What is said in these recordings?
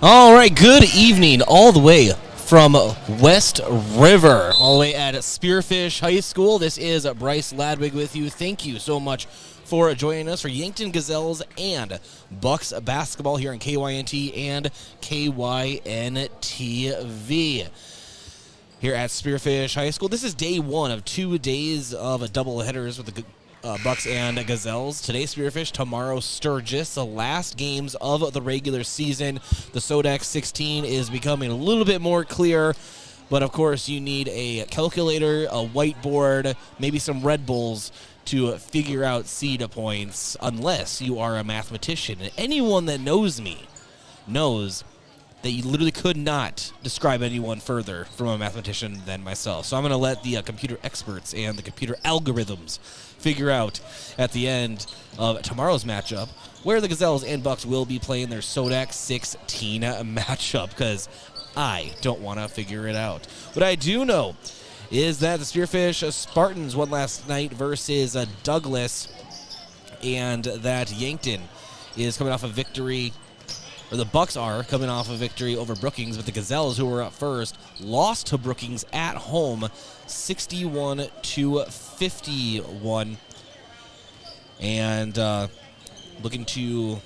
All right, good evening, all the way from West River, all the way at Spearfish High School. This is Bryce Ladwig with you. Thank you so much for joining us for Yankton Gazelles and Bucks basketball here on KYNT and KYNTV. Here at Spearfish High School. This is day one of 2 days of a double headers with the Bucks and Gazelles. Today, Spearfish. Tomorrow, Sturgis. The last games of the regular season. The Sodex 16 is becoming a little bit more clear, but of course, you need a calculator, a whiteboard, maybe some Red Bulls to figure out seed points, unless you are a mathematician. And anyone that knows me knows that you literally could not describe anyone further from a mathematician than myself. So I'm going to let the computer experts and the computer algorithms figure out at the end of tomorrow's matchup where the Gazelles and Bucks will be playing their Sodex 16 matchup, because I don't want to figure it out. What I do know is that the Spearfish Spartans won last night versus Douglas, and that Yankton is coming off a victory, or the Bucks are coming off a victory over Brookings, but the Gazelles, who were up first, lost to Brookings at home 61-51, and looking to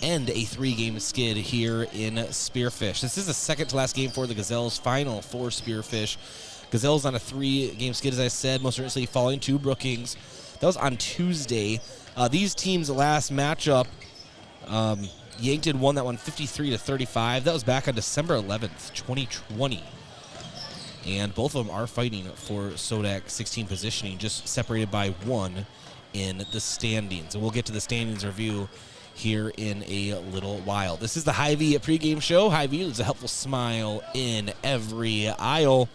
end a 3-game skid here in Spearfish. This is the second to last game for the Gazelles, final for Spearfish. Gazelles on a 3-game skid, as I said, most recently falling to Brookings. That was on Tuesday. These teams' last matchup, Yankton won that one 53-35. That was back on December 11th, 2020. And both of them are fighting for Sodex 16 positioning, just separated by 1 in the standings. And we'll get to the standings review here in a little while. This is the Hy-Vee pregame show. Hy-Vee is a helpful smile in every aisle.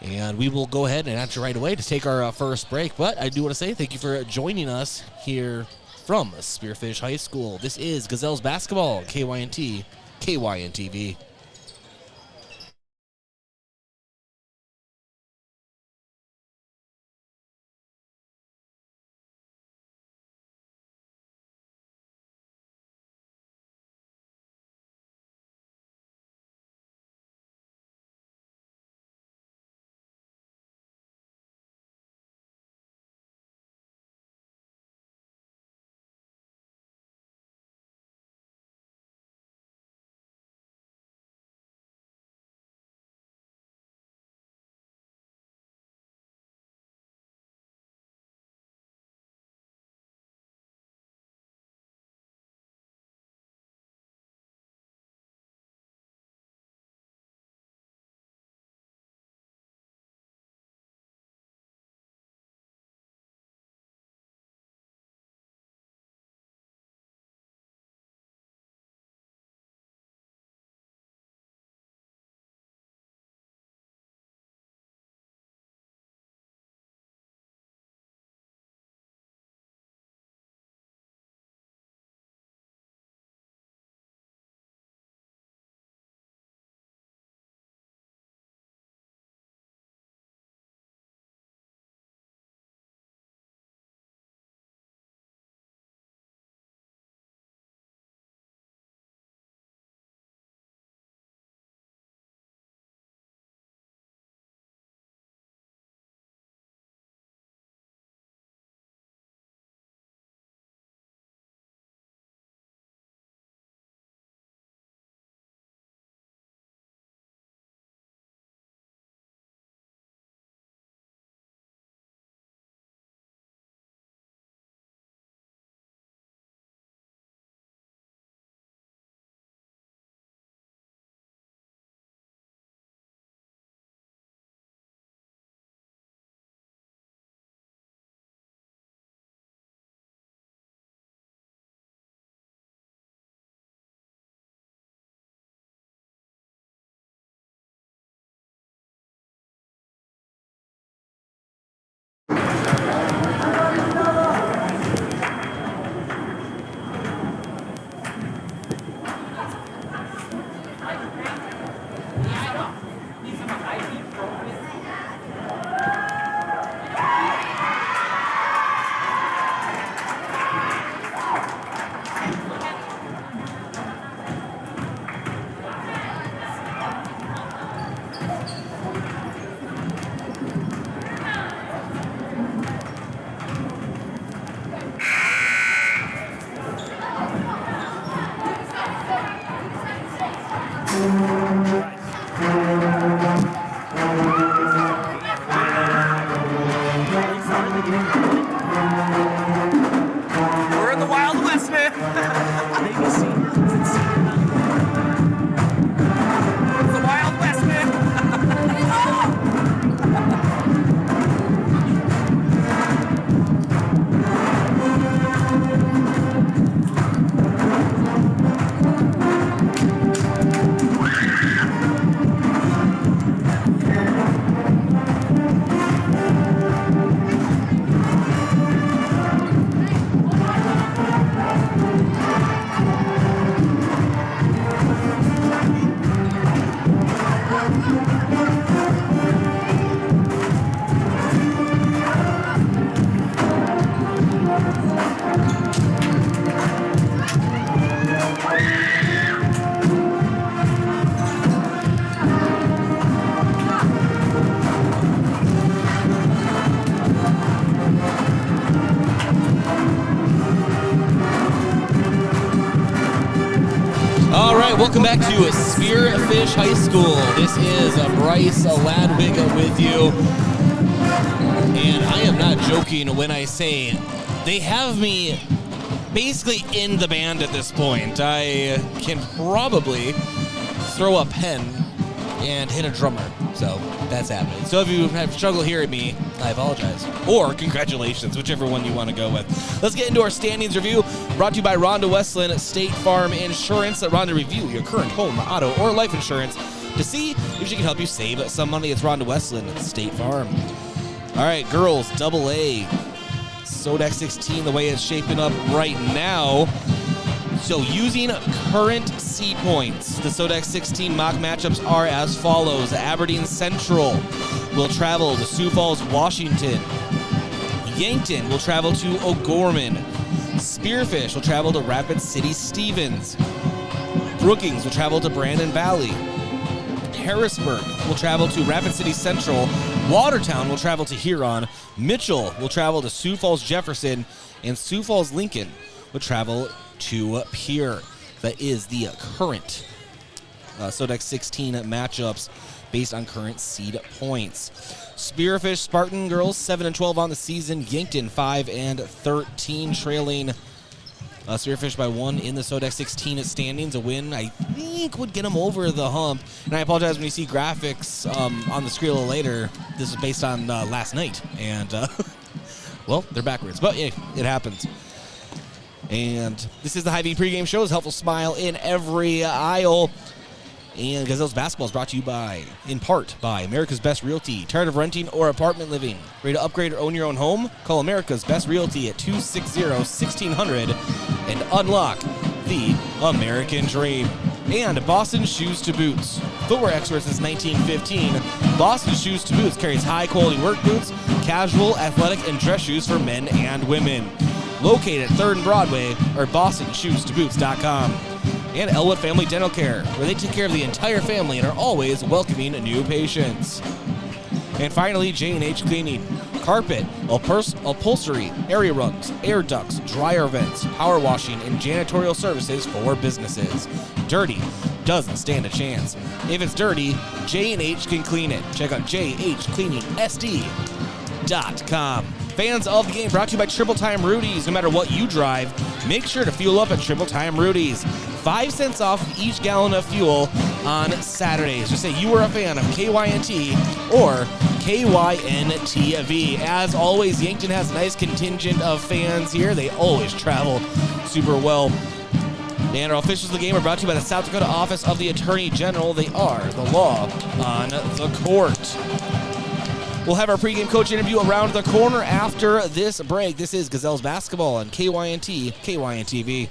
And we will go ahead and answer right away to take our first break. But I do want to say thank you for joining us here from Spearfish High School. This is Gazelles basketball, KYNT, KYNTV. Welcome back to Spearfish High School. This is Bryce Ladwig with you. And I am not joking when I say they have me basically in the band at this point. I can probably throw a pen and hit a drummer. So that's happening. So if you have struggle hearing me, I apologize. Or congratulations, whichever one you want to go with. Let's get into our standings review. Brought to you by Rhonda Westland State Farm Insurance. Let Rhonda review your current home, auto, or life insurance to see if she can help you save some money. It's Rhonda Westland State Farm. All right, girls, AA. SODAC 16, the way it's shaping up right now. So using current seed points, the SODAC 16 mock matchups are as follows. Aberdeen Central will travel to Sioux Falls, Washington. Yankton will travel to O'Gorman. Spearfish will travel to Rapid City, Stevens. Brookings will travel to Brandon Valley. Harrisburg will travel to Rapid City Central. Watertown will travel to Huron. Mitchell will travel to Sioux Falls, Jefferson. And Sioux Falls, Lincoln will travel to Pierre. That is the current SODAC 16 matchups based on current seed points. Spearfish Spartan girls 7-12 on the season. Yankton 5-13, trailing Spearfish by 1 in the SODAC 16 standings. A win, I think, would get them over the hump. And I apologize when you see graphics on the screen a little later. This is based on last night, and well, they're backwards, but yeah, it happens. And this is the Hy-Vee pregame show. It's helpful smile in every aisle. And Gazelles basketball is brought to you in part by America's Best Realty. Tired of renting or apartment living? Ready to upgrade or own your own home? Call America's Best Realty at 260-1600 and unlock the American dream. And Boston Shoes to Boots. Footwear expert since 1915, Boston Shoes to Boots carries high-quality work boots, casual, athletic, and dress shoes for men and women. Located at 3rd and Broadway or BostonShoesToBoots.com. And Elwood Family Dental Care, where they take care of the entire family and are always welcoming new patients. And finally, J&H Cleaning. Carpet, upholstery, area rugs, air ducts, dryer vents, power washing, and janitorial services for businesses. Dirty doesn't stand a chance. If it's dirty, J&H can clean it. Check out jhcleaningsd.com. Fans of the game, brought to you by Triple Time Rudy's. No matter what you drive, make sure to fuel up at Triple Time Rudy's. 5 cents off each gallon of fuel on Saturdays. Just say you were a fan of KYNT or KYNTV. As always, Yankton has a nice contingent of fans here. They always travel super well. And our officials of the game are brought to you by the South Dakota Office of the Attorney General. They are the law on the court. We'll have our pregame coach interview around the corner after this break. This is Gazelles basketball on KYNT, KYNTV.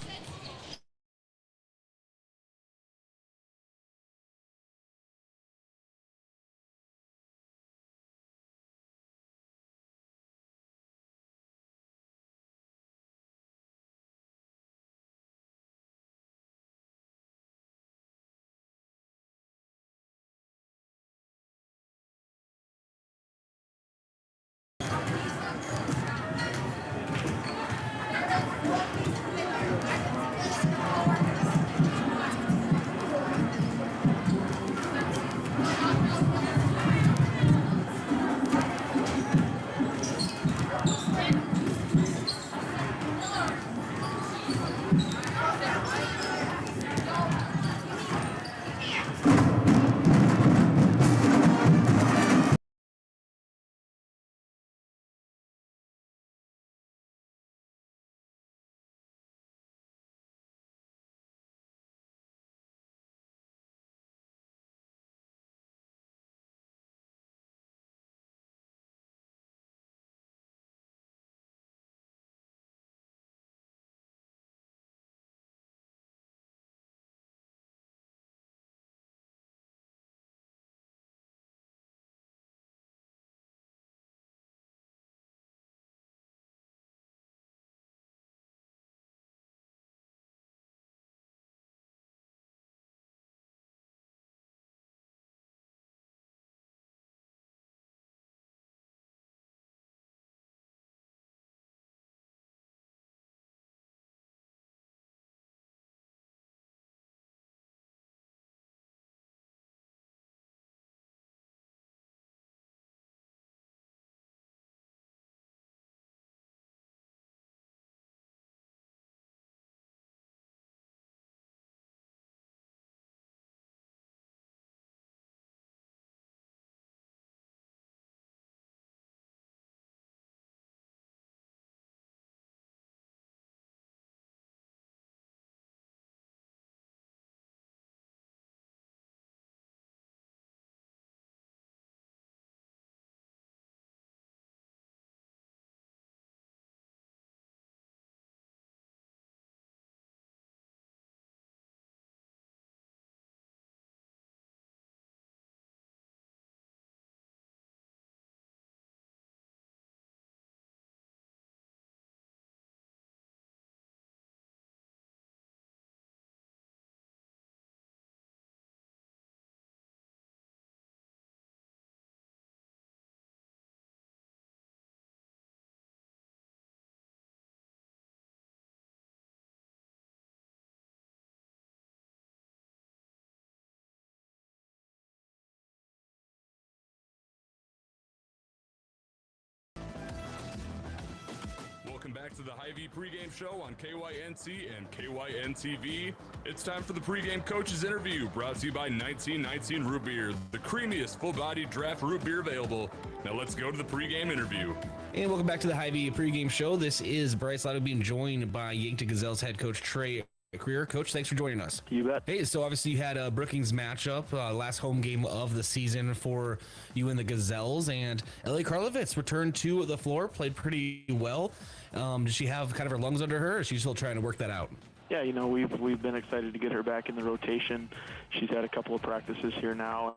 back to the Hy-Vee pregame show on KYNT and KYNTV. It's time for the pregame coaches interview, brought to you by 1919 Root Beer, the creamiest full-bodied draft root beer available. Now let's go to the pregame interview. And welcome back to the Hy-Vee pregame show. This is Bryce Lotto being joined by Yankton Gazelles head coach Trey Career. Coach, thanks for joining us. You bet. Hey, so obviously you had a Brookings matchup, last home game of the season for you and the Gazelles, and Ellie Karlovitz returned to the floor, played pretty well. Does she have kind of her lungs under her, or is she still trying to work that out? Yeah, you know, we've been excited to get her back in the rotation. She's had a couple of practices here now,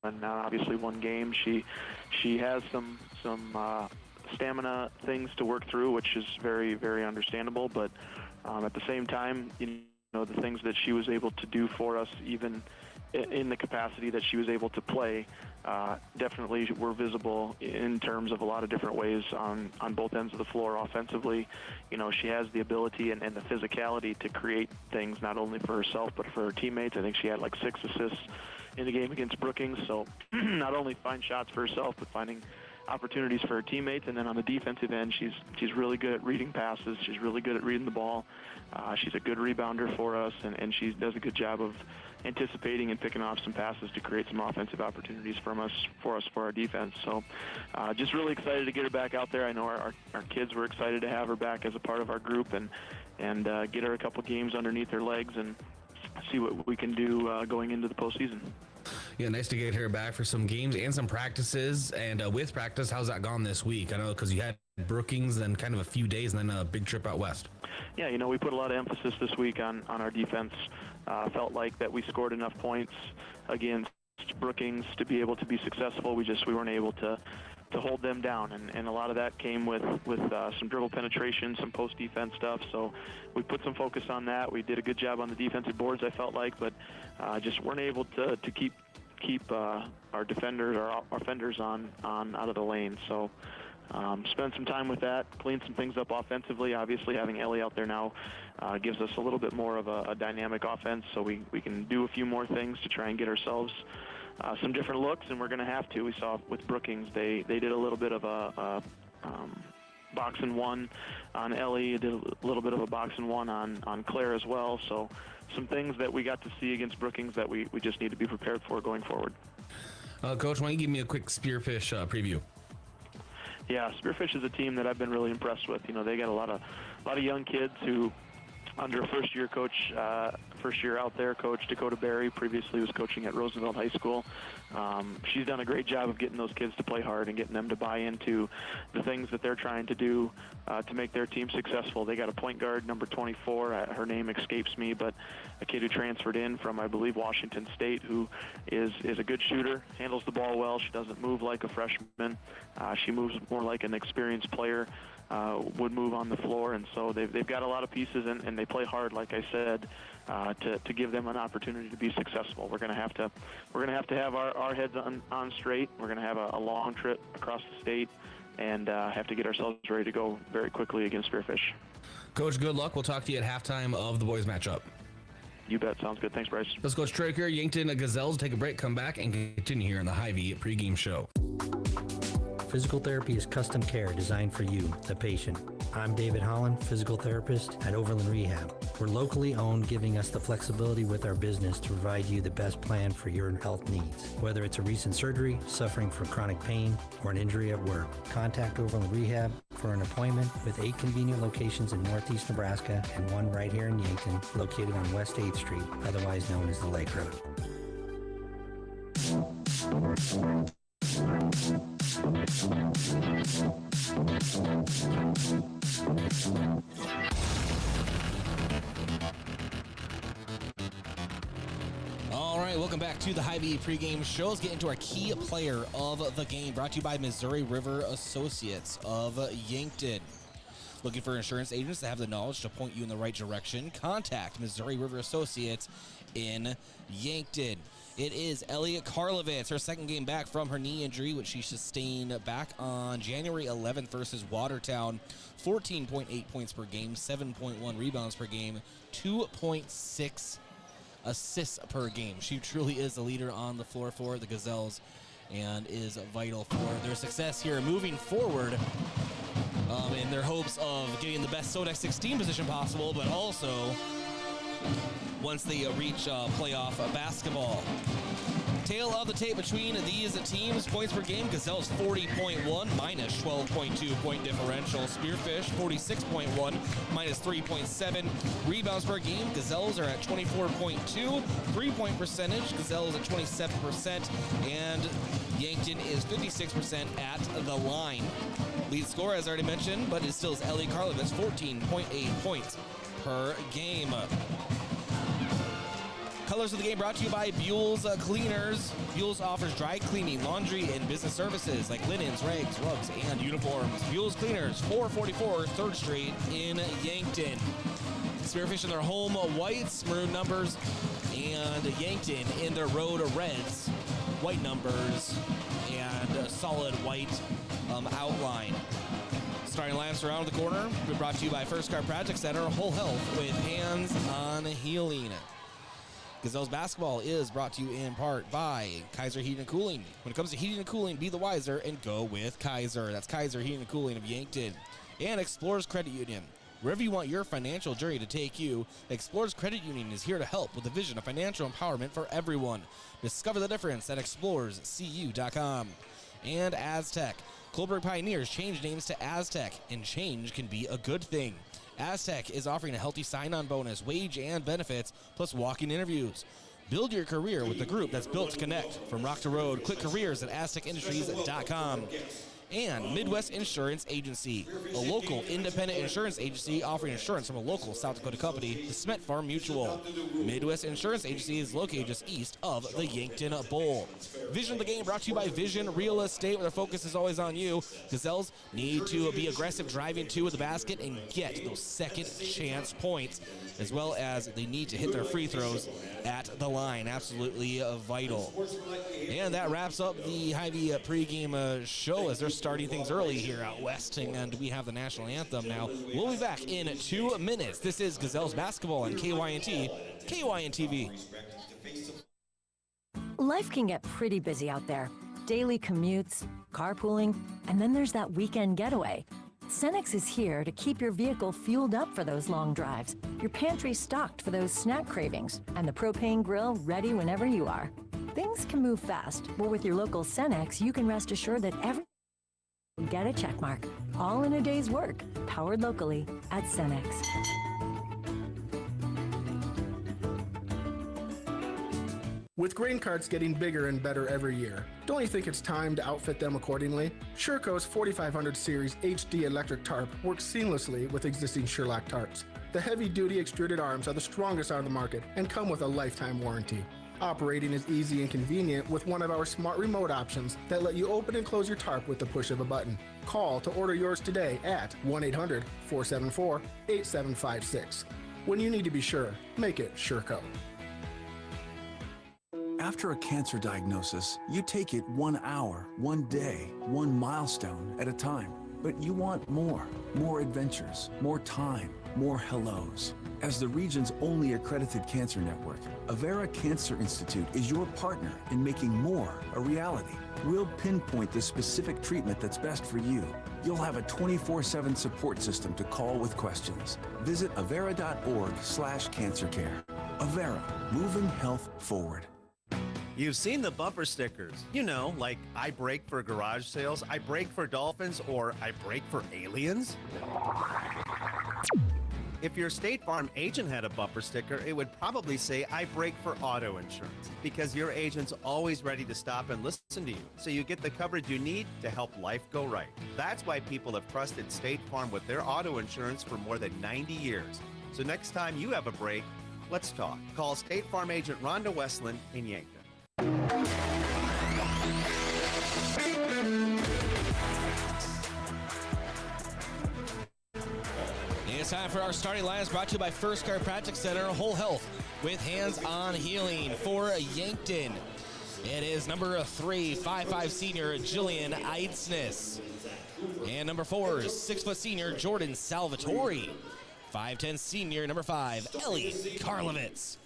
and now obviously one game. She has some stamina things to work through, which is very, very understandable, but at the same time, you know, the things that she was able to do for us, even in the capacity that she was able to play, definitely were visible in terms of a lot of different ways on both ends of the floor. Offensively, you know, she has the ability and the physicality to create things not only for herself but for her teammates. I think she had like 6 assists in the game against Brookings, so not only find shots for herself but finding opportunities for her teammates. And then on the defensive end, she's really good at reading passes. She's really good at reading the ball. She's a good rebounder for us, and she does a good job of anticipating and picking off some passes to create some offensive opportunities for our defense. So just really excited to get her back out there. I know our kids were excited to have her back as a part of our group and get her a couple games underneath her legs and see what we can do going into the postseason. Yeah, nice to get her back for some games and some practices. And with practice, how's that gone this week? I know because you had Brookings, then kind of a few days, and then a big trip out west. Yeah, you know, we put a lot of emphasis this week on our defense. Felt like that we scored enough points against Brookings to be able to be successful. We weren't able to hold them down, and a lot of that came with some dribble penetration, some post defense stuff. So we put some focus on that. We did a good job on the defensive boards, I felt like, but just weren't able to keep our defenders, our offenders on out of the lane. So spend some time with that, clean some things up offensively. Obviously, having Ellie out there now gives us a little bit more of a dynamic offense, so we can do a few more things to try and get ourselves some different looks, and we're going to have to. We saw with Brookings, they did a little bit of a box and one on Ellie, did a little bit of a box and one on Claire as well. So some things that we got to see against Brookings that we just need to be prepared for going forward. Coach, why don't you give me a quick Spearfish preview? Yeah, Spearfish is a team that I've been really impressed with. You know, they got a lot of young kids who, under first year out there, Coach Dakota Berry, previously was coaching at Roosevelt High School. She's done a great job of getting those kids to play hard and getting them to buy into the things that they're trying to do to make their team successful. They got a point guard, number 24. Her name escapes me, but a kid who transferred in from, I believe, Washington State, who is a good shooter, handles the ball well. She doesn't move like a freshman. She moves more like an experienced player would move on the floor, and so they've got a lot of pieces, and they play hard, like I said, to give them an opportunity to be successful. We're going to have to have our heads on straight. We're going to have a long trip across the state, and have to get ourselves ready to go very quickly against Spearfish. Coach, good luck. We'll talk to you at halftime of the boys matchup. You bet. Sounds good. Thanks, Bryce. Let's go straight here. Yankton Gazelles. Take a break, come back, and continue here on the Hy-Vee pregame show. Physical therapy is custom care designed for you, the patient. I'm David Holland, physical therapist at Overland Rehab. We're locally owned, giving us the flexibility with our business to provide you the best plan for your health needs. Whether it's a recent surgery, suffering from chronic pain, or an injury at work, contact Overland Rehab for an appointment with 8 convenient locations in Northeast Nebraska and one right here in Yankton, located on West 8th Street, otherwise known as the Lake Road. All right, welcome back to the Hy-Vee pregame show. Let's get into our key player of the game, brought to you by Missouri River Associates of Yankton. Looking for insurance agents that have the knowledge to point you in the right direction? Contact Missouri River Associates in Yankton. It is Elliot Karlovitz, her second game back from her knee injury, which she sustained back on January 11th versus Watertown. 14.8 points per game, 7.1 rebounds per game, 2.6 assists per game. She truly is the leader on the floor for the Gazelles and is vital for their success here moving forward in their hopes of getting the best SODEX 16 position possible, but also once they reach playoff basketball. Tail of the tape between these teams, points per game, Gazelles 40.1, minus 12.2 point differential. Spearfish 46.1, minus 3.7. Rebounds per game, Gazelles are at 24.2. 3-point percentage, Gazelles at 27%. And Yankton is 56% at the line. Lead scorer, as already mentioned, but it still is Ellie Karlovitz, 14.8 points per game. Colors of the game brought to you by Buell's Cleaners. Buell's offers dry cleaning, laundry, and business services like linens, rags, rugs, and uniforms. Buell's Cleaners, 444 3rd Street in Yankton. Spearfish in their home whites, maroon numbers, and Yankton in their road reds, white numbers, and solid white outline. Starting lineups around the corner, we're brought to you by First Chiropractic Center, Whole Health with Hands on Healing. Gazelles basketball is brought to you in part by Kaiser Heating and Cooling. When it comes to heating and cooling, be the wiser and go with Kaiser. That's Kaiser Heating and Cooling of Yankton. And Explorers Credit Union. Wherever you want your financial journey to take you, Explorers Credit Union is here to help with the vision of financial empowerment for everyone. Discover the difference at explorerscu.com. And Aztec. Coldberg Pioneers changed names to Aztec, and change can be a good thing. Aztec is offering a healthy sign-on bonus, wage and benefits, plus walk-in interviews. Build your career with the group that's built to connect. From rock to road, click careers at aztecindustries.com. And Midwest Insurance Agency, a local independent insurance agency offering insurance from a local South Dakota company, the Smet Farm Mutual. Midwest Insurance Agency is located just east of the Yankton Bowl. Vision of the game brought to you by Vision Real Estate, where their focus is always on you. Gazelles need to be aggressive driving to the basket and get those second chance points, as well as they need to hit their free throws at the line. Absolutely vital. And that wraps up the Hy-Vee pregame show as they're starting things early here out west, and we have the national anthem now. We'll be back in 2 minutes. This is Gazelles basketball on KYNT, KYNTV. Life can get pretty busy out there. Daily commutes, carpooling, and then there's that weekend getaway. Cenex is here to keep your vehicle fueled up for those long drives, your pantry stocked for those snack cravings, and the propane grill ready whenever you are. Things can move fast, but with your local Cenex, you can rest assured that every get a check mark, all in a day's work, powered locally at Cenex. With grain carts getting bigger and better every year, don't you think it's time to outfit them accordingly? Sherco's 4500 Series HD electric tarp works seamlessly with existing Sherlock tarps. The heavy-duty extruded arms are the strongest on the market and come with a lifetime warranty. Operating is easy and convenient with one of our smart remote options that let you open and close your tarp with the push of a button. Call to order yours today at 1-800-474-8756. When you need to be sure, make it Sherco. After a cancer diagnosis, you take it 1 hour, 1 day, 1 milestone at a time. But you want more adventures, more time, more hellos. As the region's only accredited cancer network, Avera Cancer Institute is your partner in making more a reality. We'll pinpoint the specific treatment that's best for you. You'll have a 24/7 support system to call with questions. Visit avera.org/cancercare. Avera, moving health forward. You've seen the bumper stickers. You know, like I brake for garage sales, I brake for dolphins, or I brake for aliens. If your State Farm agent had a bumper sticker, it would probably say, I brake for auto insurance, because your agent's always ready to stop and listen to you, so you get the coverage you need to help life go right. That's why people have trusted State Farm with their auto insurance for more than 90 years. So next time you have a break, let's talk. Call State Farm agent Rhonda Westland in Yankton. It's time for our starting lineups brought to you by First Chiropractic Center, Whole Health with Hands on Healing. For Yankton, it is number 3, 5'5" senior Jillian Eidsness. And number 4, 6' senior Jordan Salvatore. 5'10" senior, number 5, Ellie Karlovitz.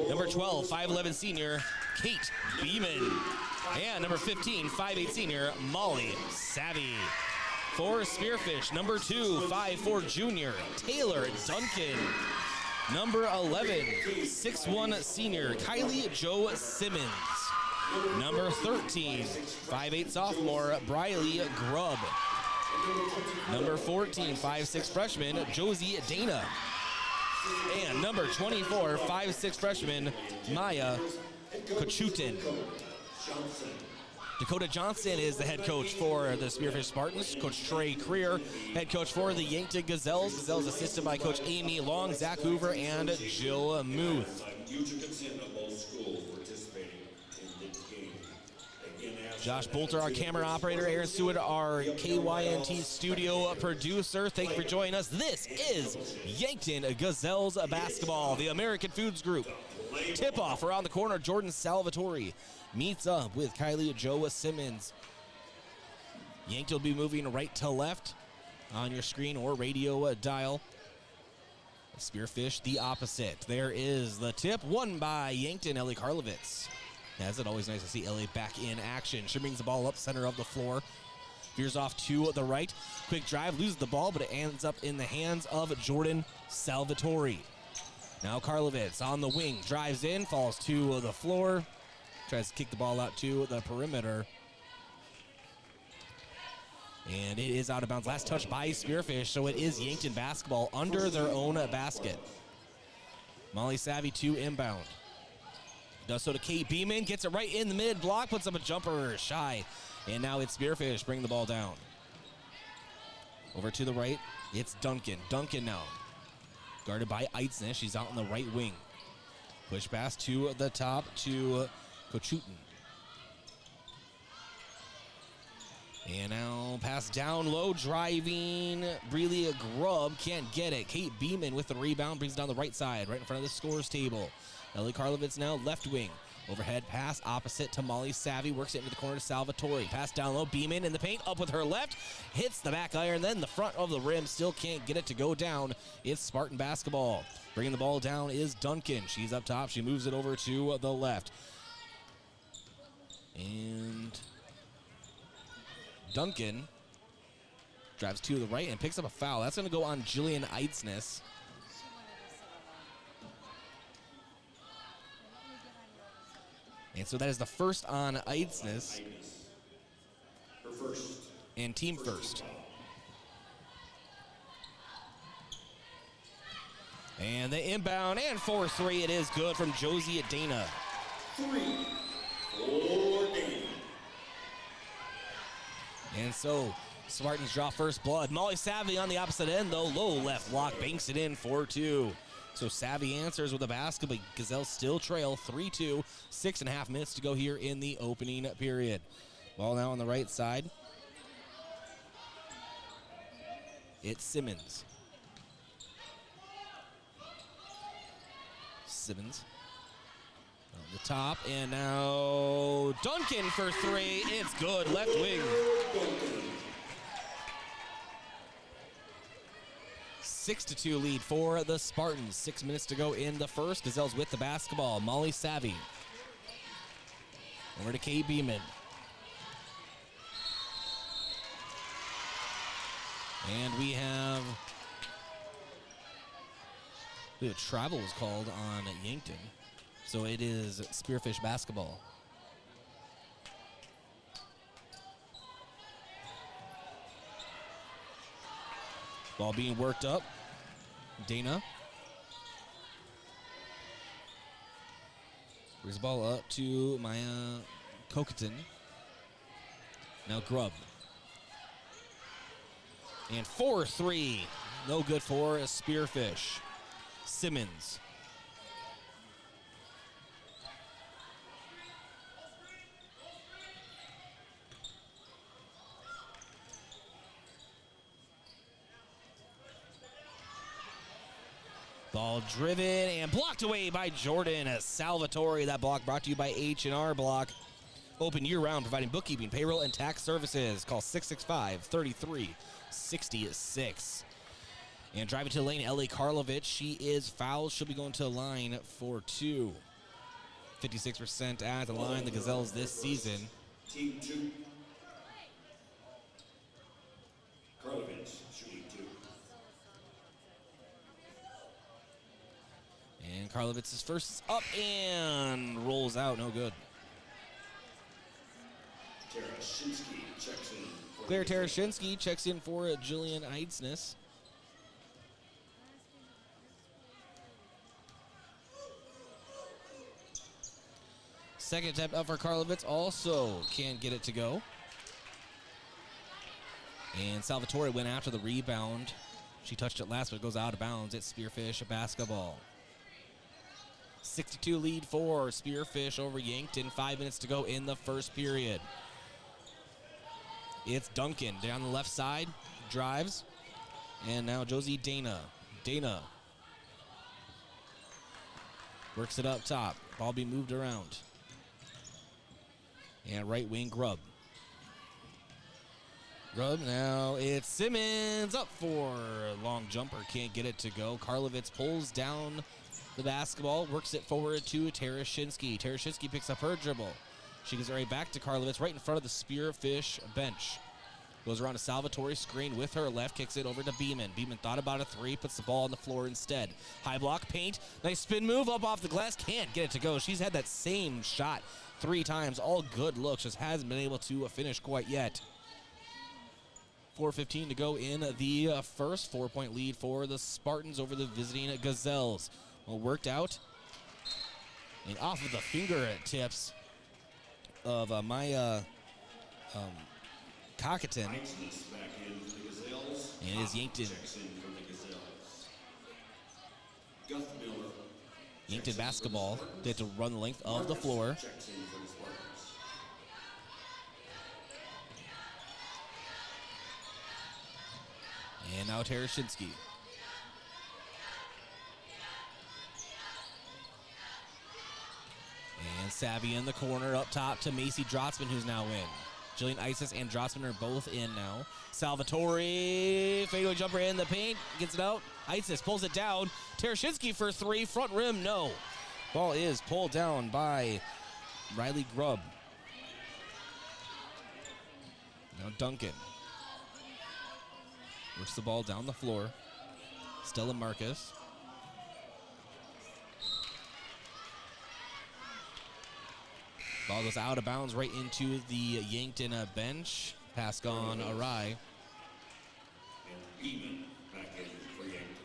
Number 12, 5'11" senior Kate Beeman. And number 15, 5'8" senior Molly Savvy. For Spearfish, number 2, 5'4" junior, Taylor Duncan. Number 11, 6'1" senior, Kylie Jo Simmons. Number 13, 5'8" sophomore, Briley Grubb. Number 14, 5'6" freshman, Josie Dana. And number 24, 5'6" freshman, Maya Kachutin. Dakota Johnson is the head coach for the Spearfish Spartans. Coach Trey Creer, head coach for the Yankton Gazelles. Gazelles assisted by Coach Amy Long, Zach Hoover, and Jill Muth. Josh Bolter, our camera operator. Aaron Seward, our KYNT studio producer. Thank you for joining us. This is Yankton Gazelles basketball, the American Foods Group. Tip-off around the corner. Jordan Salvatore meets up with Kylie Jo Simmons. Yankton will be moving right to left on your screen or radio dial. Spearfish the opposite. There is the tip, won by Yankton, Ellie Karlovitz. As it always nice to see Ellie back in action. She brings the ball up center of the floor. Veers off to the right. Quick drive, loses the ball, but it ends up in the hands of Jordan Salvatore. Now Karlovitz on the wing, drives in, falls to the floor. Tries to kick the ball out to the perimeter. And it is out of bounds. Last touch by Spearfish, so it is Yankton basketball under their own basket. Molly Savvy to inbound. Does so to Kate Beeman, gets it right in the mid block, puts up a jumper shy. And now it's Spearfish bringing the ball down. Over to the right, it's Duncan. Duncan now. Guarded by Eitzner, she's out on the right wing. Push pass to the top to Kochutin. And now pass down low, driving. Brelia Grubb can't get it. Kate Beeman with the rebound, brings it down the right side, right in front of the scores table. Ellie Karlovitz now left wing. Overhead pass opposite to Molly Savvy. Works it into the corner to Salvatore. Pass down low. Beeman in the paint. Up with her left. Hits the back iron. Then the front of the rim. Still can't get it to go down. It's Spartan basketball. Bringing the ball down is Duncan. She's up top. She moves it over to the left. And Duncan drives to the right and picks up a foul. That's going to go on Jillian Eitznes. And so that is the first on Eitznes. And team first. And the inbound and 4-3. It is good from Josie Dana. 3 for Dana. And so Spartans draw first blood. Molly Savvy on the opposite end, though. Low left block banks it in 4-2. So Savvy answers with a basket, but Gazelles still trail 3-2. 6.5 minutes to go here in the opening period. Ball now on the right side. It's Simmons. Simmons on the top, and now Duncan for 3. It's good, left wing. 6-2 lead for the Spartans. 6 minutes to go in the first. Gazelles with the basketball. Molly Savvy. Over to Kate Beeman. And we have the travel was called on Yankton. So it is Spearfish basketball. Ball being worked up. Dana. Brings the ball up to Maya Kokatin. Now Grubb. And 4-3. No good for a Spearfish. Simmons. Ball driven and blocked away by Jordan Salvatore. That block brought to you by H&R Block. Open year-round, providing bookkeeping, payroll, and tax services. Call 665-3366. And driving to the lane, Ellie Karlovitz. She is fouled. She'll be going to the line for 2. 56% at the line, the Gazelles this season. Team 2. Karlovitz's first is up and rolls out. No good. Claire Tarashinsky checks in for Jillian Eidsness. Second attempt up for Karlovitz, also can't get it to go. And Salvatore went after the rebound. She touched it last, but it goes out of bounds. It's Spearfish basketball. 62 lead for Spearfish over Yankton. 5 minutes to go in the first period. It's Duncan down the left side, drives. And now Josie Dana. Dana works it up top. Ball being moved around. And right wing Grubb. Grubb, now it's Simmons up for a long jumper. Can't get it to go. Karlovitz pulls down the basketball, works it forward to Tarashinsky. Tarashinsky picks up her dribble. She gives it right back to Karlovitz, right in front of the Spearfish bench. Goes around to Salvatore, screen with her left, kicks it over to Beeman. Beeman thought about a three, puts the ball on the floor instead. High block, paint, nice spin move up off the glass, can't get it to go. She's had that same shot 3 times, all good looks, just hasn't been able to finish quite yet. 4:15 to go in the first. 4-point lead for the Spartans over the visiting Gazelles. Well, worked out. And off of the fingertips of Maya Cockatton. And it is Yankton. Yankton basketball. They have to run the length of the floor. And now Tarashinsky. And Savvy in the corner, up top to Macy Drotzman, who's now in. Jillian Isis and Drotzman are both in now. Salvatore, fadeaway jumper in the paint, gets it out. Isis pulls it down. Tarashinsky for 3, front rim, no. Ball is pulled down by Riley Grubb. Now Duncan. Works the ball down the floor. Stella Marcus. Ball goes out of bounds right into the Yankton bench. Pass gone awry. And Beeman back in for Yankton.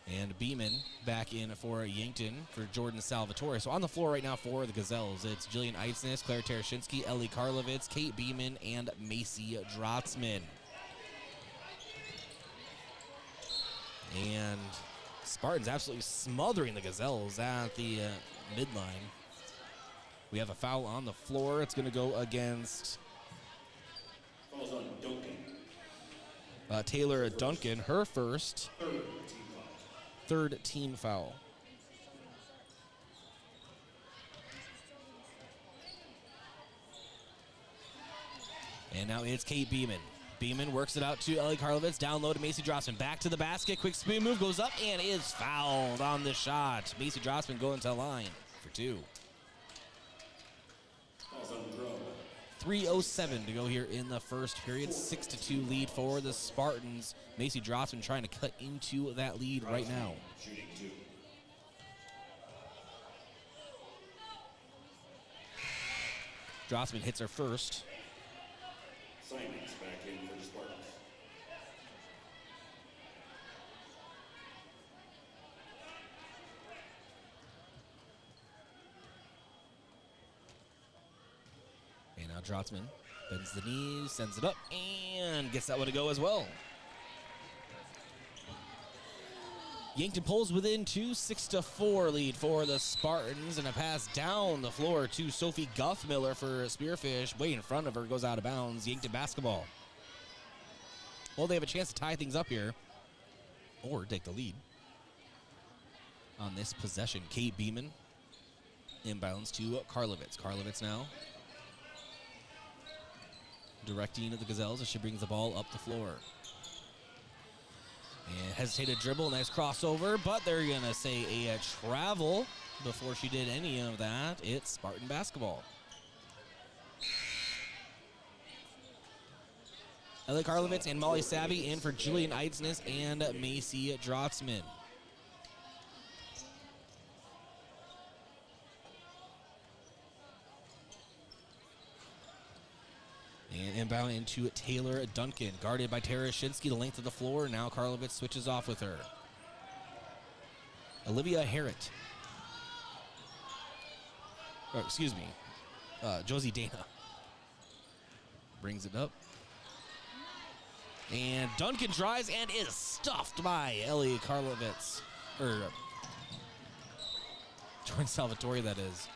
And Beeman back in for Yankton for Jordan Salvatore. So on the floor right now for the Gazelles, it's Jillian Eidsness, Claire Tarashinsky, Ellie Karlovitz, Kate Beeman, and Macy Drotzman. And Spartans absolutely smothering the Gazelles at the midline. We have a foul on the floor. It's going to go against Falls on Duncan. Taylor Duncan, her first. Third team foul. And now it's Kate Beeman. Beeman works it out to Ellie Karlovitz. Down low to Macy Drotzman. Back to the basket. Quick spin move. Goes up and is fouled on the shot. Macy Drotzman going to the line for 2. 3:07 to go here in the first period. 6-2 lead for the Spartans. Macy Drotzman trying to cut into that lead right now. Shooting 2. Drotzman hits her first. Simons back in for the Spartans. And now Drotzman bends the knees, sends it up, and gets that one to go as well. Yankton pulls within 2, 6-4 lead for the Spartans, and a pass down the floor to Sophie Guthmiller for Spearfish. Way in front of her, goes out of bounds. Yankton basketball. Well, they have a chance to tie things up here, or take the lead on this possession. Kate Beeman inbounds to Karlovitz. Karlovitz now directing the Gazelles as she brings the ball up the floor. And hesitated dribble, nice crossover, but they're going to say a travel before she did any of that. It's Spartan basketball. Ellie Karlovitz and Molly Savvy in for Julian Eidsness and Macy Drotzman. And inbound into Taylor Duncan, guarded by Tara Shinsky, the length of the floor. Now Karlovitz switches off with her. Olivia Harrett. Oh, excuse me. Josie Dana. Brings it up. And Duncan drives and is stuffed by Ellie Karlovitz. Or Jordan Salvatore, that is.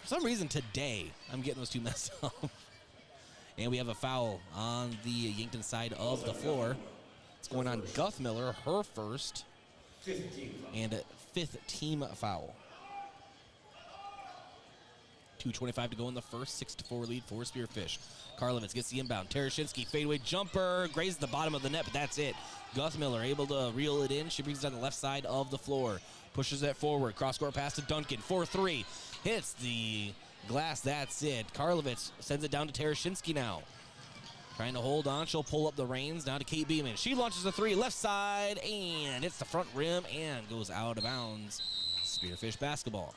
For some reason today, I'm getting those two messed up. And we have a foul on the Yankton side of the floor. It's going on Guthmiller, her first. And a 5th team foul. 2:25 to go in the first. 6-4 lead for Spearfish. Karlovitz gets the inbound. Terashinsky fadeaway jumper. Grazes the bottom of the net, but that's it. Guthmiller able to reel it in. She brings it on the left side of the floor. Pushes it forward. Cross-court pass to Duncan. 4-3. Hits the glass. That's it. Karlovitz sends it down to Terashinsky now. Trying to hold on. She'll pull up the reins. Now to Kate Beeman. She launches a 3 left side and hits the front rim and goes out of bounds. Spearfish basketball.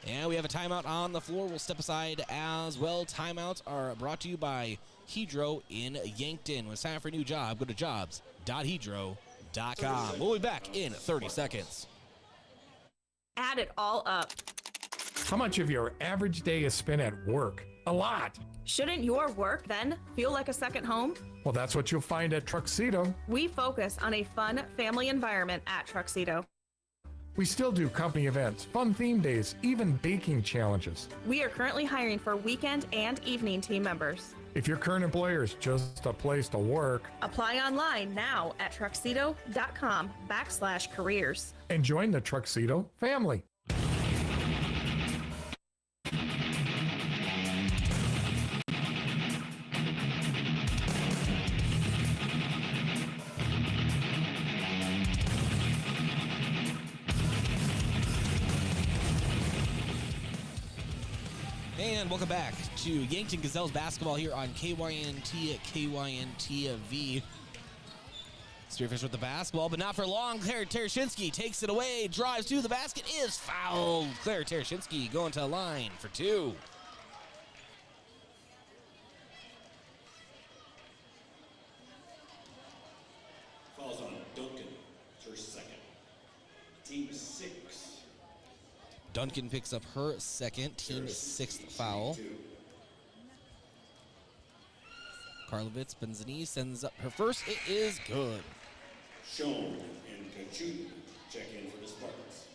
And we have a timeout on the floor. We'll step aside as well. Timeouts are brought to you by Hedro in Yankton. When it's time for a new job, go to jobs.hedro.com. We'll be back in 30 seconds. Add it all up. How much of your average day is spent at work? A lot. Shouldn't your work then feel like a second home? Well, that's what you'll find at Truxedo. We focus on a fun family environment at Truxedo. We still do company events, fun theme days, even baking challenges. We are currently hiring for weekend and evening team members. If your current employer is just a place to work, apply online now at truxedo.com/careers. And join the Truxedo family. And welcome back to Yankton Gazelles basketball here on KYNT at KYNTV. Spearfish with the basketball, but not for long. Claire Terashinsky takes it away, drives to the basket, is fouled. Claire Terashinsky going to the line for 2. Falls on Duncan, her second. Team 6. Duncan picks up her second, team 6th foul. Karlovitz Benzini sends up her first. It is good. Schoen and Kachuk check in for the Spartans.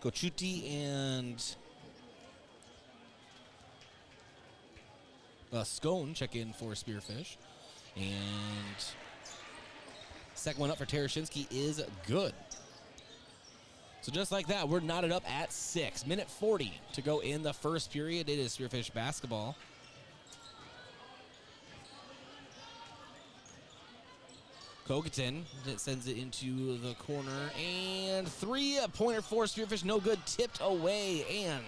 Kochuti and Scone check in for Spearfish. And second one up for Terashinsky is good. So just like that, we're knotted up at 6. Minute 40 to go in the first period. It is Spearfish basketball. Kogaton sends it into the corner. And 3-pointer for Spearfish. No good. Tipped away. And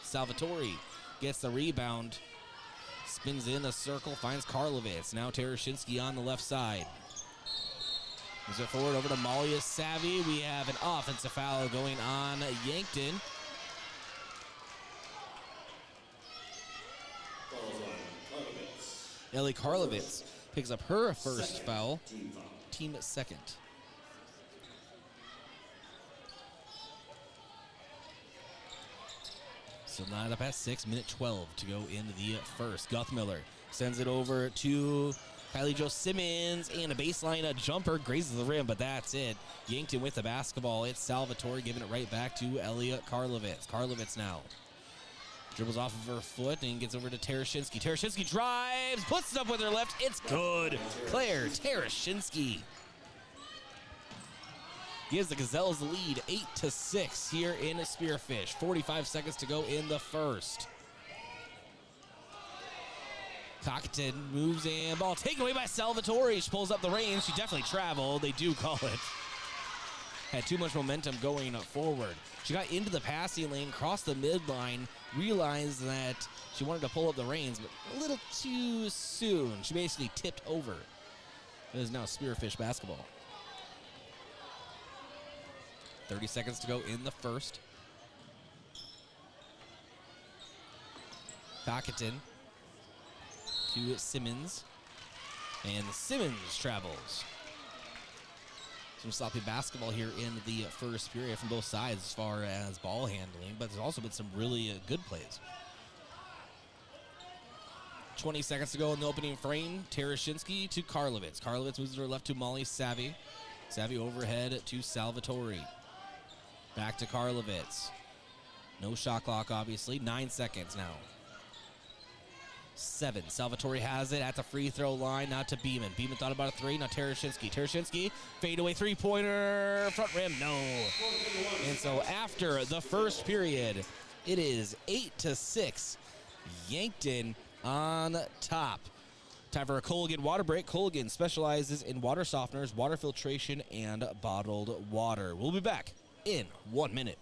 Salvatore gets the rebound. Spins in a circle, finds Karlovitz. Now Terashinsky on the left side. Moves it forward over to Malia Savvy. We have an offensive foul going on Yankton. Ellie Karlovitz picks up her first foul. Team second. So knotted up at 6, minute 12 to go into the first. Guthmiller sends it over to Kylie Jo Simmons, and a baseline jumper grazes the rim, but that's it. Yankton with the basketball. It's Salvatore giving it right back to Elliot Karlovitz. Karlovitz now dribbles off of her foot and gets over to Terashinsky. Terashinsky drives, puts it up with her left. It's good. Claire Terashinsky gives the Gazelles the lead 8-6 here in Spearfish. 45 seconds to go in the first. Cockton moves in, ball taken away by Salvatore. She pulls up the reins. She definitely traveled. They do call it. had too much momentum going forward. She got into the passing lane, crossed the midline, realized that she wanted to pull up the reins, but a little too soon. She basically tipped over. It is now Spearfish basketball. 30 seconds to go in the first. Cockington to Simmons. And Simmons travels. Some sloppy basketball here in the first period from both sides as far as ball handling, but there's also been some really good plays. 20 seconds to go in the opening frame. Tereshinski to Karlovitz. Karlovitz moves to her left to Molly Savvy. Savvy overhead to Salvatore. Back to Karlovitz. No shot clock, obviously. 9 seconds now. 7. Salvatore has it at the free throw line. Now to Beeman. Beeman thought about a 3. Now Tereshinski. Tereshinski, fadeaway three-pointer. Front rim, no. And so after the first period, it is 8-6. Yankton on top. Time for a Culligan water break. Culligan specializes in water softeners, water filtration, and bottled water. We'll be back in 1 minute.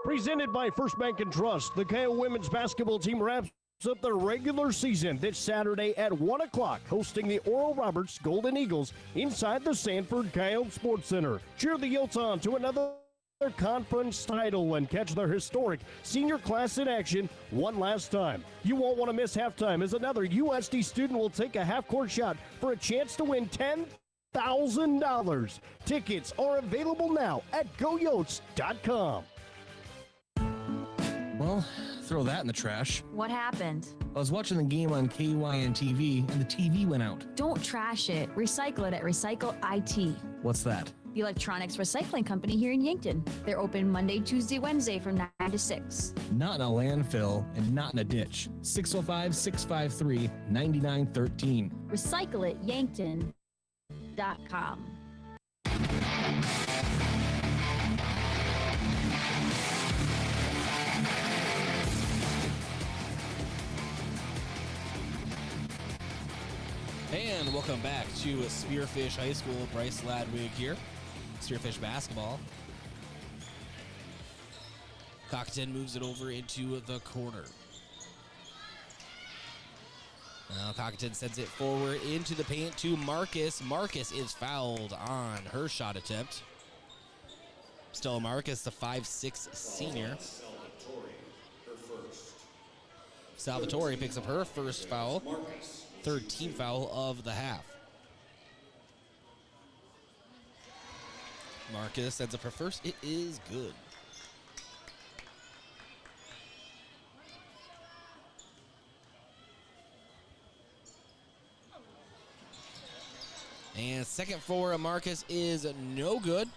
Presented by First Bank and Trust, the KO women's basketball team wraps up their regular season this Saturday at 1 o'clock, hosting the Oral Roberts Golden Eagles inside the Sanford Coyote Sports Center. Cheer the Yotes on to another conference title and catch their historic senior class in action one last time. You won't want to miss halftime as another USD student will take a half-court shot for a chance to win $10,000. Tickets are available now at goyotes.com. Well, throw that in the trash. What happened? I was watching the game on KYNTV and the TV went out. Don't trash it. Recycle it at Recycle IT. What's that? The electronics recycling company here in Yankton. They're open Monday, Tuesday, Wednesday from 9 to 6. Not in a landfill and not in a ditch. 605-653-9913. Recycle it, Yankton.com. And welcome back to Spearfish High School. Bryce Ladwig here. Spearfish basketball. Cockton moves it over into the corner. Now Cockton sends it forward into the paint to Marcus. Marcus is fouled on her shot attempt. Stella Marcus, the 5'6" senior. Salvatore picks up her first foul. Third team foul of the half. Marcus sends up her first. It is good. And second for Marcus is no good.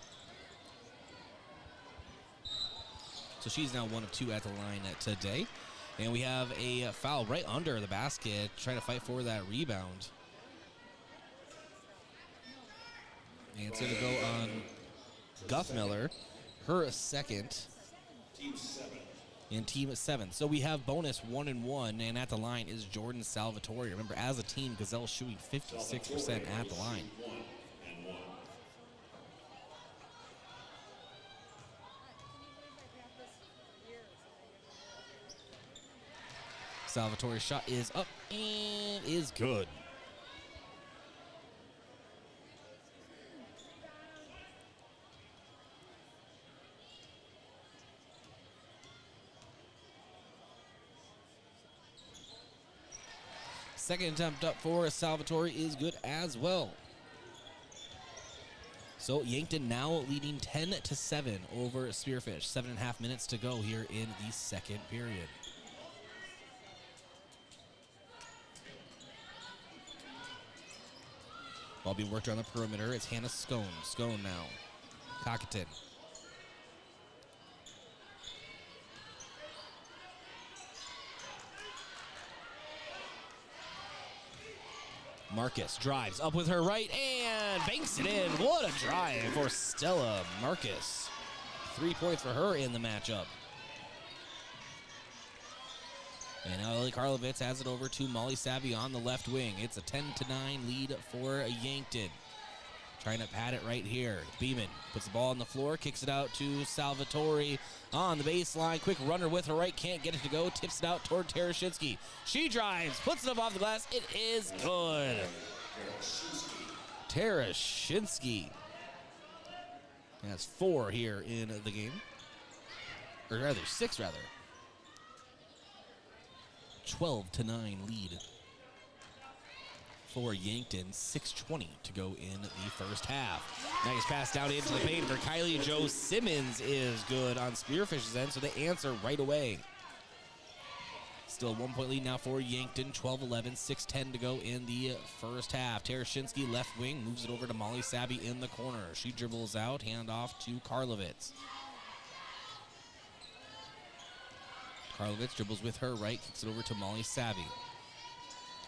So she's now 1 of 2 at the line today. And we have a foul right under the basket, trying to fight for that rebound. And it's going to go on Guthmiller, her second. Team 7. In Team 7. So we have bonus 1 and 1, and at the line is Jordan Salvatore. Remember, as a team, Gazelles shooting 56% at the line. 1 and 1. Salvatore's shot is up and is good. Second attempt up for Salvatore is good as well. So Yankton now leading 10-7 over Spearfish. 7.5 minutes to go here in the second period. Ball being worked around the perimeter. It's Hannah Scone. Scone now. Cockington. Marcus drives up with her right and banks it in. What a drive for Stella Marcus. 3 points for her in the matchup. And now Ellie Karlovitz has it over to Molly Savvy on the left wing. It's a 10-9 lead for Yankton. Trying to pad it right here. Beeman puts the ball on the floor, kicks it out to Salvatore on the baseline. Quick runner with her right, can't get it to go. Tips it out toward Terashinsky. She drives, puts it up off the glass. It is good. Terashinsky has 4 here in the game. Or rather, 6 rather. 12-9 lead for Yankton. 6:20 to go in the first half. Nice pass down into the paint for Kylie Jo Simmons is good on Spearfish's end, so they answer right away. Still 1-point lead now for Yankton. 12-11, 6:10 to go in the first half. Terashinsky left wing moves it over to Molly Sabby in the corner. She dribbles out, handoff to Karlovitz. Karlovitz dribbles with her right, kicks it over to Molly Savvy.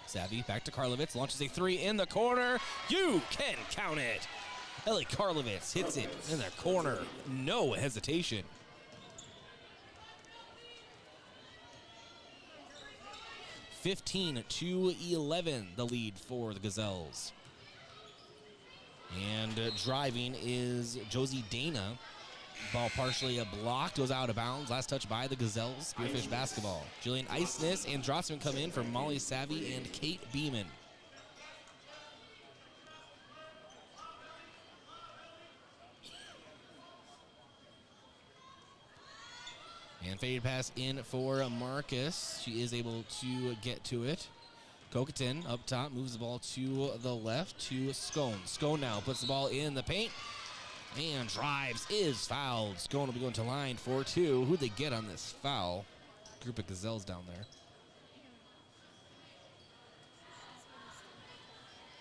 Savvy back to Karlovitz, launches a 3 in the corner. You can count it. Ellie Karlovitz hits it in the corner. No hesitation. (15-11) the lead for the Gazelles. And driving is Josie Dana. Ball partially blocked, goes out of bounds. Last touch by the Gazelles. Spearfish basketball. Jillian Eisness and Drossman come in for Molly Savvy and Kate Beeman. And fade pass in for Marcus. She is able to get to it. Cocaton up top, moves the ball to the left to Scone. Scone now puts the ball in the paint. And drives, is fouled. Scone will be going to line for 2. Who'd they get on this foul? Group of Gazelles down there.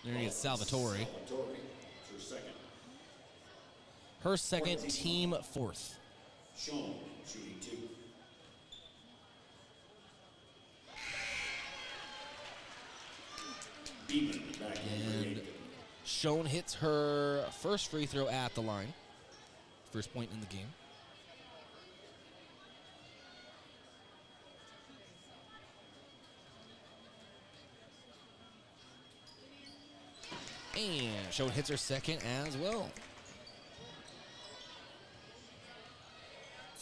There he is, Salvatore. Her second, team 4th. Sean shooting 2. Beeman back in. Schoen hits her first free throw at the line. First point in the game. And Schoen hits her second as well.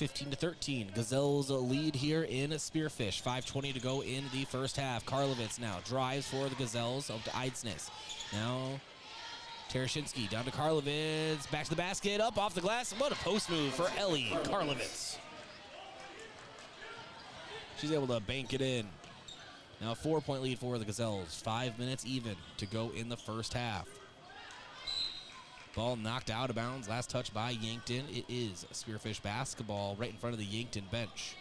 15-13. Gazelles lead here in Spearfish. 5:20 to go in the first half. Karlovitz now drives for the Gazelles up to Eidsness. Now Terashinsky down to Karlovitz. Back to the basket, up off the glass. What a post move for Ellie Karlovitz. She's able to bank it in. Now a 4-point lead for the Gazelles. 5 minutes even to go in the first half. Ball knocked out of bounds. Last touch by Yankton. It is Spearfish basketball right in front of the Yankton bench.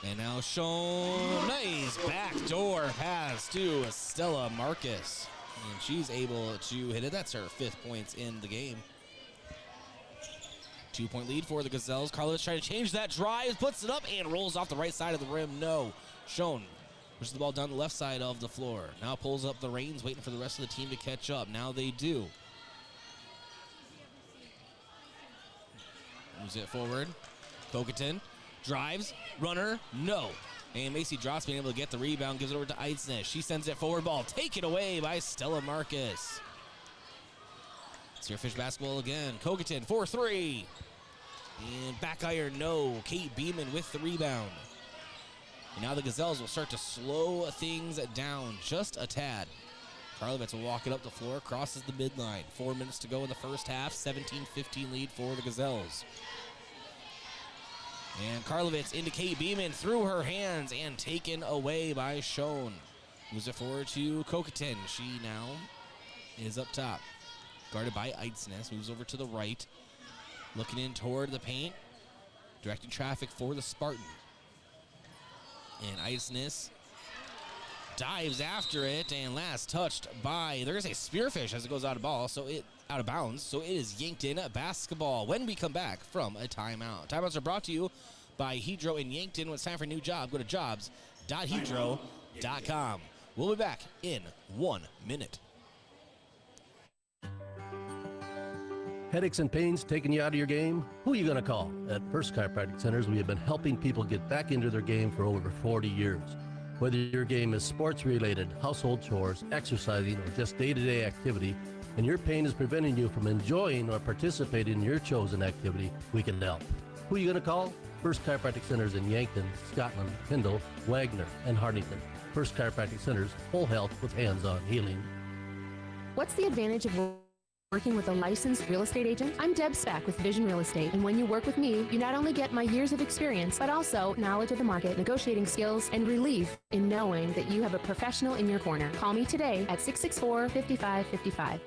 And now Schoen, nice backdoor pass to Stella Marcus. And she's able to hit it. That's her 5th points in the game. 2-point lead for the Gazelles. Karlovitz trying to change that drive, puts it up and rolls off the right side of the rim. No. Schoen pushes the ball down the left side of the floor. Now pulls up the reins, waiting for the rest of the team to catch up. Now they do. Moves it forward. Cocaton drives, runner, no. And Macy Dross being able to get the rebound, gives it over to Eidsness. She sends it forward, ball taken away by Stella Marcus. Spearfish basketball again. Cocaton for 3. And back iron, no. Kate Beeman with the rebound. And now the Gazelles will start to slow things down just a tad. Karlovitz will walk it up the floor, crosses the midline. 4 minutes to go in the first half. 17-15 lead for the Gazelles. And Karlovitz into Kate Beeman through her hands and taken away by Schoen. Moves it forward to Cocaton. She now is up top. Guarded by Eidsness. Moves over to the right. Looking in toward the paint. Directing traffic for the Spartan. And Eidsness dives after it, and last touched by, there's a Spearfish as it goes out of bounds, so it is Yankton basketball when we come back from a timeout. Timeouts are brought to you by Hedro in Yankton. When it's time for a new job, go to jobs.hedro.com. We'll be back in 1 minute. Headaches and pains taking you out of your game? Who are you going to call? At First Chiropractic Centers, we have been helping people get back into their game for over 40 years. Whether your game is sports-related, household chores, exercising, or just day-to-day activity, and your pain is preventing you from enjoying or participating in your chosen activity, we can help. Who are you going to call? First Chiropractic Centers in Yankton, Scotland, Kendall, Wagner, and Hartington. First Chiropractic Centers, whole health with hands-on healing. What's the advantage of working with a licensed real estate agent? I'm Deb Speck with Vision Real Estate, and when you work with me, you not only get my years of experience, but also knowledge of the market, negotiating skills, and relief in knowing that you have a professional in your corner. Call me today at 664-5555.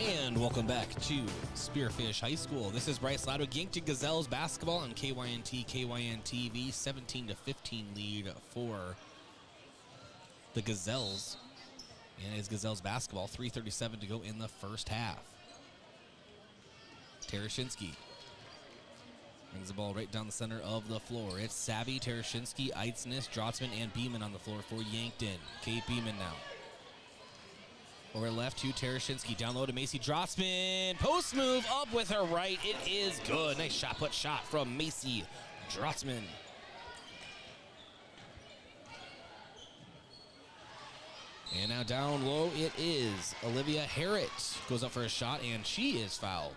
And welcome back to Spearfish High School. This is Bryce Loud with Yankton Gazelles basketball on KYNT, KYNTV. 17-15 lead for the Gazelles. And it's Gazelles basketball. 3:37 to go in the first half. Terashinsky brings the ball right down the center of the floor. It's Savvy, Terashinsky, Eitznis, Drotzman, and Beeman on the floor for Yankton. Kate Beeman now. Over left to Terashinsky. Down low to Macy Drotzman. Post move up with her right. It is good. Nice shot put shot from Macy Drotzman. And now down low it is Olivia Harrett. Goes up for a shot and she is fouled.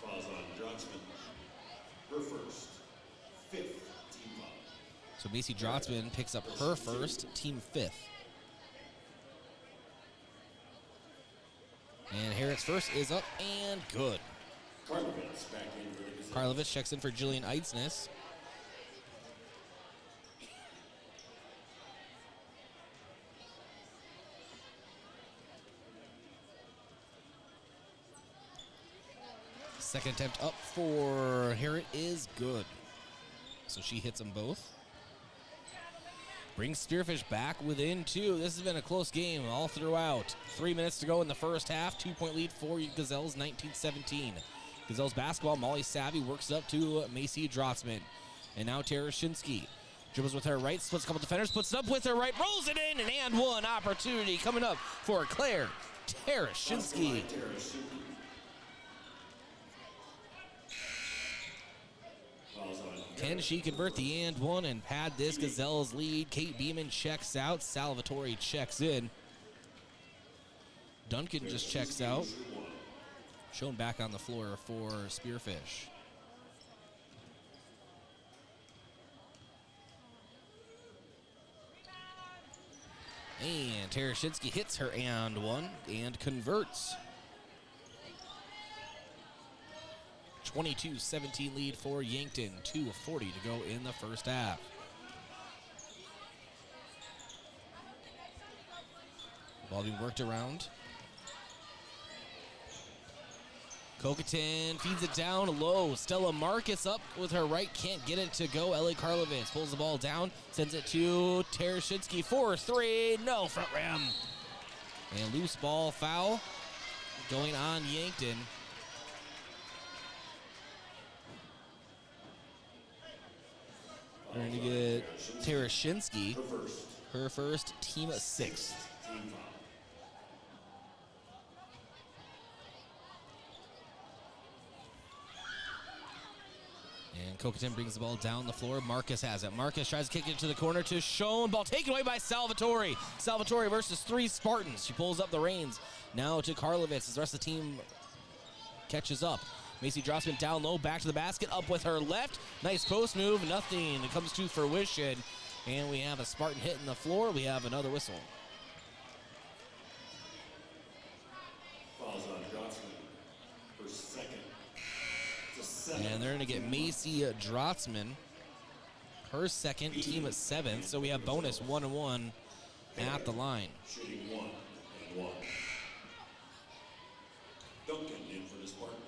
Fouls on Drotzman. Her first. Fifth. So Macy Drotzman picks up her first, team fifth. And Harris first is up and good. Karlovich checks in for Jillian Eitznis. Second attempt up for Harriet is good. So she hits them both. Brings Spearfish back within two. This has been a close game all throughout. 3 minutes to go in the first half. 2-point lead for Gazelles, 19-17. Gazelles basketball, Molly Savvy works up to Macy Drotzman. And now Terashinsky dribbles with her right, splits a couple defenders, puts it up with her right, rolls it in, and one opportunity coming up for Claire Terashinsky. Can she convert the and one and pad this Gazelles lead? Kate Beeman checks out. Salvatore checks in. Duncan just checks out. Shown back on the floor for Spearfish. And Terashinsky hits her and one and converts. 22-17 lead for Yankton. 2:40 to go in the first half. Ball being worked around. Kokatin feeds it down low. Stella Marcus up with her right. Can't get it to go. Ellie Karlovitz pulls the ball down. Sends it to Terashinsky. 4-3. No front rim. And loose ball foul going on Yankton. We're going to get Terashinsky, her first, team 6. And Kokatin brings the ball down the floor. Marcus has it. Marcus tries to kick it to the corner to Schoen. Ball taken away by Salvatore. Salvatore versus 3 Spartans. She pulls up the reins. Now to Karlovitz as the rest of the team catches up. Macy Drossman down low, back to the basket, up with her left. Nice post move, nothing comes to fruition. And we have a Spartan hitting the floor. We have another whistle. Fouls on Drotzman for second. And they're going to get Macy Drotzman, her second, team at 7. So we have bonus 1-1 at the line. Shooting 1-1. Duncan in for the Spartans.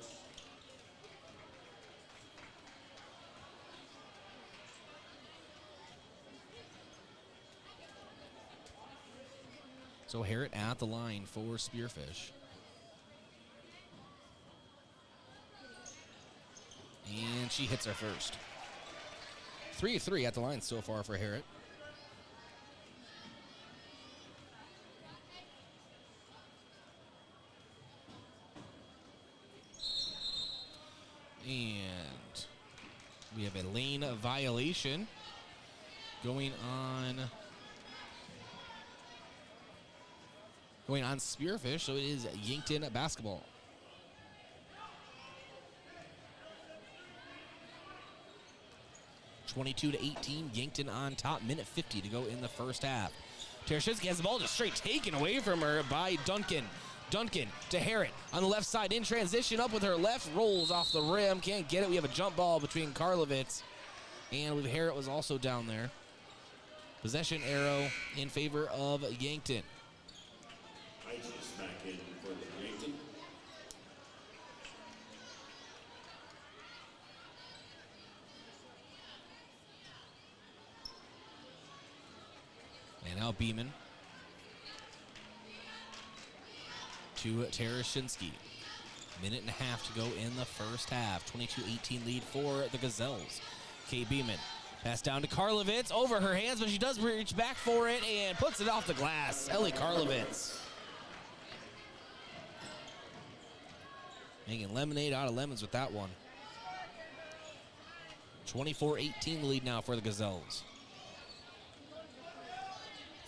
So Harriet at the line for Spearfish. And she hits her first. 3 of 3 at the line so far for Harriet. And we have a lane violation going on Spearfish, so it is Yankton basketball. (22-18), Yankton on top. Minute 50 to go in the first half. Tereshinski has the ball just straight taken away from her by Duncan. Duncan to Harriet on the left side in transition, up with her left, rolls off the rim, can't get it. We have a jump ball between Karlovitz and Harriet was also down there. Possession arrow in favor of Yankton. Just back in for the Yankton. And now Beeman to Tereshinski. Minute and a half to go in the first half. 22-18 lead for the Gazelles. Kay Beeman. Pass down to Karlovitz. Over her hands, but she does reach back for it and puts it off the glass. Ellie Karlovitz. Making lemonade out of lemons with that one. 24-18 lead now for the Gazelles.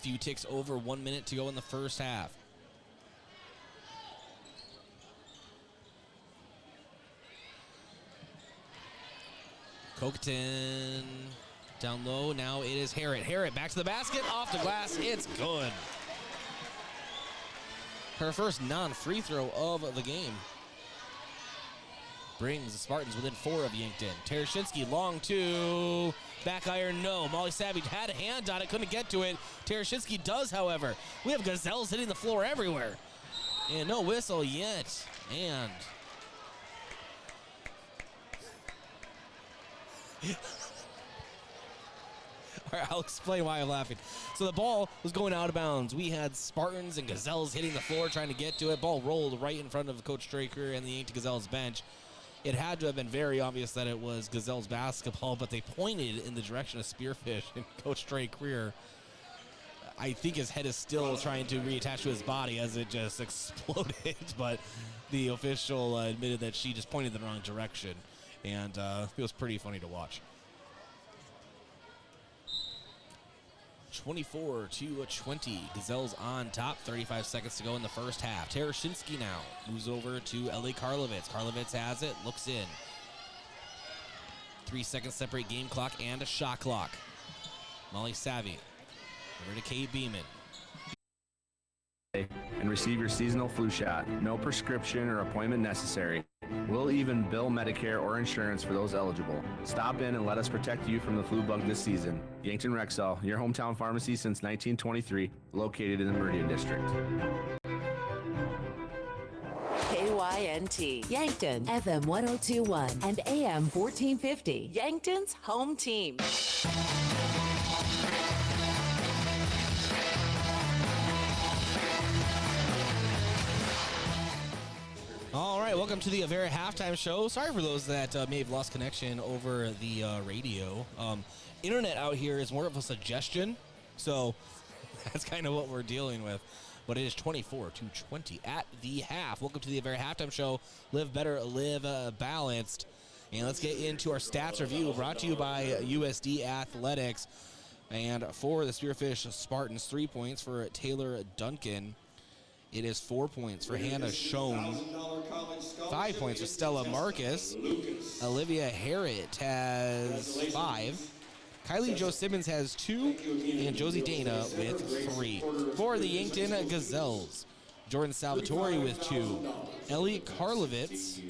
Few ticks over, 1 minute to go in the first half. Coketon down low. Now it is Harriet. Harriet back to the basket, off the glass. It's good. Her first non-free throw of the game. Brings the Spartans within 4 of Yankton. Tereshinski long two. Back iron, no. Molly Savage had a hand on it, couldn't get to it. Tereshinski does, however. We have Gazelles hitting the floor everywhere. And no whistle yet. And all right, I'll explain why I'm laughing. So the ball was going out of bounds. We had Spartans and Gazelles hitting the floor trying to get to it. Ball rolled right in front of Coach Straker and the Yankton Gazelles bench. It had to have been very obvious that it was Gazelles basketball, but they pointed in the direction of Spearfish, and Coach Straker, I think his head is still trying to reattach to his body as it just exploded, but the official admitted that she just pointed in the wrong direction, and it was pretty funny to watch. 24-20, Gazelles on top, 35 seconds to go in the first half. Tereshinski now moves over to Ellie Karlovitz. Karlovitz has it, looks in. 3 seconds separate game clock and a shot clock. Molly Savvy over to Kay Beeman. And receive your seasonal flu shot. No prescription or appointment necessary. We'll even bill Medicare or insurance for those eligible. Stop in and let us protect you from the flu bug this season. Yankton Rexall, your hometown pharmacy since 1923, located in the Meridian District. KYNT, Yankton, FM 1021 and AM 1450, Yankton's home team. All right, welcome to the Avera halftime show. Sorry for those that may have lost connection over the radio. Internet out here is more of a suggestion, so that's kind of what we're dealing with. But it is 24-20 at the half. Welcome to the Avera halftime show. Live better, live balanced. And let's get into our stats review brought to you by USD Athletics. And for the Spearfish Spartans, 3 points for Taylor Duncan. It is 4 points for Hannah Schoen. 5 points for Stella Marcus. Olivia Harriet has 5. Kylie Jo Simmons has 2. And Josie Dana with 3. For the Yankton Gazelles, Jordan Salvatore with 2. Ellie Karlovitz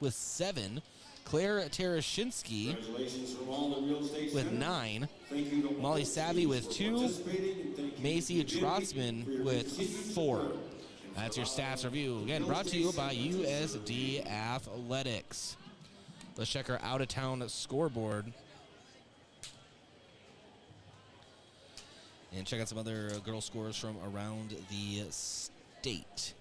with 7. Claire Tereshinski with 9. Molly Savvy with 2. Macy Trotsman with 4. That's your stats review. Again, brought to you by USD Athletics. Let's check our out-of-town scoreboard. And check out some other girl scores from around the state.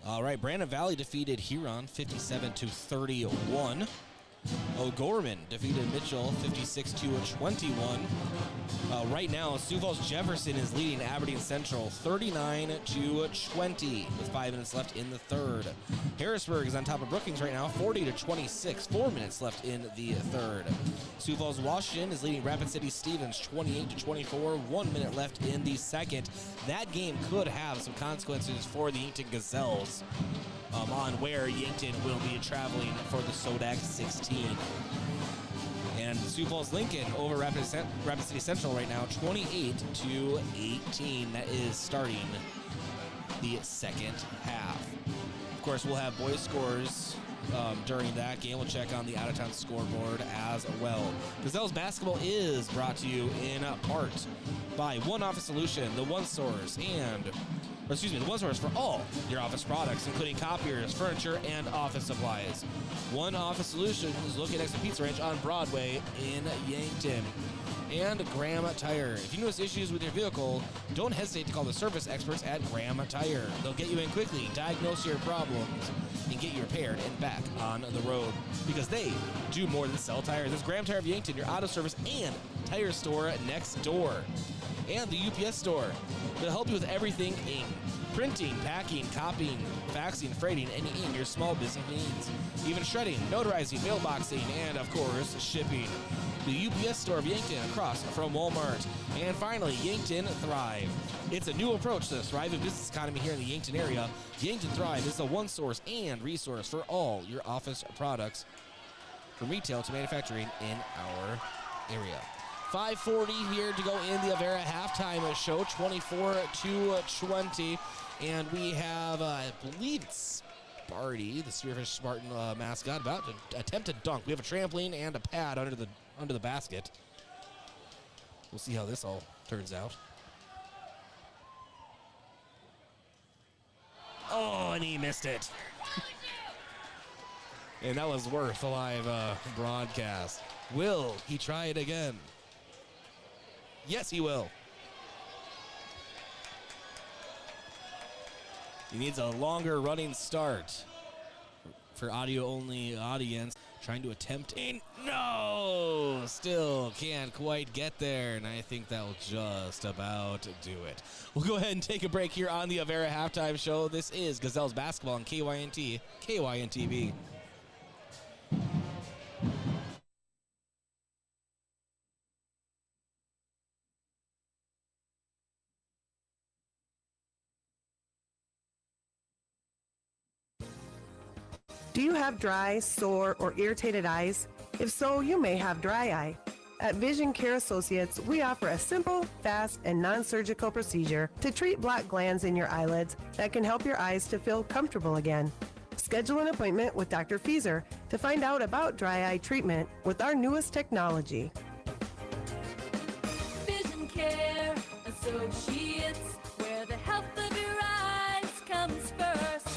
All right, Brandon Valley defeated Huron 57-31. O'Gorman defeated Mitchell 56-21. Right now, Sioux Falls Jefferson is leading Aberdeen Central 39-20 with 5 minutes left in the third. Harrisburg is on top of Brookings right now 40-26, 4 minutes left in the third. Sioux Falls Washington is leading Rapid City Stevens 28-24, 1 minute left in the second. That game could have some consequences for the Yankton Gazelles on where Yankton will be traveling for the SODAC 16. And Sioux Falls Lincoln over Rapid City Central right now, 28-18. That is starting the second half. Of course, we'll have boys scores during that game. We'll check on the out-of-town scoreboard as well. Gazelles basketball is brought to you in part by One Office Solution, the One Source, the One Source for all your office products, including copiers, furniture, and office supplies. One Office Solution is located next to Pizza Ranch on Broadway in Yankton. And Graham Tire. If you notice issues with your vehicle, don't hesitate to call the service experts at Graham Tire. They'll get you in quickly, diagnose your problems, and get you repaired and back on the road. Because they do more than sell tires. It's Graham Tire of Yankton, your auto service and tire store next door. And the UPS store. They'll help you with everything ink. Printing, packing, copying, faxing, freighting, any ink your small business needs. Even shredding, notarizing, mailboxing, and of course, shipping. The UPS store of Yankton across from Walmart. And finally, Yankton Thrive. It's a new approach to the thriving business economy here in the Yankton area. Yankton Thrive is the one source and resource for all your office products, from retail to manufacturing in our area. 5:40 here to go in the Avera halftime show, 24-20. And we have, I believe it's Sparty, the Spearfish Spartan mascot, about to attempt to dunk. We have a trampoline and a pad under the basket. We'll see how this all turns out. Oh, and he missed it. And that was worth a live broadcast. Will he try it again? Yes, he will. He needs a longer running start for audio-only audience. Trying to attempt a no! Still can't quite get there, and I think that will just about do it. We'll go ahead and take a break here on the Avera Halftime Show. This is Gazelles Basketball on KYNT, KYNTV. Do you have dry, sore, or irritated eyes? If so, you may have dry eye. At Vision Care Associates, we offer a simple, fast, and non-surgical procedure to treat black glands in your eyelids that can help your eyes to feel comfortable again. Schedule an appointment with Dr. Fieser to find out about dry eye treatment with our newest technology. Vision Care Associates, where the health of your eyes comes first.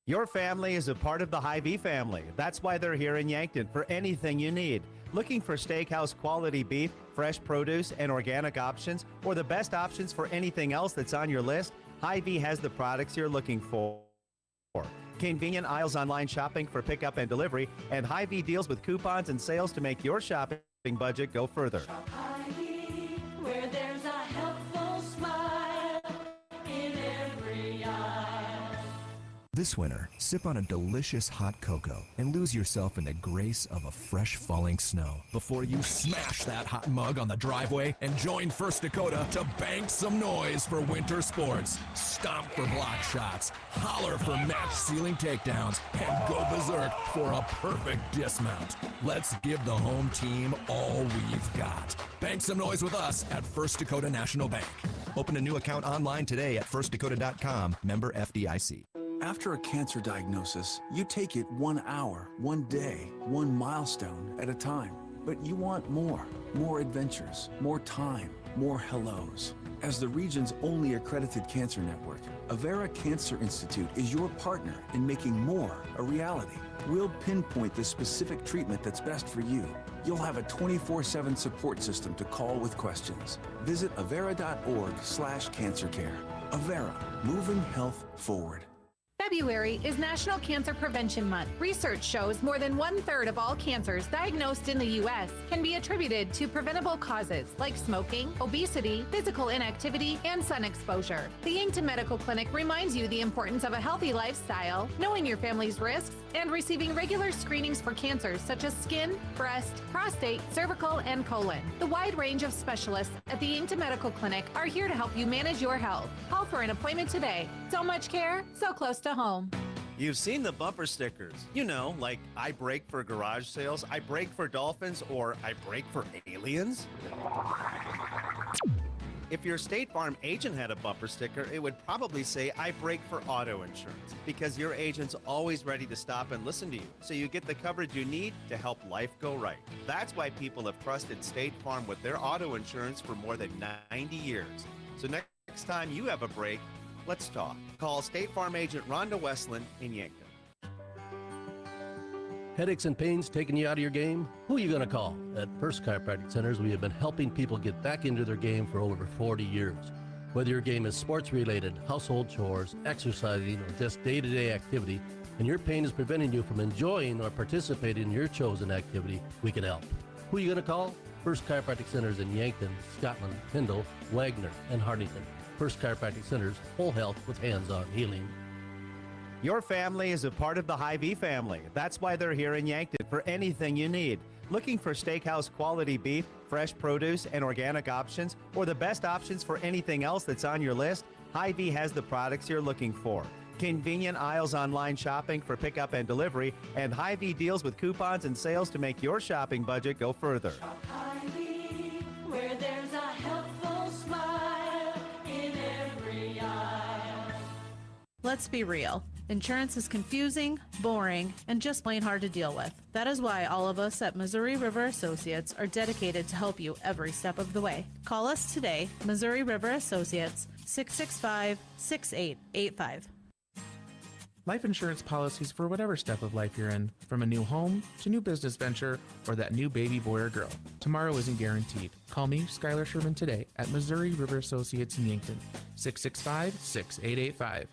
Your family is a part of the Hy-Vee family. That's why they're here in Yankton for anything you need. Looking for steakhouse quality beef, fresh produce, and organic options, or the best options for anything else that's on your list? Hy-Vee has the products you're looking for. Convenient aisles online shopping for pickup and delivery, and Hy-Vee deals with coupons and sales to make your shopping budget go further. Hy-Vee, where there's a helpful smile in every eye. This winter, sip on a delicious hot cocoa and lose yourself in the grace of a fresh falling snow before you smash that hot mug on the driveway and join First Dakota to bank some noise for winter sports. Stomp for block shots, holler for match ceiling takedowns, and go berserk for a perfect dismount. Let's give the home team all we've got. Bank some noise with us at First Dakota National Bank. Open a new account online today at firstdakota.com, member FDIC. After a cancer diagnosis, you take it 1 hour, 1 day, 1 milestone at a time. but you want more. More adventures, more time, more hellos. As the region's only accredited cancer network, Avera Cancer Institute is your partner in making more a reality. We'll pinpoint the specific treatment that's best for you. You'll have a 24/7 support system to call with questions. Visit avera.org/cancercare. Avera, moving health forward. February is National Cancer Prevention Month. Research shows more than 1/3 of all cancers diagnosed in the U.S. can be attributed to preventable causes like smoking, obesity, physical inactivity, and sun exposure. The Yankton Medical Clinic reminds you the importance of a healthy lifestyle, knowing your family's risks, and receiving regular screenings for cancers such as skin, breast, prostate, cervical, and colon. The wide range of specialists at the Yankton Medical Clinic are here to help you manage your health. Call for an appointment today. So much care, so close to home. You've seen the bumper stickers. You know, like I brake for garage sales, I brake for dolphins, or I brake for aliens. If your State Farm agent had a bumper sticker, it would probably say, I brake for auto insurance, because your agent's always ready to stop and listen to you, so you get the coverage you need to help life go right. That's why people have trusted State Farm with their auto insurance for more than 90 years. So next time you have a break, let's talk. Call State Farm agent Rhonda Westland in Yankton. Headaches and pains taking you out of your game? Who are you going to call? At First Chiropractic Centers, we have been helping people get back into their game for over 40 years. Whether your game is sports-related, household chores, exercising, or just day-to-day activity, and your pain is preventing you from enjoying or participating in your chosen activity, we can help. Who are you going to call? First Chiropractic Centers in Yankton, Scotland, Tyndall, Wagner, and Hartington. First Chiropractic Centers, whole health with hands-on healing. Your family is a part of the Hy-Vee family. That's why they're here in Yankton for anything you need. Looking for steakhouse quality beef, fresh produce, and organic options, or the best options for anything else that's on your list? Hy-Vee has the products you're looking for. Convenient aisles online shopping for pickup and delivery, and Hy-Vee deals with coupons and sales to make your shopping budget go further. Hy-Vee, where there's a helpful smile in every aisle. Let's be real. Insurance is confusing, boring, and just plain hard to deal with. That is why all of us at Missouri River Associates are dedicated to help you every step of the way. Call us today, Missouri River Associates, 665-6885. Life insurance policies for whatever step of life you're in, from a new home to new business venture or that new baby boy or girl. Tomorrow isn't guaranteed. Call me, Skylar Sherman, today at Missouri River Associates in Yankton, 665-6885.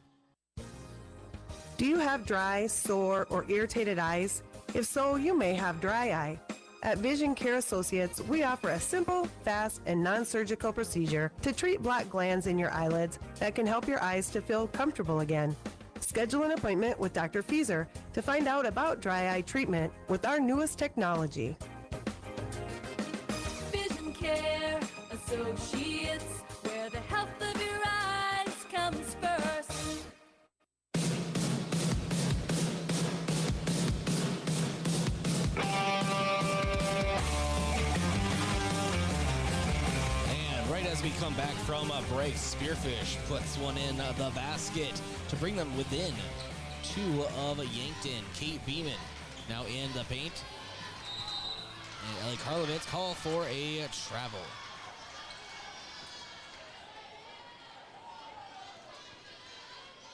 Do you have dry, sore, or irritated eyes? If so, you may have dry eye. At Vision Care Associates, we offer a simple, fast, and non-surgical procedure to treat black glands in your eyelids that can help your eyes to feel comfortable again. Schedule an appointment with Dr. Fieser to find out about dry eye treatment with our newest technology. Vision Care Associates, where the health of your eyes comes first. As we come back from a break, Spearfish puts one in the basket to bring them within two of Yankton. Kate Beeman now in the paint. And Ellie Karlovitz call for a travel.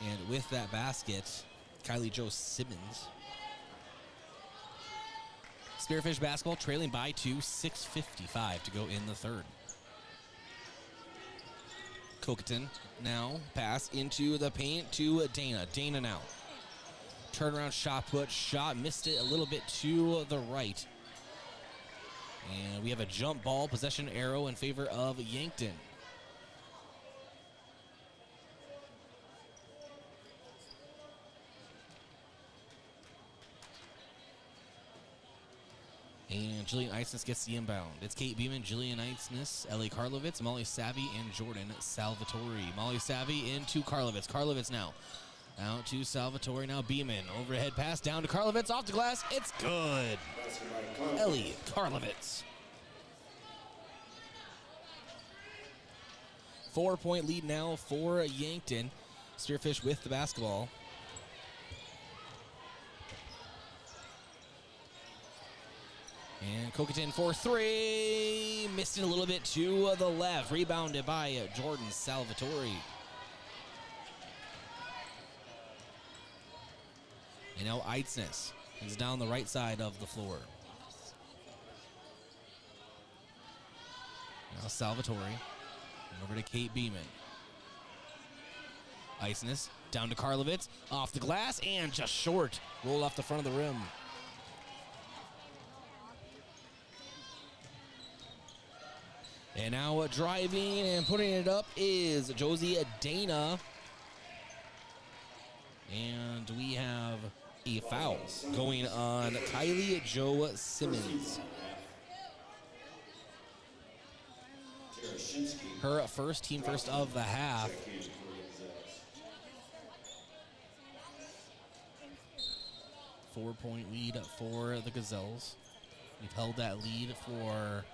And with that basket, Kylie Jo Simmons. Spearfish basketball trailing by 2, 6:55 to go in the third. Cocaton now pass into the paint to Dana. Dana now. Turnaround shot put. Shot missed it a little bit to the right. And we have a jump ball possession arrow in favor of Yankton. And Jillian Eisness gets the inbound. It's Kate Beeman, Jillian Eisness, Ellie Karlovitz, Molly Savvy, and Jordan Salvatore. Molly Savvy into Karlovitz. Karlovitz now. Out to Salvatore, now Beeman. Overhead pass down to Karlovitz, off the glass. It's good. Ellie Karlovitz. 4-point lead now for Yankton. Spearfish with the basketball. And Kokatin for three. Missed it a little bit to the left. Rebounded by Jordan Salvatore. And now Eitznes is down the right side of the floor. Now Salvatore. Over to Kate Beeman. Eitznes down to Karlovitz. Off the glass and just short. Rolled off the front of the rim. And now driving and putting it up is Josie Dana. And we have a foul going on Kylie Jo Simmons. Her first, team first of the half. Four-point lead for the Gazelles. We've held that lead for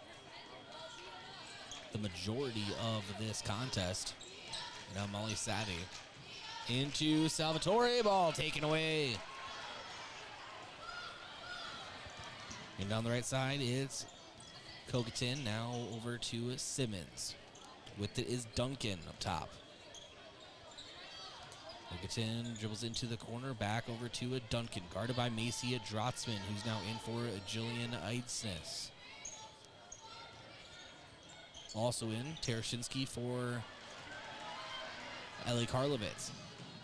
the majority of this contest. Now Molly Savvy into Salvatore, ball taken away. And down the right side, it's Kokatin. Now over to Simmons. With it is Duncan up top. Kokatin dribbles into the corner, back over to a Duncan, guarded by Macy Drotzman, who's now in for Jillian Eitznes. Also in, Tereshinski for Ellie Karlovitz.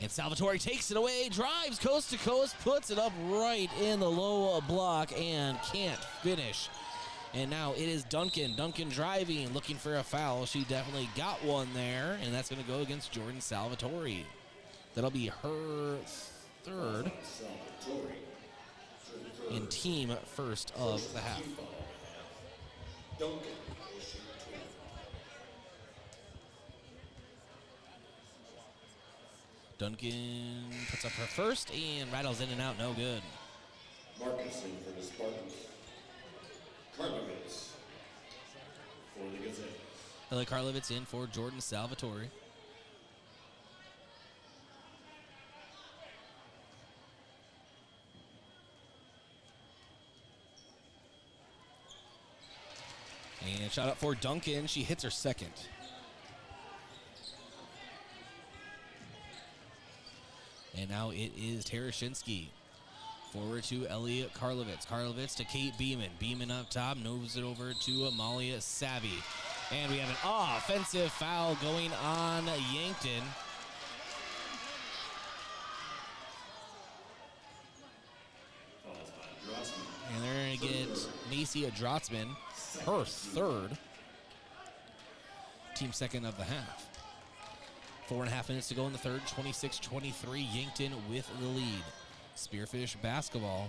And Salvatore takes it away, drives coast to coast, puts it up right in the low block and can't finish. And now it is Duncan. Duncan driving, looking for a foul. She definitely got one there, and that's going to go against Jordan Salvatore. That'll be her third and team first of the half. Duncan puts up her first and rattles in and out, no good. Marcus in for the Spartans. Karlovitz for the Gazette. Ellie Karlovitz in for Jordan Salvatore. And shot up for Duncan. She hits her second. And now it is Tereshinski. Forward to Elliot Karlovitz. Karlovitz to Kate Beeman. Beeman up top, moves it over to Amalia Savvy. And we have an offensive foul going on Yankton. And they're going to get Macy Drotzman, her third. Team second of the half. 4.5 minutes to go in the third. 26-23, Yankton with the lead. Spearfish basketball.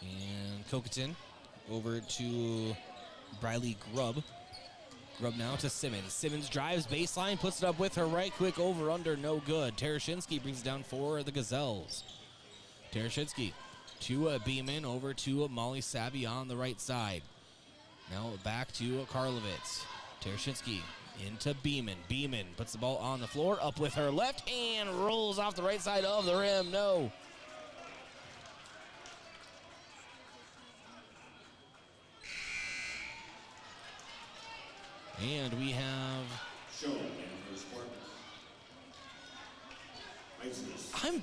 And Kokatin over to Briley Grubb. Grubb now to Simmons. Simmons drives baseline, puts it up with her right, quick over, under, no good. Tereshinski brings it down for the Gazelles. Tereshinski to Beeman, over to Molly Savvy on the right side. Now back to Karlovitz. Tereshinski into Beeman. Beeman puts the ball on the floor, up with her left, and rolls off the right side of the rim. No. And we have... I'm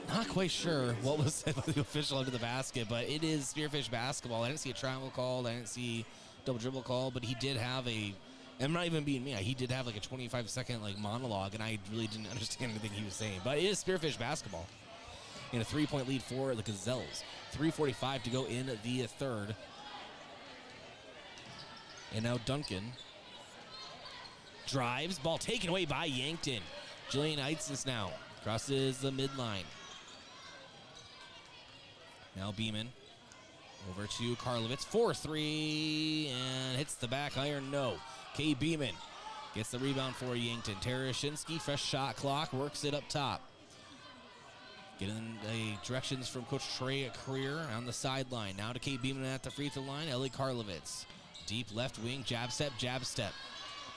not quite sure what was said by the official under the basket, but it is Spearfish basketball. I didn't see a triangle called. I didn't see double dribble called, but he did have a... I'm not even being me. He did have like a 25-second monologue, and I really didn't understand anything he was saying. But it is Spearfish basketball. And a 3-point lead for the Gazelles. 3:45 to go in the third. And now Duncan drives. Ball taken away by Yankton. Jillian Eitznes now crosses the midline. Now Beeman over to Karlovitz. 4-3 and hits the back iron. No. Kay Beeman gets the rebound for Yankton. Tereshinski, fresh shot clock, works it up top. Getting the directions from Coach Trey Career on the sideline. Now to Kate Beeman at the free throw line. Ellie Karlovitz. Deep left wing, jab step,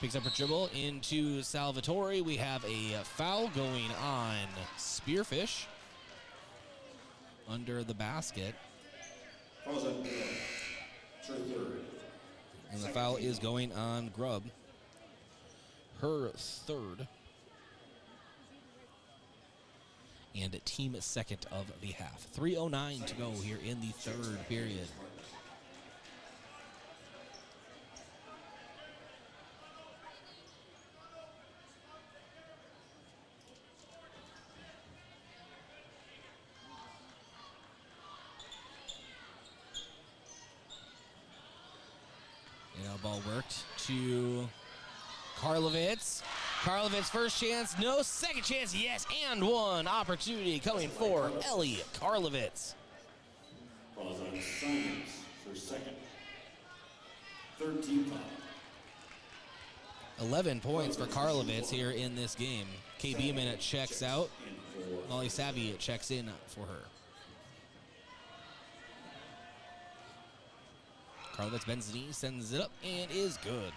Picks up a dribble into Salvatore. We have a foul going on Spearfish under the basket. Fouls on Grubb. Her third. And the foul is going on Grubb. Her third. And team second of the half. 3:09 to go here in the third period. And now ball worked to Karlovitz. Karlovitz first chance, no, second chance, yes, and one opportunity coming for Ellie Karlovitz. Fouls on Simons for second. Third team foul. 11 points for Karlovitz here in this game. Kate Beeman checks out. Molly Savvy checks in for her. Karlovitz bends the knee, sends it up, and is good.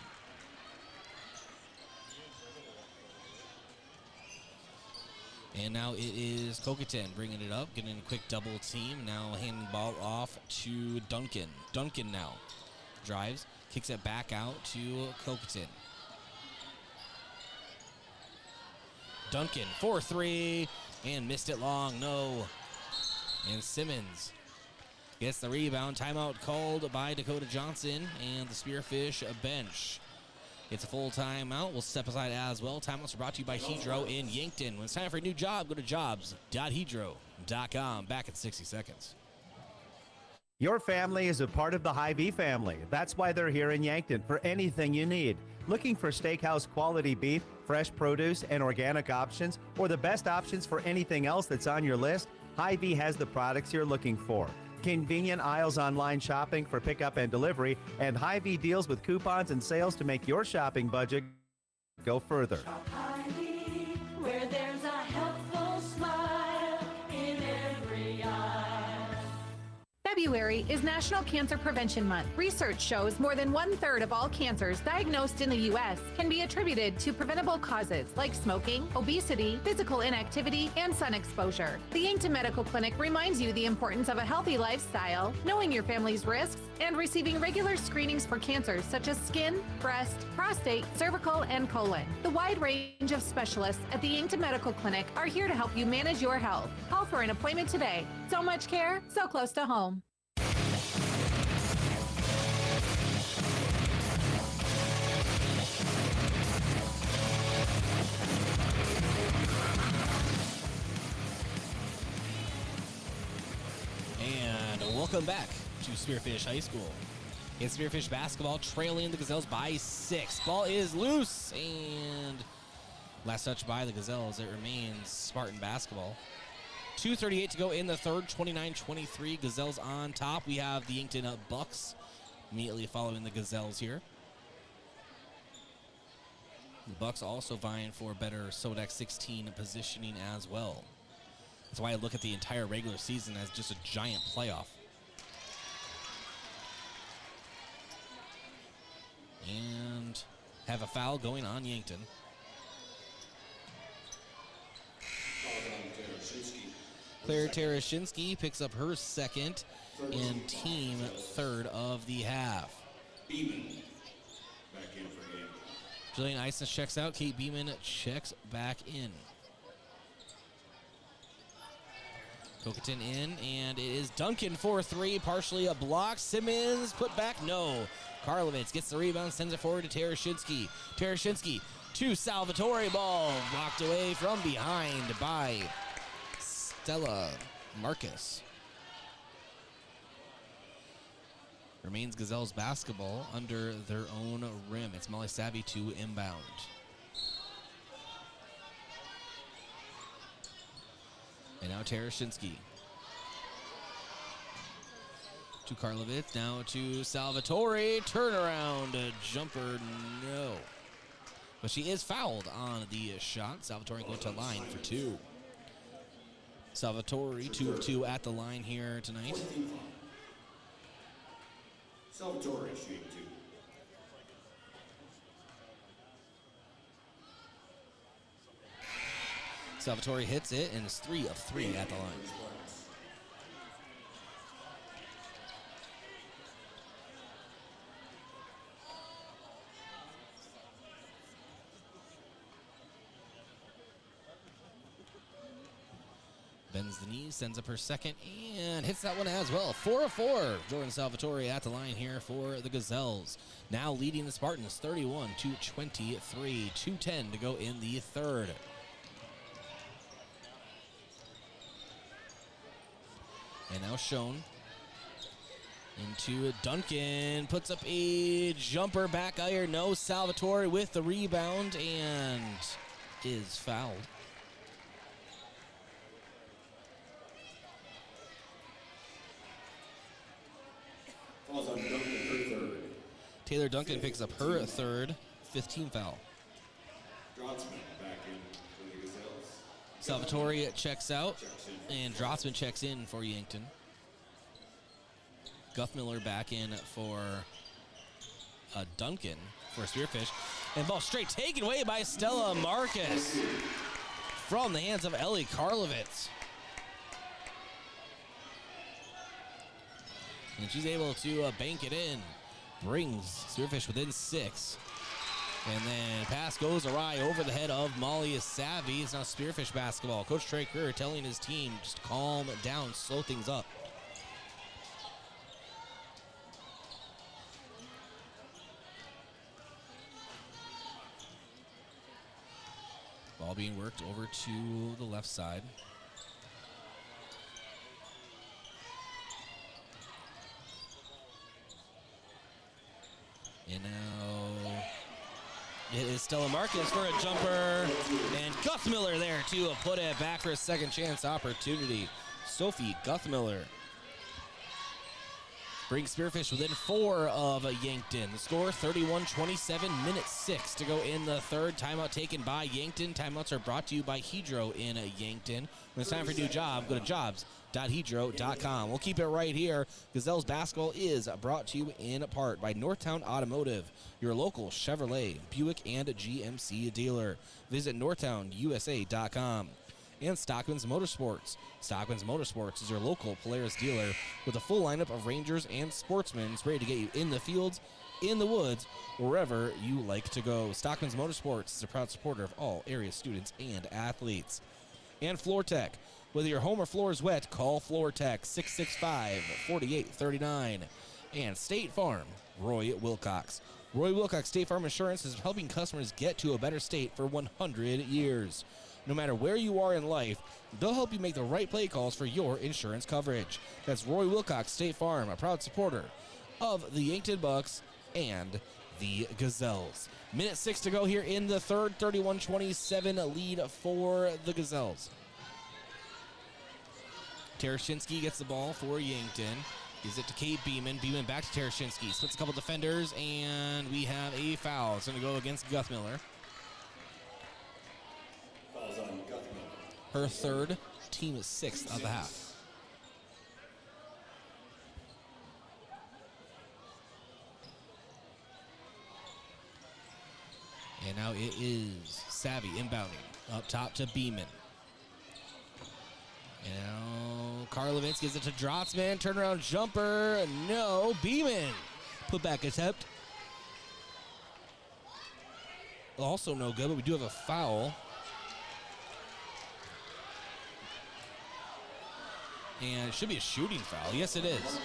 And now it is Coquetin bringing it up, getting a quick double team. Now handing the ball off to Duncan. Duncan now drives, kicks it back out to Coquetin. Duncan, 4-3, and missed it long, no. And Simmons gets the rebound. Timeout called by Dakota Johnson and the Spearfish bench. It's a full timeout. We'll step aside as well. Timeouts are brought to you by Hedro in Yankton. When it's time for a new job, go to jobs.hedro.com. Back in 60 seconds. Your family is a part of the Hy-Vee family. That's why they're here in Yankton for anything you need. Looking for steakhouse quality beef, fresh produce, and organic options, or the best options for anything else that's on your list? Hy-Vee has the products you're looking for. Convenient aisles online shopping for pickup and delivery, and Hy-Vee deals with coupons and sales to make your shopping budget go further. Hy-Vee, where there's a helpful smile in every eye. February is National Cancer Prevention Month. Research shows more than 1/3 of all cancers diagnosed in the U.S. can be attributed to preventable causes like smoking, obesity, physical inactivity, and sun exposure. The Yankton Medical Clinic reminds you the importance of a healthy lifestyle, knowing your family's risks, and receiving regular screenings for cancers such as skin, breast, prostate, cervical, and colon. The wide range of specialists at the Yankton Medical Clinic are here to help you manage your health. Call for an appointment today. So much care, so close to home. And welcome back to Spearfish High School. It's Spearfish basketball trailing the Gazelles by 6. Ball is loose, and last touch by the Gazelles. It remains Spartan basketball. 2:38 to go in the third, 29-23. Gazelles on top. We have the Yankton Bucks immediately following the Gazelles here. The Bucks also vying for better Sodex 16 positioning as well. That's why I look at the entire regular season as just a giant playoff. And have a foul going on Yankton. Claire Terashinsky picks up her second and team third of the half. Beeman back in for game. Jillian Eisen checks out. Kate Beeman checks back in. Coquetin in, and it is Duncan for 3, partially a block. Simmons put back, no. Karlovitz gets the rebound, sends it forward to Terashinsky. Terashinsky to Salvatore, ball blocked away from behind by Stella Marcus. Remains Gazelles basketball under their own rim. It's Molly Savvy to inbound. And now Terashinsky. To Karlovitz, now to Salvatore. Turnaround jumper, no. But she is fouled on the shot. Salvatore going to line for 2. Salvatore, 2 of 2 at the line here tonight. Salvatore shooting 2. Salvatore hits it and is 3 of 3 at the line. Bends the knee, sends up her second, and hits that one as well. 4 of 4. Jordan Salvatore at the line here for the Gazelles. Now leading the Spartans 31-23. 2:10 to go in the third. And now shown into Duncan. Puts up a jumper back iron. No, Salvatore with the rebound and is fouled. Falls on Duncan, her third. Taylor Duncan picks up her third, 15 foul. Drotzman back in for the Gazelles. Salvatore checks out, and Drotzman checks in for Yankton. Guthmiller back in for Duncan for Spearfish. And ball straight taken away by Stella Marcus from the hands of Ellie Karlovitz. And she's able to bank it in. Brings Spearfish within 6. And then pass goes awry over the head of Molly Savvy. It's now Spearfish basketball. Coach Trey Kerr telling his team just calm down, slow things up. Ball being worked over to the left side. And now it is Stella Marcus for a jumper. And Guthmiller there to put it back for a second chance opportunity. Sophie Guthmiller brings Spearfish within 4 of Yankton. The score 31-27, minute 6 to go in the third. Timeout taken by Yankton. Timeouts are brought to you by Hedro in Yankton. When it's time for a new job, go to jobs.hedro.com. We'll keep it right here. Gazelles basketball is brought to you in part by Northtown Automotive, your local Chevrolet, Buick, and GMC dealer. Visit northtownusa.com. And Stockman's Motorsports. Stockman's Motorsports is your local Polaris dealer with a full lineup of Rangers and Sportsmen ready to get you in the fields, in the woods, wherever you like to go. Stockman's Motorsports is a proud supporter of all area students and athletes. And Floor Tech. Whether your home or floor is wet, call Floor Tech 665-4839. And State Farm, Roy Wilcox. Roy Wilcox State Farm Insurance is helping customers get to a better state for 100 years. No matter where you are in life, they'll help you make the right play calls for your insurance coverage. That's Roy Wilcox State Farm, a proud supporter of the Yankton Bucks and the Gazelles. Minute 6 to go here in the third, 31-27 lead for the Gazelles. Tereshinski gets the ball for Yankton. Gives it to Kate Beeman. Beeman back to Tereshinski. Splits a couple defenders, and we have a foul. It's going to go against Guthmiller. Falls on Guthmiller. Her third, team is 6th of the half. And now it is Savvy inbounding up top to Beeman. And now Karlovitz gives it to Drotzman. Turnaround jumper. No. Beeman. Put back attempt. Also no good, but we do have a foul. And it should be a shooting foul. Yes, it is.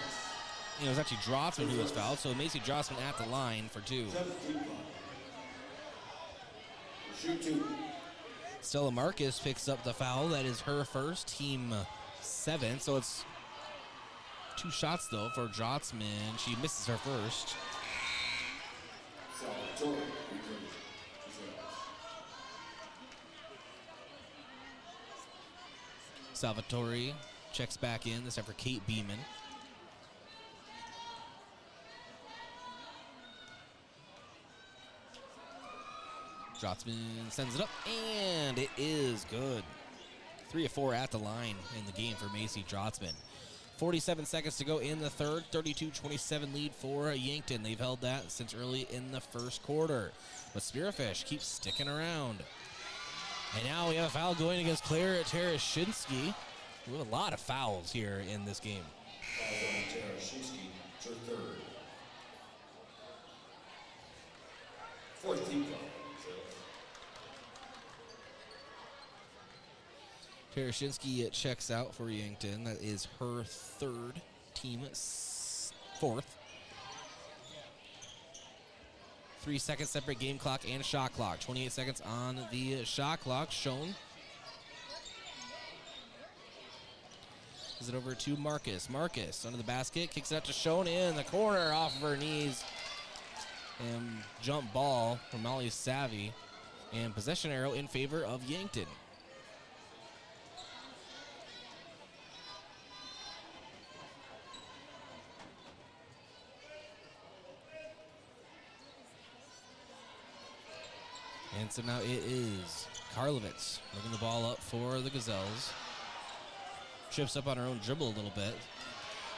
It was actually Drotzman who was fouled, so Macy Drotzman at the line for 2. Shoot 2. Stella Marcus picks up the foul. That is her first, team 7. So it's 2 shots, though, for Drotzman. She misses her first. Salvatore checks back in, this time for Kate Beeman. Drotzman sends it up, and it is good. 3 of 4 at the line in the game for Macy Drotzman. 47 seconds to go in the third. 32-27 lead for Yankton. They've held that since early in the first quarter. But Spearfish keeps sticking around. And now we have a foul going against Claire Terashinsky. We have a lot of fouls here in this game. Foul on Terashinsky, it's her third. Fourth team foul. Terashinsky checks out for Yankton. That is her third, team fourth. 3 seconds separate game clock and shot clock. 28 seconds on the shot clock. Shown. Is it over to Marcus? Marcus under the basket, kicks it out to Schoen in the corner off of her knees. And jump ball from Molly Savvy. And possession arrow in favor of Yankton. And so now it is Karlovitz moving the ball up for the Gazelles. Trips up on her own dribble a little bit.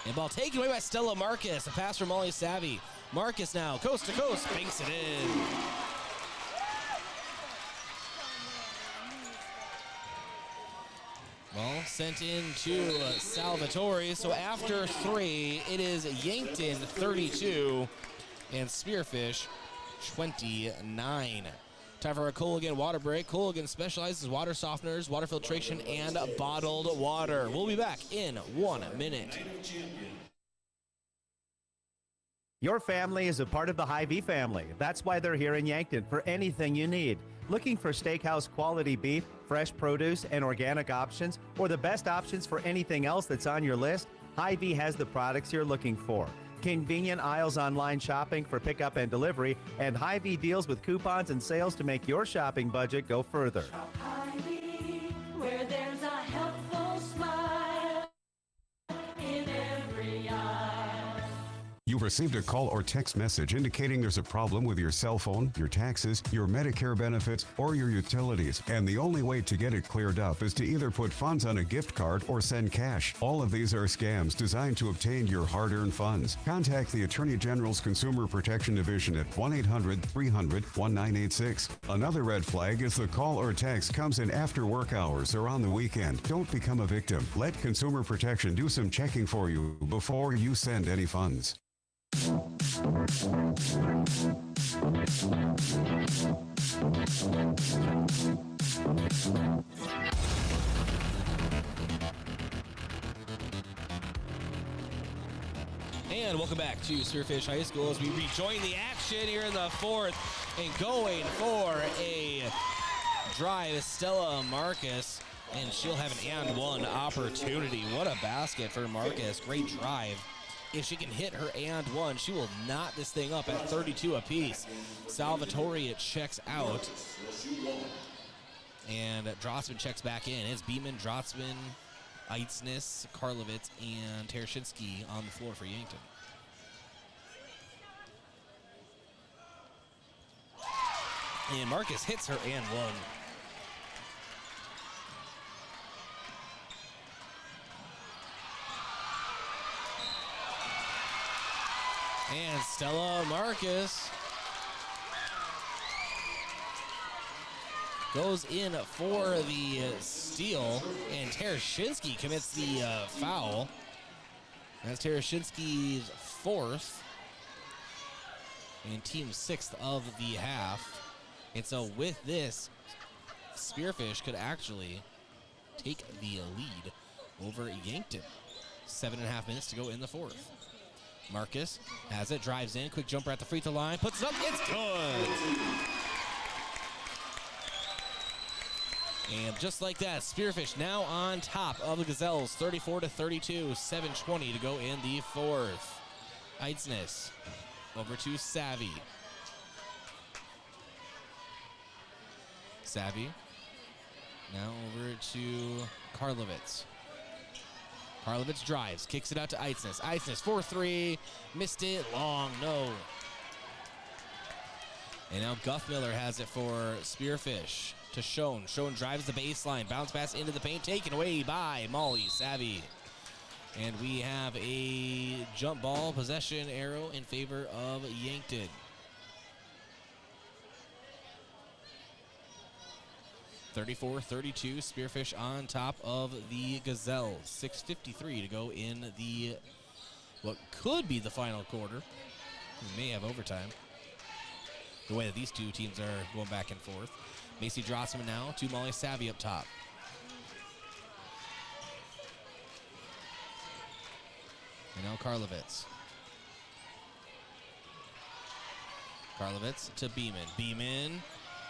And ball taken away by Stella Marcus. A pass from Molly Savvy. Marcus now, coast to coast, banks it in. Ball sent in to Salvatore. So after 3, it is Yankton 32 and Spearfish 29. Time for a Culligan water break. Culligan specializes in water softeners, water filtration, and bottled water. We'll be back in 1 minute. Your family is a part of the Hy-Vee family. That's why they're here in Yankton for anything you need. Looking for steakhouse quality beef, fresh produce, and organic options, or the best options for anything else that's on your list? Hy-Vee has the products you're looking for. Convenient aisles online shopping for pickup and delivery, and Hy-Vee deals with coupons and sales to make your shopping budget go further. Hy-Vee, where there's a helpful smile in every eye. You've received a call or text message indicating there's a problem with your cell phone, your taxes, your Medicare benefits, or your utilities. And the only way to get it cleared up is to either put funds on a gift card or send cash. All of these are scams designed to obtain your hard-earned funds. Contact the Attorney General's Consumer Protection Division at 1-800-300-1986. Another red flag is the call or text comes in after work hours or on the weekend. Don't become a victim. Let Consumer Protection do some checking for you before you send any funds. And welcome back to Spearfish High School as we rejoin the action here in the fourth and going for a drive, Stella Marcus, and she'll have an and one opportunity. What a basket for Marcus. Great drive. If she can hit her and one, she will knot this thing up at 32 apiece. Salvatore checks out. And Drossman checks back in. It's Beeman, Drossman, Eitznis, Karlovitz, and Terashinsky on the floor for Yankton. And Marcus hits her and one. And Stella Marcus goes in for the steal, and Terashinsky commits the foul. That's Terashinsky's fourth and team's sixth of the half. And so with this, Spearfish could actually take the lead over Yankton. 7.5 minutes to go in the fourth. Marcus has it, drives in, quick jumper at the free throw line, puts it up, it's good! And just like that, Spearfish now on top of the Gazelles, 34-32, 7:20 to go in the fourth. Eitznis over to Savvy. Savvy now over to Karlovitz. Karlovitz drives, kicks it out to Eitznis. Eitznis 4-3, missed it, long, no. And now Guthmiller has it for Spearfish to Schoen. Schoen drives the baseline, bounce pass into the paint, taken away by Molly Savvy. And we have a jump ball possession arrow in favor of Yankton. 34-32, Spearfish on top of the Gazelles. 6:53 to go in the what could be the final quarter. We may have overtime. The way that these two teams are going back and forth. Macy Drossman now to Molly Savvy up top. And now Karlovitz. Karlovitz to Beeman. Beeman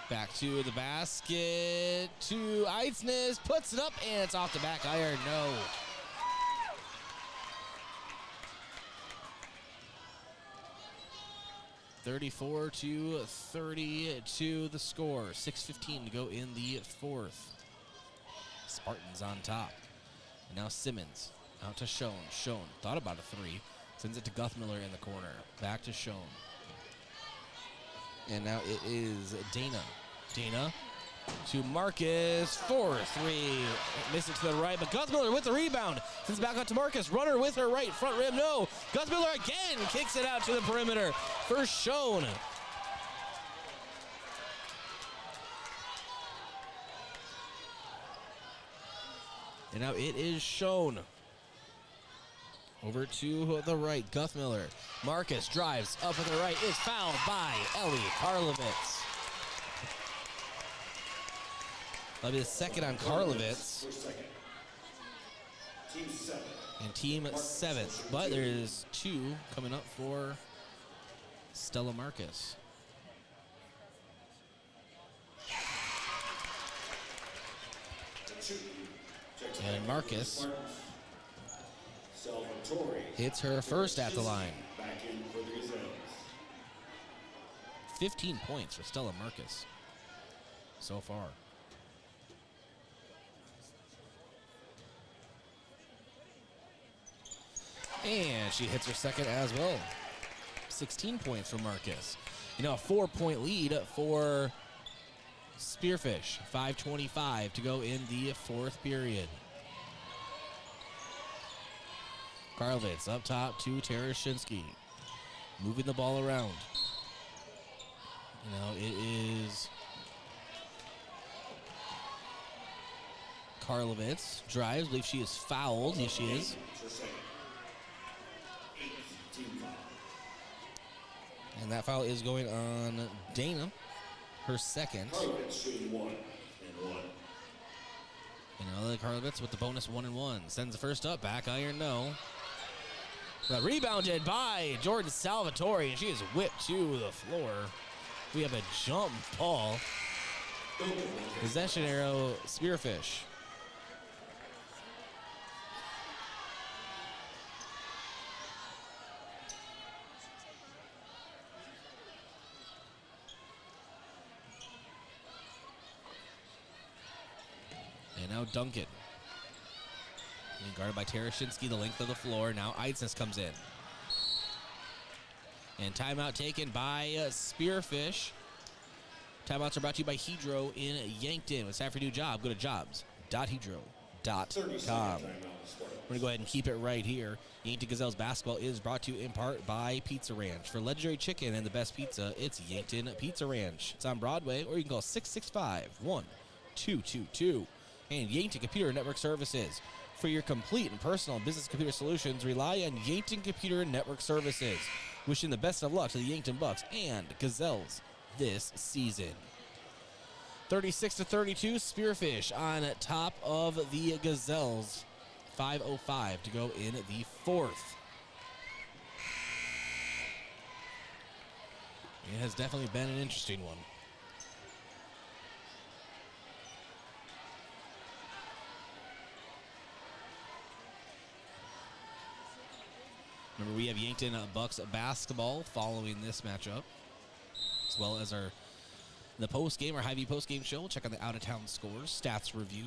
back to the basket to Eitznes. Puts it up and it's off the back iron. No. (34-32) the score. 6:15 to go in the fourth. Spartans on top. And now Simmons out to Schoen. Schoen thought about a three. Sends it to Guthmiller in the corner. Back to Schoen. And now it is Dana. Dana to Marcus for three. Missed it to the right, but Guthmiller with the rebound. Sends it back out to Marcus. Runner with her right. Front rim, no. Guthmiller again kicks it out to the perimeter for Schoen. And now it is Schoen. Over to the right, Guthmiller. Marcus drives up at the right, is fouled by Ellie Karlovitz. That'll be the second on Karlovitz. Team 7. And team 7. But there's 2 coming up for Stella Marcus. And Marcus hits her first at the line. Back in for the Gazelles. 15 points for Stella Marcus so far. And she hits her second as well. 16 points for Marcus. You know, a 4-point lead for Spearfish. 5:25 to go in the fourth period. Karlovitz up top to Terashinsky. Moving the ball around. You know, it is Karlovitz. Drives. I believe she is fouled. Yes, she is. And that foul is going on Dana. Her second. Karlovitz shooting 1 and 1. You know, Karlovitz with the bonus 1 and 1. Sends the first up. Back iron, no. But rebounded by Jordan Salvatore, and she is whipped to the floor. We have a jump ball. Possession arrow, Spearfish. And now Duncan. Being guarded by Terashinsky, the length of the floor. Now Eitznes comes in. And timeout taken by Spearfish. Timeouts are brought to you by Hedro in Yankton. It's time for a new job. Go to jobs.hedro.com. We're going to go ahead and keep it right here. Yankton Gazelles basketball is brought to you in part by Pizza Ranch. For legendary chicken and the best pizza, it's Yankton Pizza Ranch. It's on Broadway, or you can call 665-1222. And Yankton Computer Network Services. For your complete and personal business computer solutions, rely on Yankton Computer Network Services. Wishing the best of luck to the Yankton Bucks and Gazelles this season. 36-32, Spearfish on top of the Gazelles. 5:05 to go in the fourth. It has definitely been an interesting one. Remember, we have Yankton Bucks basketball following this matchup, as well as the post-game, our Hy-Vee post-game show. We'll check on the out-of-town scores, stats review,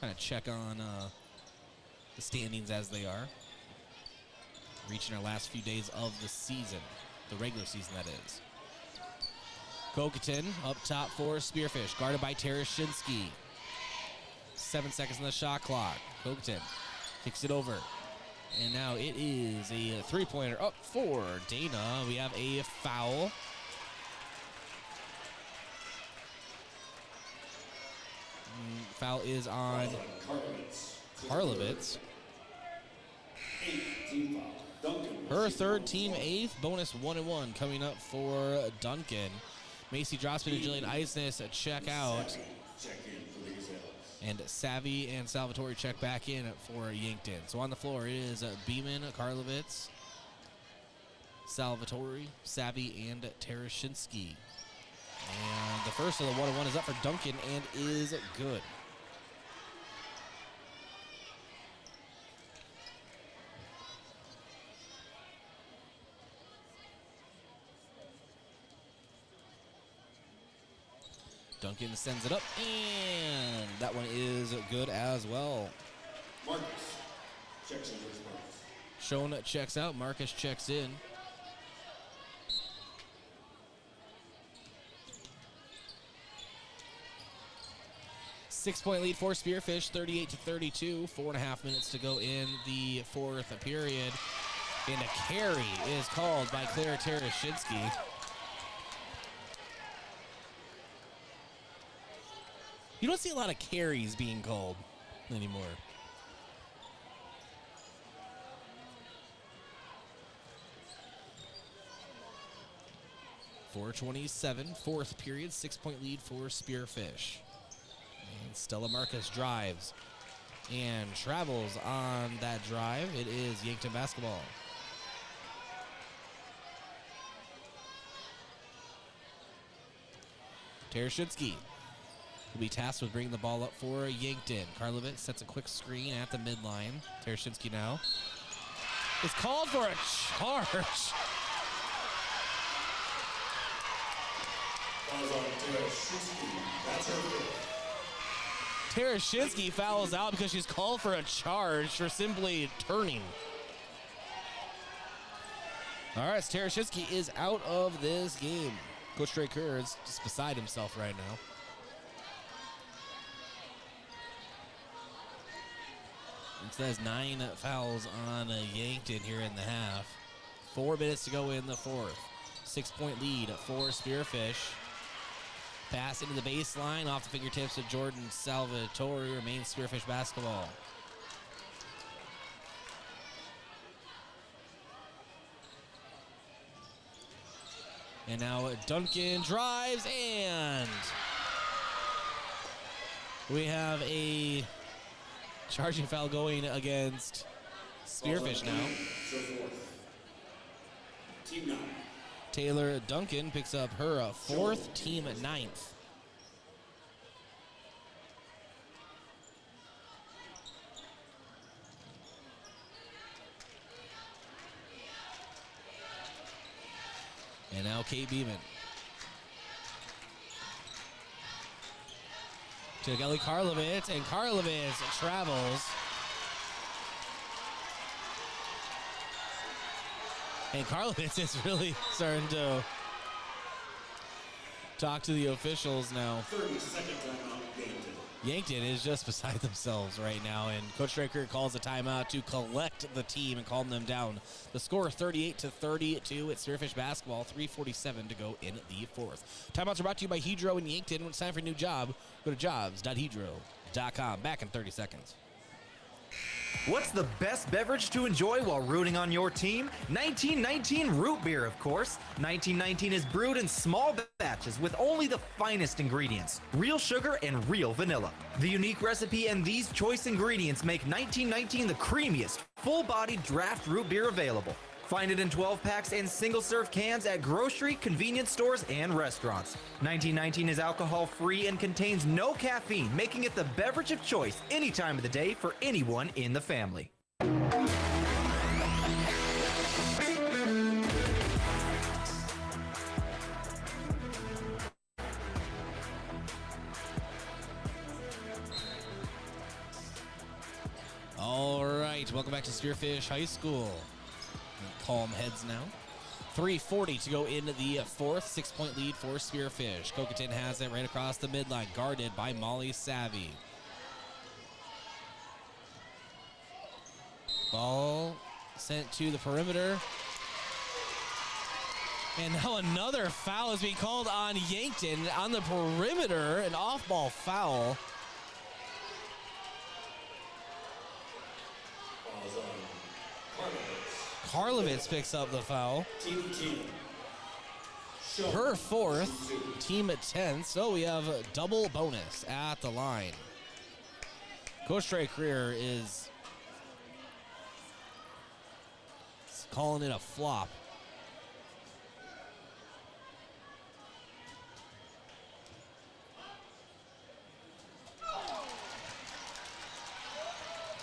kind of check on the standings as they are, reaching our last few days of the season, the regular season, that is. Kokaton up top for Spearfish, guarded by Terashinsky. 7 seconds on the shot clock. Kokaton kicks it over. And now it is a three-pointer up for Dana. We have a foul. Foul is on Karlovitz. Her third, team 8th, bonus 1-1 coming up for Duncan. Macy Drossman and Jillian Eisness check out. And Savvy and Salvatore check back in for Yankton. So on the floor it is Beeman, Karlovitz, Salvatore, Savvy, and Terashinsky. And the first of the 1-1 is up for Duncan and is good. Duncan sends it up, and that one is good as well. Marcus checks in. Shona checks out, Marcus checks in. Six-point lead for Spearfish, 38-32. 4.5 minutes to go in the fourth period. And a carry is called by Claire Terashinsky. You don't see a lot of carries being called anymore. .427, fourth period, 6-point lead for Spearfish. And Stella Marcus drives and travels on that drive. It is Yankton basketball. Terashinsky will be tasked with bringing the ball up for Yankton. Karlovitz sets a quick screen at the midline. Terashinsky now is called for a charge. Terashinsky fouls out because she's called for a charge for simply turning. All right, so Terashinsky is out of this game. Coach Trey Kerr is just beside himself right now. So that's 9 fouls on Yankton here in the half. 4 minutes to go in the fourth. 6-point lead for Spearfish. Pass into the baseline off the fingertips of Jordan Salvatore. Remains Spearfish basketball. And now Duncan drives, and we have a charging foul going against Spearfish now. Team 9. Taylor Duncan picks up her fourth, team 9th. And now Kate Beeman. To Kelly Karlovitz, and Karlovitz travels. And Karlovitz is really starting to talk to the officials now. 30-second timeout, Yankton. Yankton is just beside themselves right now, and Coach Straker calls a timeout to collect the team and calm them down. The score 38-32 at Spearfish basketball, 3:47 to go in the fourth. Timeouts are brought to you by Hedro and Yankton. When it's time for a new job, go to jobs.hedro.com. Back in 30 seconds. What's the best beverage to enjoy while rooting on your team? 1919 root beer, of course. 1919 is brewed in small batches with only the finest ingredients, real sugar and real vanilla. The unique recipe and these choice ingredients make 1919 the creamiest, full-bodied draft root beer available. Find it in 12 packs and single-serve cans at grocery, convenience stores, and restaurants. 1919 is alcohol-free and contains no caffeine, making it the beverage of choice any time of the day for anyone in the family. All right, welcome back to Spearfish High School. Calm heads now. 3:40 to go into the fourth. 6-point lead for Spearfish. Cocaton has it right across the midline, guarded by Molly Savvy. Ball sent to the perimeter. And now another foul is being called on Yankton on the perimeter. An off-ball foul. Fouls on Karlovitz. Karlovitz picks up the foul. Team 10. Show. Her fourth, team at 10. So we have a double bonus at the line. Coach Trey Creer is calling it a flop.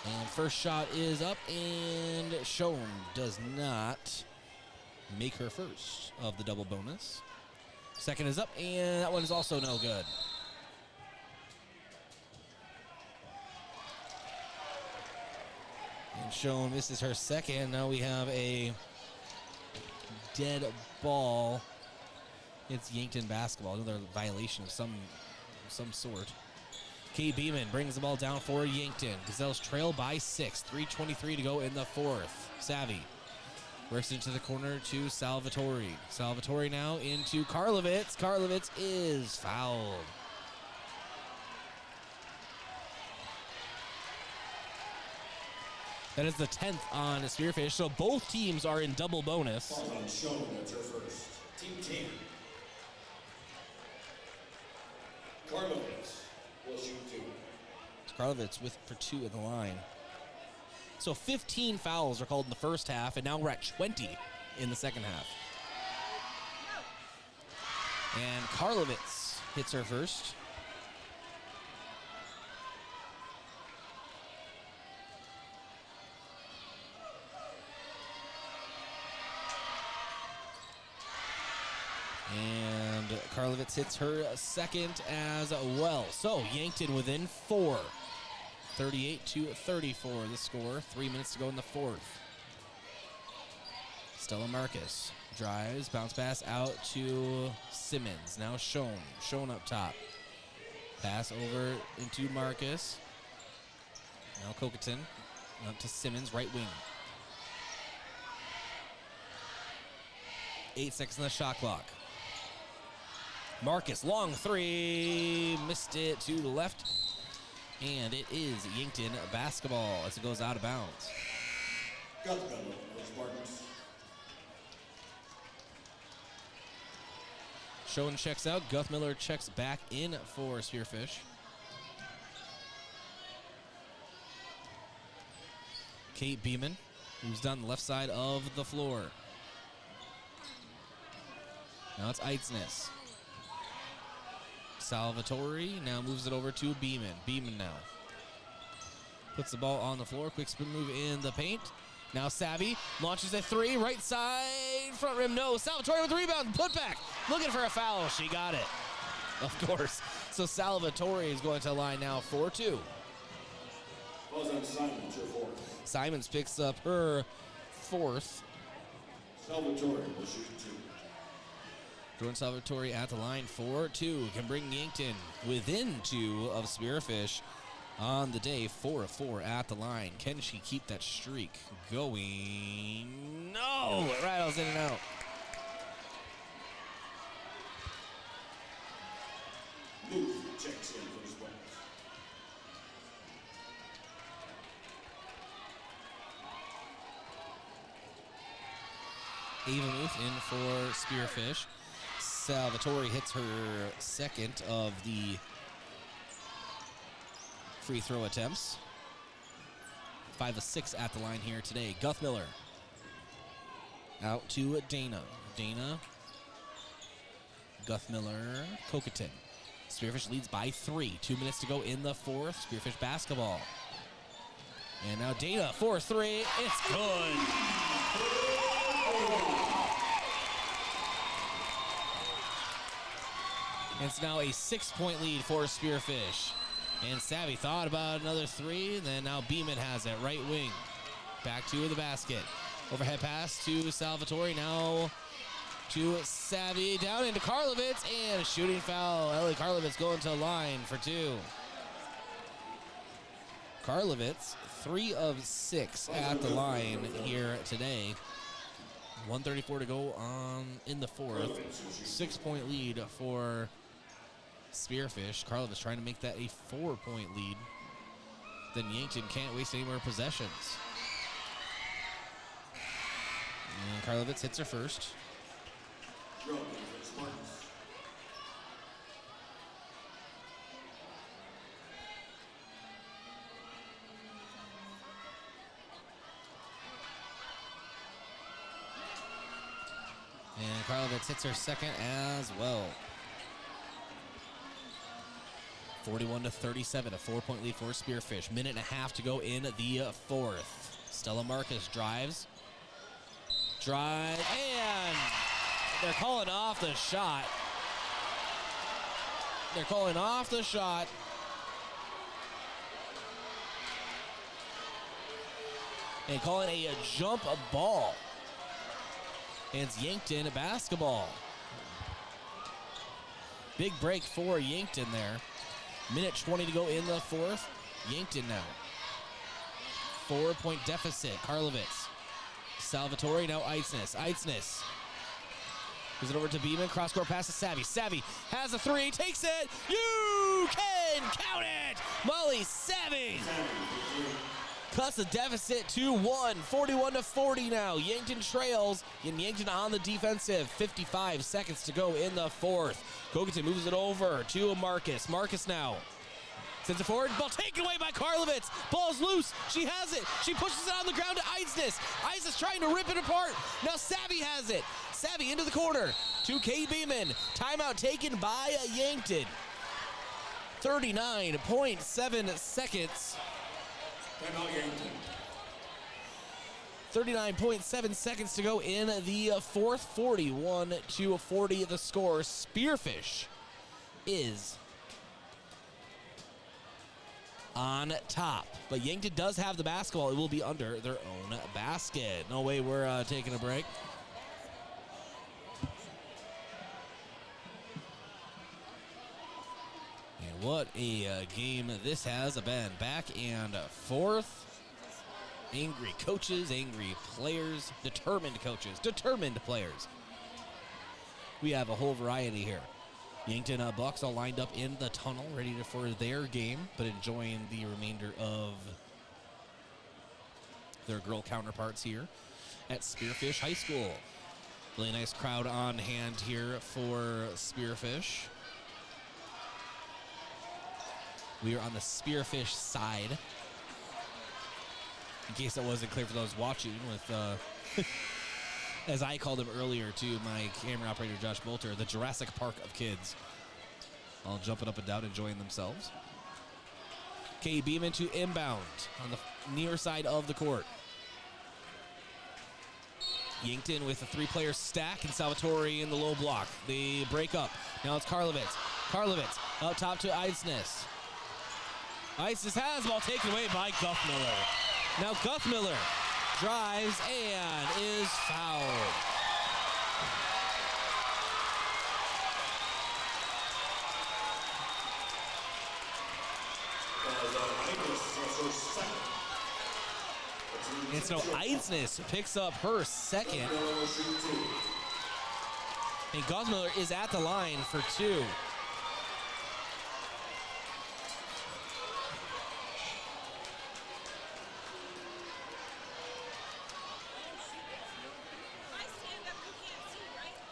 And first shot is up, and Schoen does not make her first of the double bonus. Second is up, and that one is also no good. And Schoen misses her second. Now we have a dead ball. It's Yankton basketball, another violation of some sort. Kate Beeman brings the ball down for Yankton. Gazelles trail by 6. 3:23 to go in the fourth. Savvy works into the corner to Salvatore. Salvatore now into Karlovitz. Karlovitz is fouled. That is the 10th on Spearfish, so both teams are in double bonus. Falls on Schoen, that's her first. Team 10. Karlovitz will shoot 2. Karlovitz for 2 at the line. So 15 fouls are called in the first half, and now we're at 20 in the second half. And Karlovitz hits her first. And Karlovitz hits her second as well. So Yankton within 4. 38-34 the score. 3 minutes to go in the fourth. Stella Marcus drives, bounce pass out to Simmons. Now Schoen. Schoen up top. Pass over into Marcus. Now Cocaton. Up to Simmons, right wing. 8 seconds on the shot clock. Marcus, long three, missed it to the left. And it is Yankton basketball as it goes out of bounds. Schoen checks out. Guthmiller checks back in for Spearfish. Kate Beeman, who's down the left side of the floor. Now it's Eitznes. Salvatore now moves it over to Beeman. Beeman now puts the ball on the floor. Quick spin move in the paint. Now Savvy launches a three. Right side, front rim, no. Salvatore with the rebound. Put back. Looking for a foul. She got it. Of course. So Salvatore is going to the line now 4-2. Falls on Simons, your fourth. Simons picks up her fourth. Salvatore will shoot 2. Jordan Salvatore at the line 4-2. Can bring Yankton within 2 of Spearfish on the day. 4 of 4 at the line. Can she keep that streak going? No! It rattles in and out. Booth checks in for his points. Ava Muth in for Spearfish. Salvatore hits her second of the free throw attempts. 5 of 6 at the line here today. Guthmiller out to Dana. Dana, Guthmiller, Cocaton. Spearfish leads by 3. 2 minutes to go in the fourth. Spearfish basketball. And now Dana for 3. It's good. It's now a 6-point lead for Spearfish. And Savvy thought about another 3. And then now Beeman has it. Right wing. Back to the basket. Overhead pass to Salvatore. Now to Savvy. Down into Karlovitz. And a shooting foul. Ellie Karlovitz going to the line for 2. Karlovitz, 3 of 6 at the line here today. 1:34 to go in the fourth. 6-point lead for Spearfish. Karlovitz trying to make that a 4-point lead. Then Yankton can't waste any more possessions. And Karlovitz hits her first. And Karlovitz hits her second as well. 41-37, a 4-point lead for Spearfish. Minute and a half to go in the fourth. Stella Marcus drives, and they're calling off the shot. They're calling off the shot. And calling a jump ball. And it's Yankton basketball. Big break for Yankton there. Minute 20 to go in the fourth. Yankton now. 4-point deficit. Karlovitz. Salvatore, now Eitznes. Eitznes. Gives it over to Beeman. Cross-court pass to Savvy. Savvy has a three. Takes it. You can count it. Molly Savvy cuts the deficit to 1. 41-40 now. Yankton trails. And Yankton on the defensive. 55 seconds to go in the fourth. Gogatin moves it over to Marcus. Marcus now sends it forward. Ball taken away by Karlovitz. Ball's loose. She has it. She pushes it on the ground to Eitznes. Eitznes trying to rip it apart. Now Savvy has it. Savvy into the corner to Kay Beeman. Timeout taken by Yankton. 39.7 seconds. Timeout Yankton. 39.7 seconds to go in the fourth. 41-40 the score. Spearfish is on top. But Yankton does have the basketball. It will be under their own basket. No way we're taking a break. And what a game this has been. Back and forth. Angry coaches, angry players, determined coaches, determined players. We have a whole variety here. Yankton Bucks all lined up in the tunnel, ready for their game, but enjoying the remainder of their girl counterparts here at Spearfish High School. Really nice crowd on hand here for Spearfish. We are on the Spearfish side. In case that wasn't clear for those watching, with, as I called him earlier to my camera operator, Josh Bolter, the Jurassic Park of kids. All jumping up and down, enjoying themselves. Kay Beeman to inbound on the near side of the court. Yankton with a three-player stack and Salvatore in the low block. They break up. Now it's Karlovitz. Karlovitz up top to Eitznes. Eitznes has the ball taken away by Guthmiller. Now Guthmiller drives and is fouled. And so Eitznes picks up her second. And Guthmiller is at the line for two.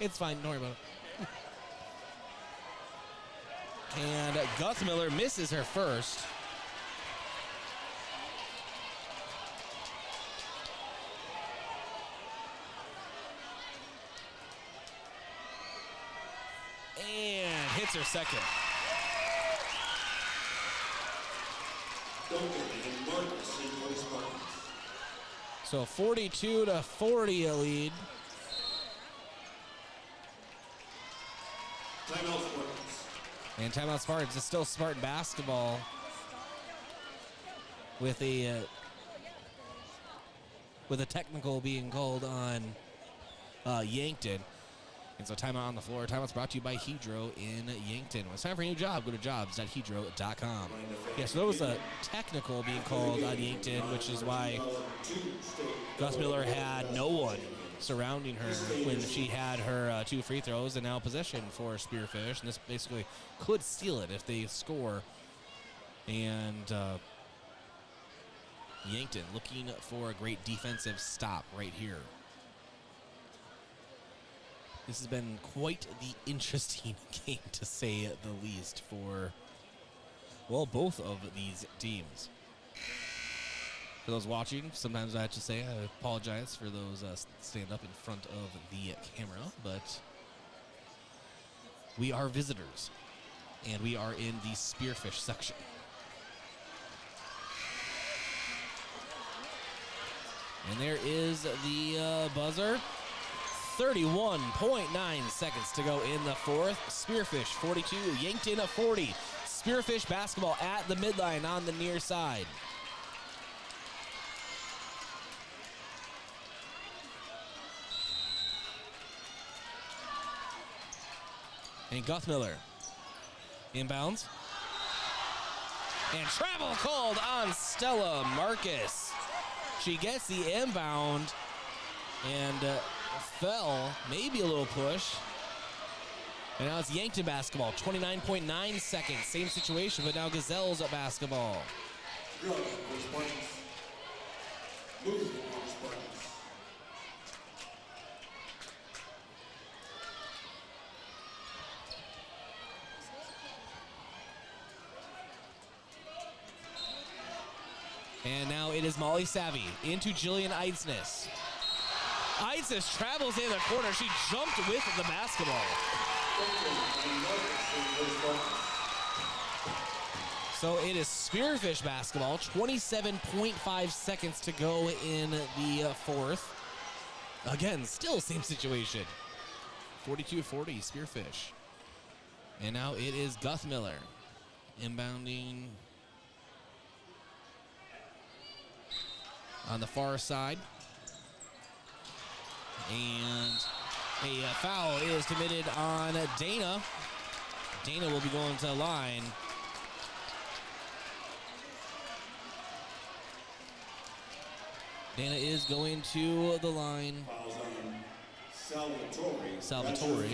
It's fine, don't worry about it. And Guthmiller misses her first. And hits her second. So 42-40 a lead. Timeout Spartans. And timeout Spartans. It's still Spartan basketball with a technical being called on Yankton. And so timeout on the floor. Timeout's brought to you by Hedro in Yankton. When it's time for a new job, go to jobs.hedro.com. Yeah, so there was a technical being called on Yankton, which is why Guthmiller had no one surrounding her when she had her two free throws, and now possession for Spearfish. And this basically could steal it if they score. And Yankton looking for a great defensive stop right here. This has been quite the interesting game, to say the least, for, well, both of these teams. For those watching, sometimes I have to say I apologize for those stand up in front of the camera, but we are visitors, and we are in the Spearfish section. And there is the buzzer. 31.9 seconds to go in the fourth. Spearfish 42, Yankton 40. Spearfish basketball at the midline on the near side. And Guthmiller inbounds. And travel called on Stella Marcus. She gets the inbound and fell, maybe a little push. And now it's Yankton basketball, 29.9 seconds. Same situation, but now Gazelles at basketball. And now it is Molly Savvy into Jillian Eidsness. Eidsness travels in the corner. She jumped with the basketball. So it is Spearfish basketball. 27.5 seconds to go in the fourth. Again, still same situation. 42-40, Spearfish. And now it is Guthmiller inbounding on the far side. And a foul is committed on Dana. Dana will be going to the line. Dana is going to the line. Salvatore.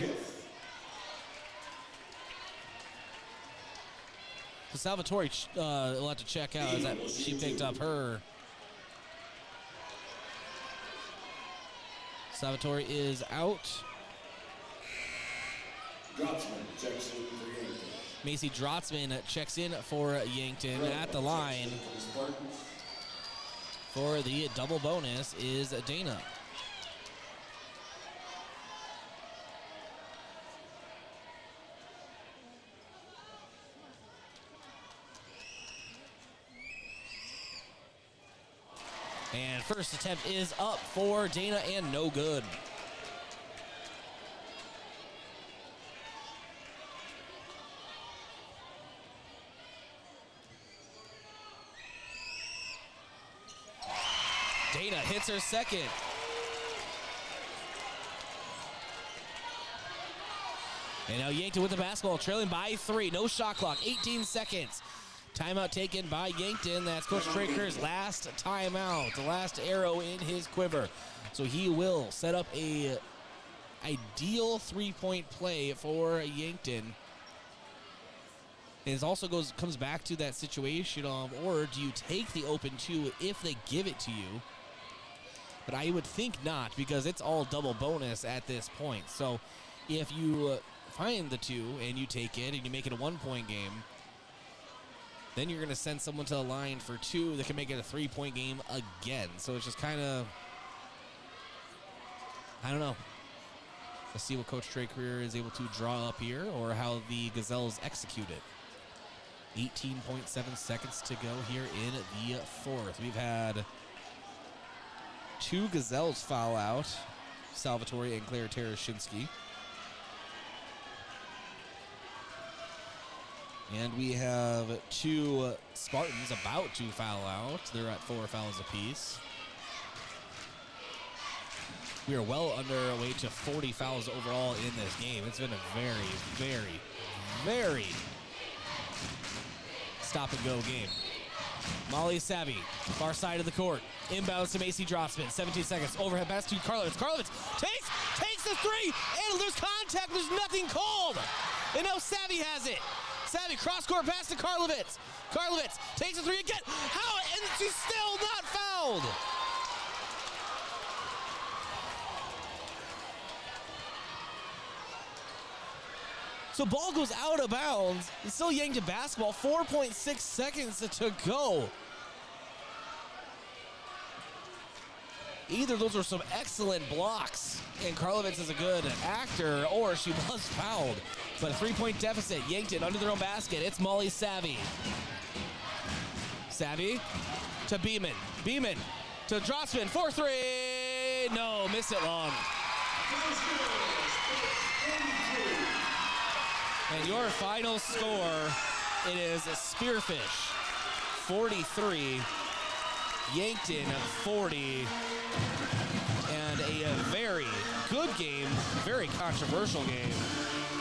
So Salvatore will have to check out as that she picked up her. Salvatore is out. Macy Drotzman checks in for Yankton at the line. For the double bonus is Dana. And first attempt is up for Dana and no good. Dana hits her second. And now Yankton with the basketball, trailing by 3. No shot clock, 18 seconds. Timeout taken by Yankton. That's Coach Trey Kerr's last timeout, the last arrow in his quiver. So he will set up a ideal three-point play for Yankton. It also comes back to that situation of, or do you take the open two if they give it to you? But I would think not, because it's all double bonus at this point. So if you find the two and you take it and you make it a one-point game, then you're going to send someone to the line for two that can make it a three-point game again. So it's just kind of, I don't know. Let's see what Coach Trey Career is able to draw up here, or how the Gazelles execute it. 18.7 seconds to go here in the fourth. We've had two Gazelles foul out, Salvatore and Claire Terashinsky. And we have two Spartans about to foul out. They're at 4 fouls apiece. We are well underway to 40 fouls overall in this game. It's been a very, very, very stop-and-go game. Molly Savvy, far side of the court. Inbounds to Macy Drotzman. 17 seconds. Overhead pass to Karlovitz. Karlovitz takes the three, and there's contact. There's nothing called. And now Savvy has it. Savvy, cross-court pass to Karlovitz. Karlovitz takes the three again. How? And she's still not fouled. So ball goes out of bounds. It's still Yankton basketball. 4.6 seconds to go. Either those were some excellent blocks, and Karlovitz is a good actor, or she was fouled. But a 3-point deficit. Yankton under their own basket. It's Molly Savvy. Savvy to Beeman. Beeman to Drossman. 4-3. No, missed it long. And your final score, it is Spearfish 43, Yankton 40, and a very good game, very controversial game.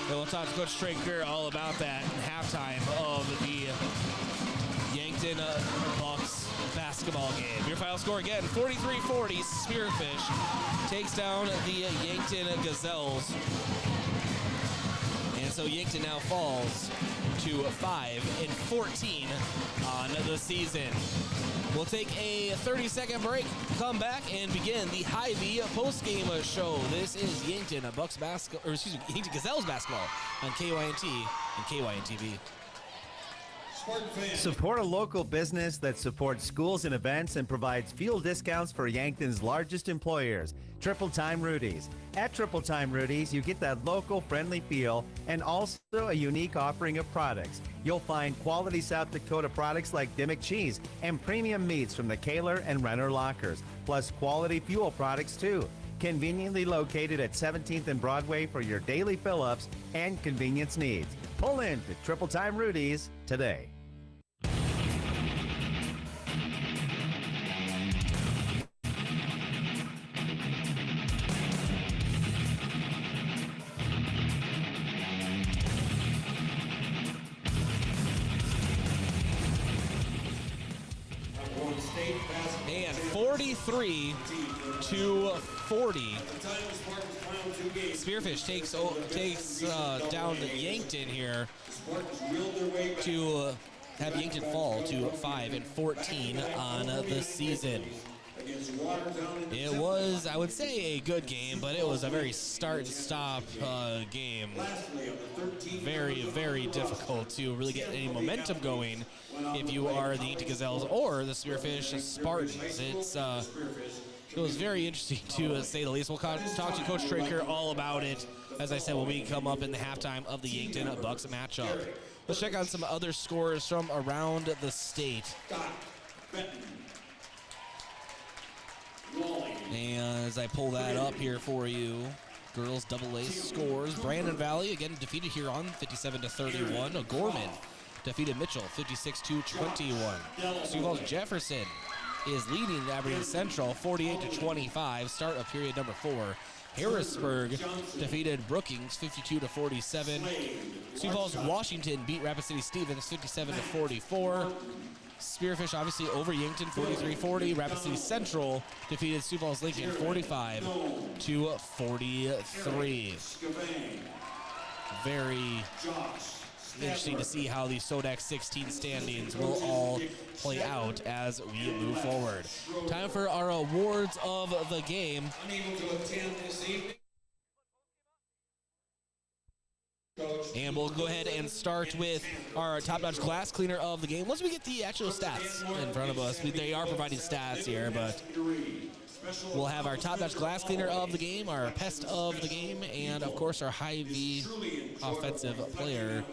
And we'll talk to Coach Straker all about that halftime of the Yankton Bucks basketball game. Your final score again, 43-40, Spearfish takes down the Yankton Gazelles. And so Yankton now falls to 5-14 on the season. We'll take a 30-second break, come back, and begin the Hy-Vee post-game show. This is Yankton Yankton Gazelles basketball on KYNT and KYNTV. Support a local business that supports schools and events and provides fuel discounts for Yankton's largest employers, Triple Time Rudy's. At Triple Time Rudy's, you get that local friendly feel and also a unique offering of products. You'll find quality South Dakota products like Dimmick cheese and premium meats from the Kaler and Renner lockers, plus quality fuel products too. Conveniently located at 17th and Broadway for your daily fill-ups and convenience needs. Pull in to Triple Time Rudy's today. And 43-40. Spearfish takes down Yankton here to have Yankton fall to 5-14 on the season. It was, I would say, a good game, but it was a very start and stop game. Very, very difficult to really get any momentum going if you are the Yankton Gazelles or the Spearfish Spartans. It was very interesting to say the least. We'll talk to Coach Straker all about it, as I said, when we come up in the halftime of the Yankton Bucks matchup. Let's check on some other scores from around the state. And as I pull that up here for you, girls AA scores. Brandon Valley again defeated Huron 57-31. O'Gorman defeated Mitchell 56-21. Sioux Falls Jefferson is leading Aberdeen Central 48-25. Start of period number 4. Harrisburg defeated Brookings 52-47. Sioux Falls Washington beat Rapid City Stevens 57-44. Spearfish obviously over Yankton 43-40. Rapid City Central defeated Sioux Falls Lincoln 45-43. Very interesting to see how the SODAC 16 standings will all play out as we move forward. Time for our awards of the game. Unable to attend this evening. And we'll go ahead and start with our top-notch glass cleaner of the game. Once we get the actual stats in front of us, they are providing stats here, but we'll have our top-notch glass cleaner of the game, our pest of the game, and, of course, our Hy-Vee offensive player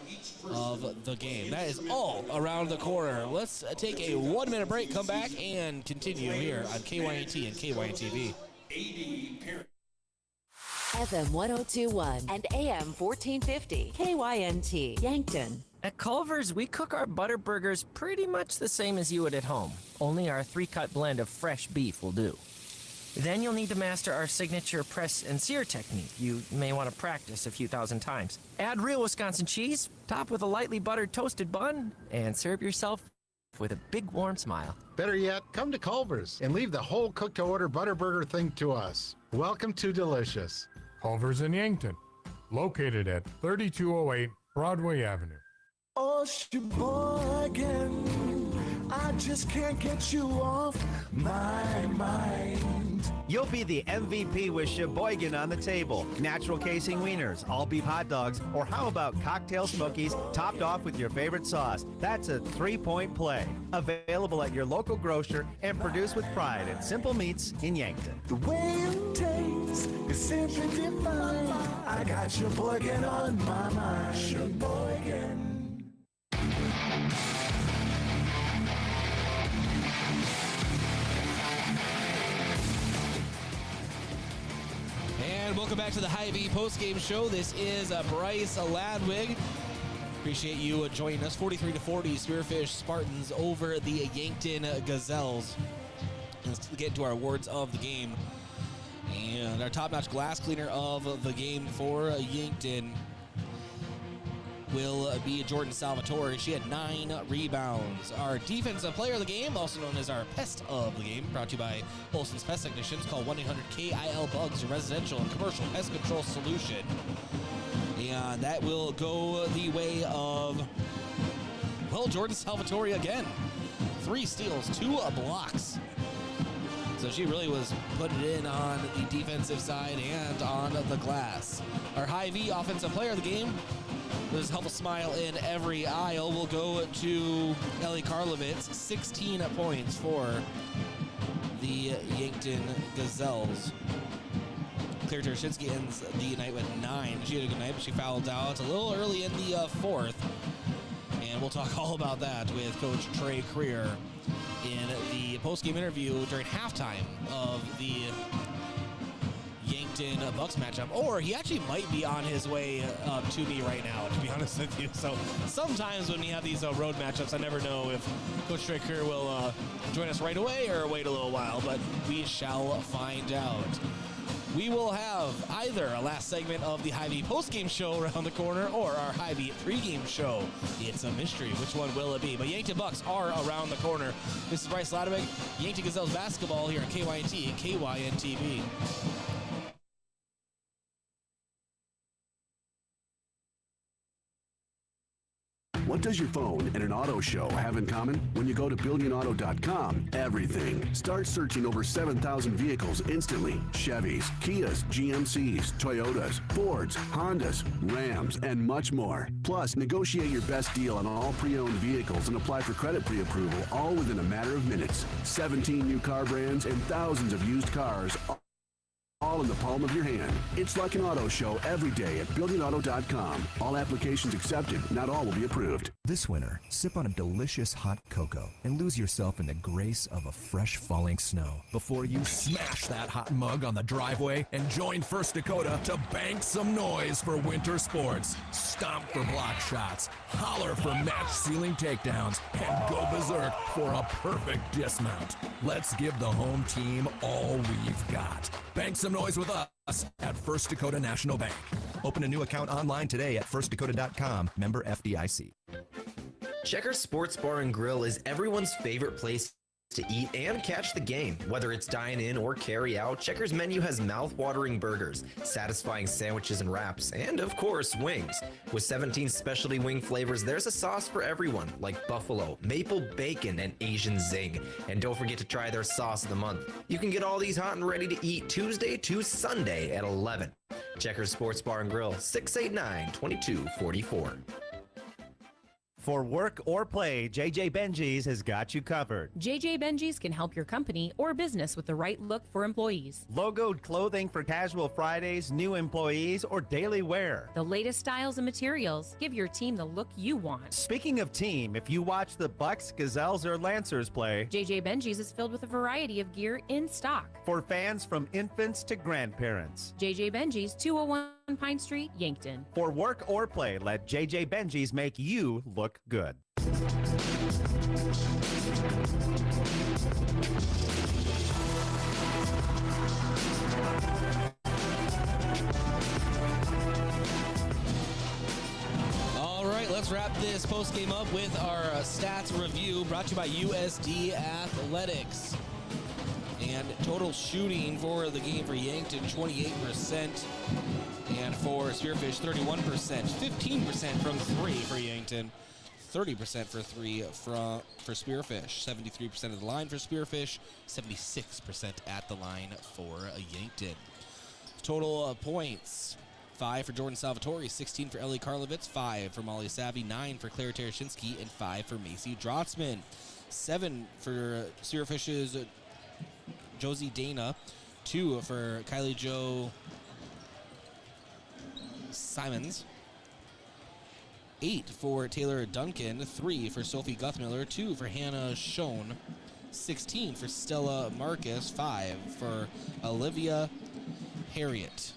of the game. That is all around the corner. Let's take a 1-minute break, come back, and continue here on KYNT and KYNTV. FM 1021 and AM 1450. KYNT, Yankton. At Culver's, we cook our butter burgers pretty much the same as you would at home, only our 3-cut blend of fresh beef will do. Then you'll need to master our signature press and sear technique. You may want to practice a few thousand times. Add real Wisconsin cheese, top with a lightly buttered toasted bun, and serve yourself with a big warm smile. Better yet, come to Culver's and leave the whole cook-to-order butter burger thing to us. Welcome to Delicious. Culver's in Yankton, located at 3208 Broadway Avenue. Oh, Sheboygan, I I just can't get you off my mind. You'll be the MVP with Sheboygan on the table. Natural casing wieners, all beef hot dogs, or how about cocktail smokies topped off with your favorite sauce? That's a 3-point play. Available at your local grocer and produced with pride at Simple Meats in Yankton. The way it tastes is simply divine. I got Sheboygan on my mind. Sheboygan. And welcome back to the Hy-Vee postgame show. This is Bryce Ladwig. Appreciate you joining us. 43-40 Spearfish Spartans over the Yankton Gazelles. Let's get into our awards of the game. And our top-notch glass cleaner of the game for Yankton will be Jordan Salvatore. She had 9 rebounds. Our defensive player of the game, also known as our pest of the game, brought to you by Olson's Pest Technicians. Call 1-800-KIL-BUGS, your residential and commercial pest control solution. And that will go the way of, well, Jordan Salvatore again. 3 steals, 2 blocks. So she really was putting it in on the defensive side and on the glass. Our Hy-Vee offensive player of the game, there's a helpful smile in every aisle, will go to Ellie Karlovitz. 16 points for the Yankton Gazelles. Claire Tereshinsky ends the night with 9. She had a good night, but she fouled out a little early in the 4th. And we'll talk all about that with Coach Trey Creer in the post-game interview during halftime of the Yankton Bucks matchup. Or he actually might be on his way to me right now, to be honest with you. So sometimes when we have these road matchups, I never know if Coach Trey Creer will join us right away or wait a little while, but we shall find out. We will have either a last segment of the Hy-Vee postgame show around the corner or our Hy-Vee pregame show. It's a mystery. Which one will it be? But Yankton Bucks are around the corner. This is Bryce Ladwig, Yankton Gazelles basketball here on KYNT and KYNTV. What does your phone and an auto show have in common? When you go to BillionAuto.com, everything. Start searching over 7,000 vehicles instantly. Chevys, Kias, GMCs, Toyotas, Fords, Hondas, Rams, and much more. Plus, negotiate your best deal on all pre-owned vehicles and apply for credit pre-approval, all within a matter of minutes. 17 new car brands and thousands of used cars, all in the palm of your hand. It's like an auto show every day at BillionAuto.com. All applications accepted. Not all will be approved. This winter, sip on a delicious hot cocoa and lose yourself in the grace of a fresh falling snow before you smash that hot mug on the driveway and join First Dakota to bank some noise for winter sports. Stomp for block shots, holler for match-sealing takedowns, and go berserk for a perfect dismount. Let's give the home team all we've got. Bank some noise with us at First Dakota National Bank. Open a new account online today at firstdakota.com. Member FDIC. Checkers Sports Bar and Grill is everyone's favorite place to eat and catch the game. Whether it's dine in or carry out, Checkers menu has mouth-watering burgers, satisfying sandwiches and wraps, and of course, wings. With 17 specialty wing flavors, there's a sauce for everyone, like buffalo, maple bacon, and Asian zing. And don't forget to try their sauce of the month. You can get all these hot and ready to eat Tuesday to Sunday at 11. Checkers Sports Bar and Grill, 689-2244. For work or play, JJ Benji's has got you covered. JJ Benji's can help your company or business with the right look for employees. Logoed clothing for casual Fridays, new employees, or daily wear. The latest styles and materials. Give your team the look you want. Speaking of team, if you watch the Bucks, Gazelles, or Lancers play, JJ Benji's is filled with a variety of gear in stock. For fans from infants to grandparents. JJ Benji's, 201 Pine Street, Yankton. For work or play, let JJ Benji's make you look good. All right, let's wrap this post-game up with our stats review brought to you by USD Athletics. And total shooting for the game for Yankton, 28%. And for Spearfish, 31%. 15% from 3 for Yankton. 30% for three for Spearfish, 73% of the line for Spearfish, 76% at the line for Yankton. Total points: 5 for Jordan Salvatore, 16 for Ellie Karlovitz, 5 for Molly Savvy, 9 for Claire Tereshinsky, and 5 for Macy Drotzman. 7 for Spearfish's Josie Dana, 2 for Kylie Jo Simons, 8 for Taylor Duncan, 3 for Sophie Guthmiller, 2 for Hannah Schoen, 16 for Stella Marcus, 5 for Olivia Harriet.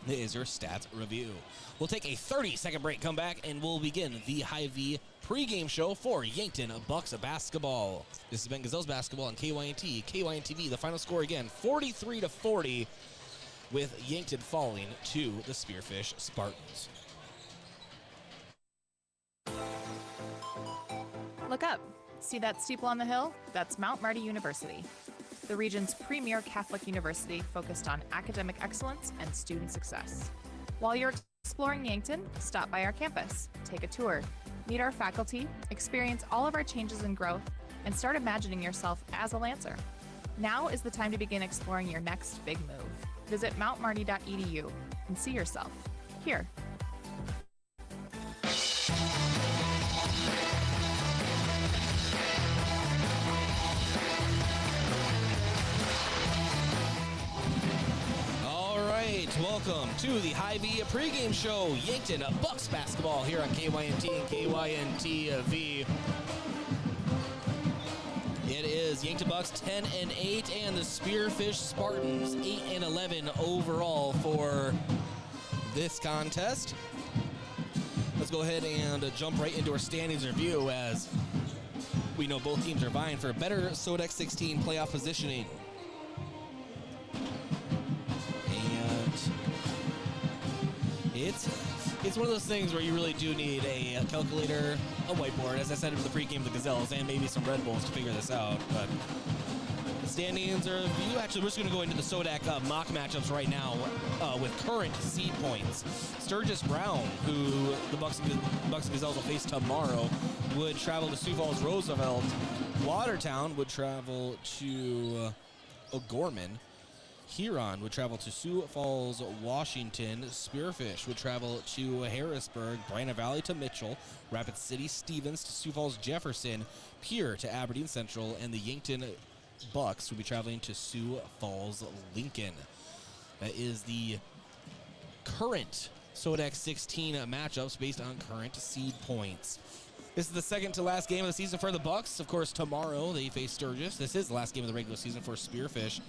That is your stats review. We'll take a 30-second break, come back, and we'll begin the Hy-Vee pregame show for Yankton Bucks basketball. This has been Gazelles basketball on KYNTV. The final score again, 43-40, with Yankton falling to the Spearfish Spartans. Look up. See that steeple on the hill? That's Mount Marty University, the region's premier Catholic university focused on academic excellence and student success. While you're exploring Yankton, stop by our campus, take a tour, meet our faculty, experience all of our changes and growth, and start imagining yourself as a Lancer. Now is the time to begin exploring your next big move. Visit mountmarty.edu and see yourself here. Welcome to the Hy-Vee pregame show. Yankton Bucks basketball here on KYNT and KYNTV. It is Yankton Bucks 10-8 and the Spearfish Spartans 8-11 overall for this contest. Let's go ahead and jump right into our standings review, as we know both teams are vying for a better SODEX 16 playoff positioning. It's one of those things where you really do need a calculator, a whiteboard, as I said in the pregame of the Gazelles, and maybe some Red Bulls to figure this out. But the standings are view. Actually, we're just going to go into the SODEC mock matchups right now with current seed points. Sturgis Brown, who the Bucks and Gazelles will face tomorrow, would travel to Sioux Falls Roosevelt. Watertown would travel to O'Gorman. Huron would travel to Sioux Falls, Washington. Spearfish would travel to Harrisburg. Brina Valley to Mitchell. Rapid City Stevens to Sioux Falls, Jefferson. Pierre to Aberdeen Central. And the Yankton Bucks would be traveling to Sioux Falls, Lincoln. That is the current SODEX 16 matchups based on current seed points. This is the second to last game of the season for the Bucks. Of course, tomorrow they face Sturgis. This is the last game of the regular season for Spearfish.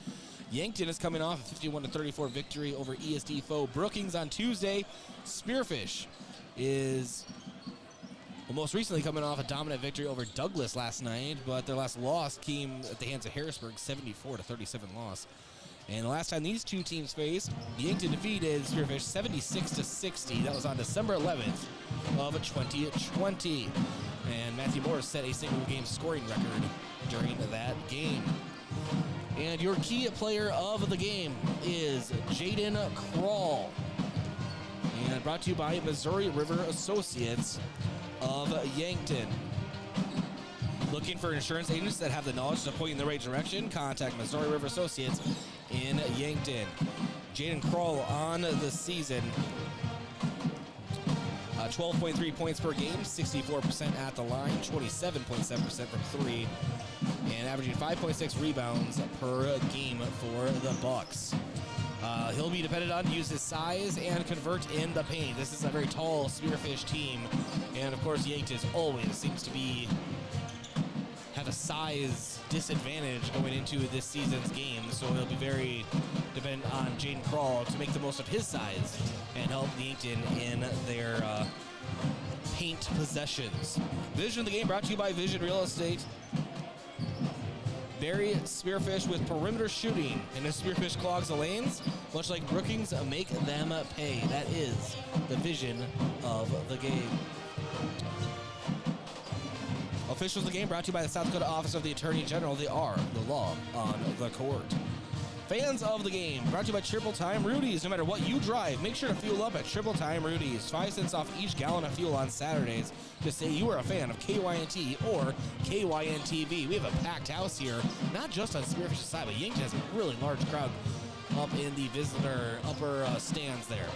Yankton is coming off a 51-34 victory over ESD foe Brookings on Tuesday. Spearfish is most recently coming off a dominant victory over Douglas last night, but their last loss came at the hands of Harrisburg, 74-37 loss. And the last time these two teams faced, Yankton defeated Spearfish 76-60. That was on December 11th of 2020. And Matthew Morris set a single game scoring record during that game. And your key player of the game is Jaden Kroll. And brought to you by Missouri River Associates of Yankton. Looking for insurance agents that have the knowledge to point you in the right direction? Contact Missouri River Associates in Yankton. Jaden Kroll on the season. 12.3 points per game, 64% at the line, 27.7% from three, and averaging 5.6 rebounds per game for the Bucks. He'll be dependent on to use his size and convert in the paint. This is a very tall Spearfish team, and of course Yankton always seems to have a size disadvantage going into this season's game, so he'll be very dependent on Jaden Kroll to make the most of his size and help Yankton in their paint possessions. Vision of the game brought to you by Vision Real Estate. Bury Spearfish with perimeter shooting, and if Spearfish clogs the lanes, much like Brookings, make them pay. That is the vision of the game. Officials of the game brought to you by the South Dakota Office of the Attorney General. They are the law on the court. Fans of the game, brought to you by Triple Time Rudy's. No matter what you drive, make sure to fuel up at Triple Time Rudy's. 5 cents off each gallon of fuel on Saturdays. Just say you are a fan of KYNT or KYNTV. We have a packed house here, not just on Spearfish's side, but Yankton has a really large crowd up in the visitor upper stands there.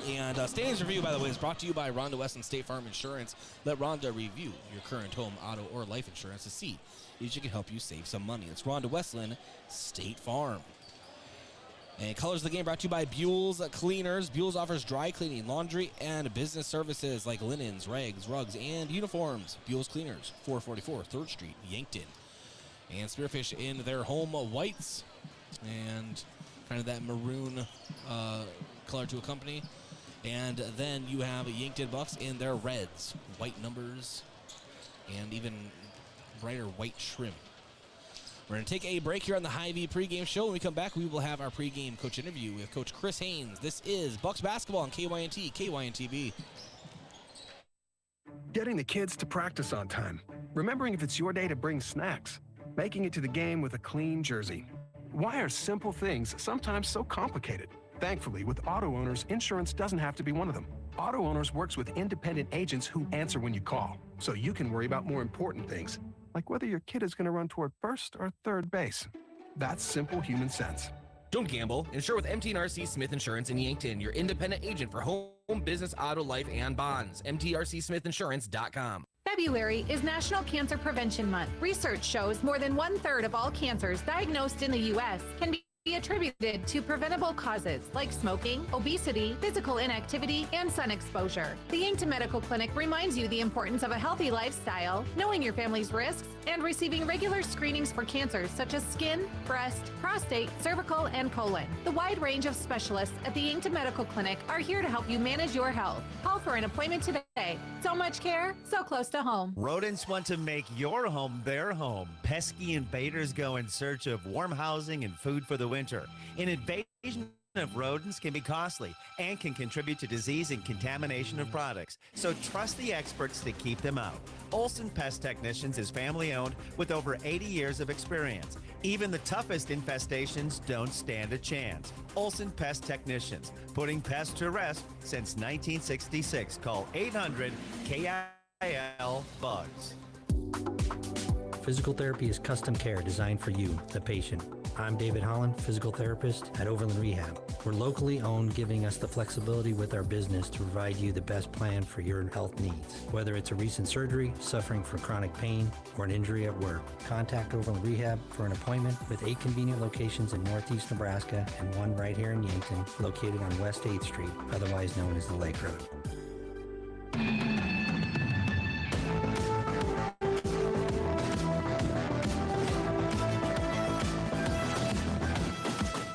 And Standings Review, by the way, is brought to you by Rhonda Westland State Farm Insurance. Let Rhonda review your current home, auto, or life insurance to see if she can help you save some money. It's Rhonda Westland State Farm. And Colors of the Game brought to you by Buell's Cleaners. Buell's offers dry cleaning, laundry, and business services like linens, rags, rugs, and uniforms. Buell's Cleaners, 444 3rd Street, Yankton. And Spearfish in their home whites and kind of that maroon color to accompany. And then you have Yankton Bucks in their reds, white numbers, and even brighter white trim. We're going to take a break here on the Hy-Vee pregame show. When we come back, we will have our pregame coach interview with Coach Chris Haynes. This is Bucks basketball on KYNT, KYNTV. Getting the kids to practice on time. Remembering if it's your day to bring snacks. Making it to the game with a clean jersey. Why are simple things sometimes so complicated? Thankfully, with auto owners, insurance doesn't have to be one of them. Auto Owners works with independent agents who answer when you call, so you can worry about more important things, like whether your kid is going to run toward first or third base. That's simple human sense. Don't gamble. Insure with MTRC Smith Insurance in Yankton, your independent agent for home, business, auto, life, and bonds. MTRCSmithInsurance.com. February is National Cancer Prevention Month. Research shows more than 1/3 of all cancers diagnosed in the U.S. can be attributed to preventable causes like smoking, obesity, physical inactivity, and sun exposure. The Yankton Medical Clinic reminds you the importance of a healthy lifestyle, knowing your family's risks, and receiving regular screenings for cancers such as skin, breast, prostate, cervical, and colon. The wide range of specialists at the Yankton Medical Clinic are here to help you manage your health. Call for an appointment today. So much care, so close to home. Rodents want to make your home their home. Pesky invaders go in search of warm housing and food for the winter. An invasion of rodents can be costly and can contribute to disease and contamination of products. So trust the experts to keep them out. Olson Pest Technicians is family-owned with over 80 years of experience. Even the toughest infestations don't stand a chance. Olson Pest Technicians, putting pests to rest since 1966. Call 800-KIL-BUGS. Physical therapy is custom care designed for you, the patient. I'm David Holland, physical therapist at Overland Rehab. We're locally owned, giving us the flexibility with our business to provide you the best plan for your health needs. Whether it's a recent surgery, suffering from chronic pain, or an injury at work, contact Overland Rehab for an appointment with 8 convenient locations in Northeast Nebraska and one right here in Yankton, located on West 8th Street, otherwise known as the Lake Road.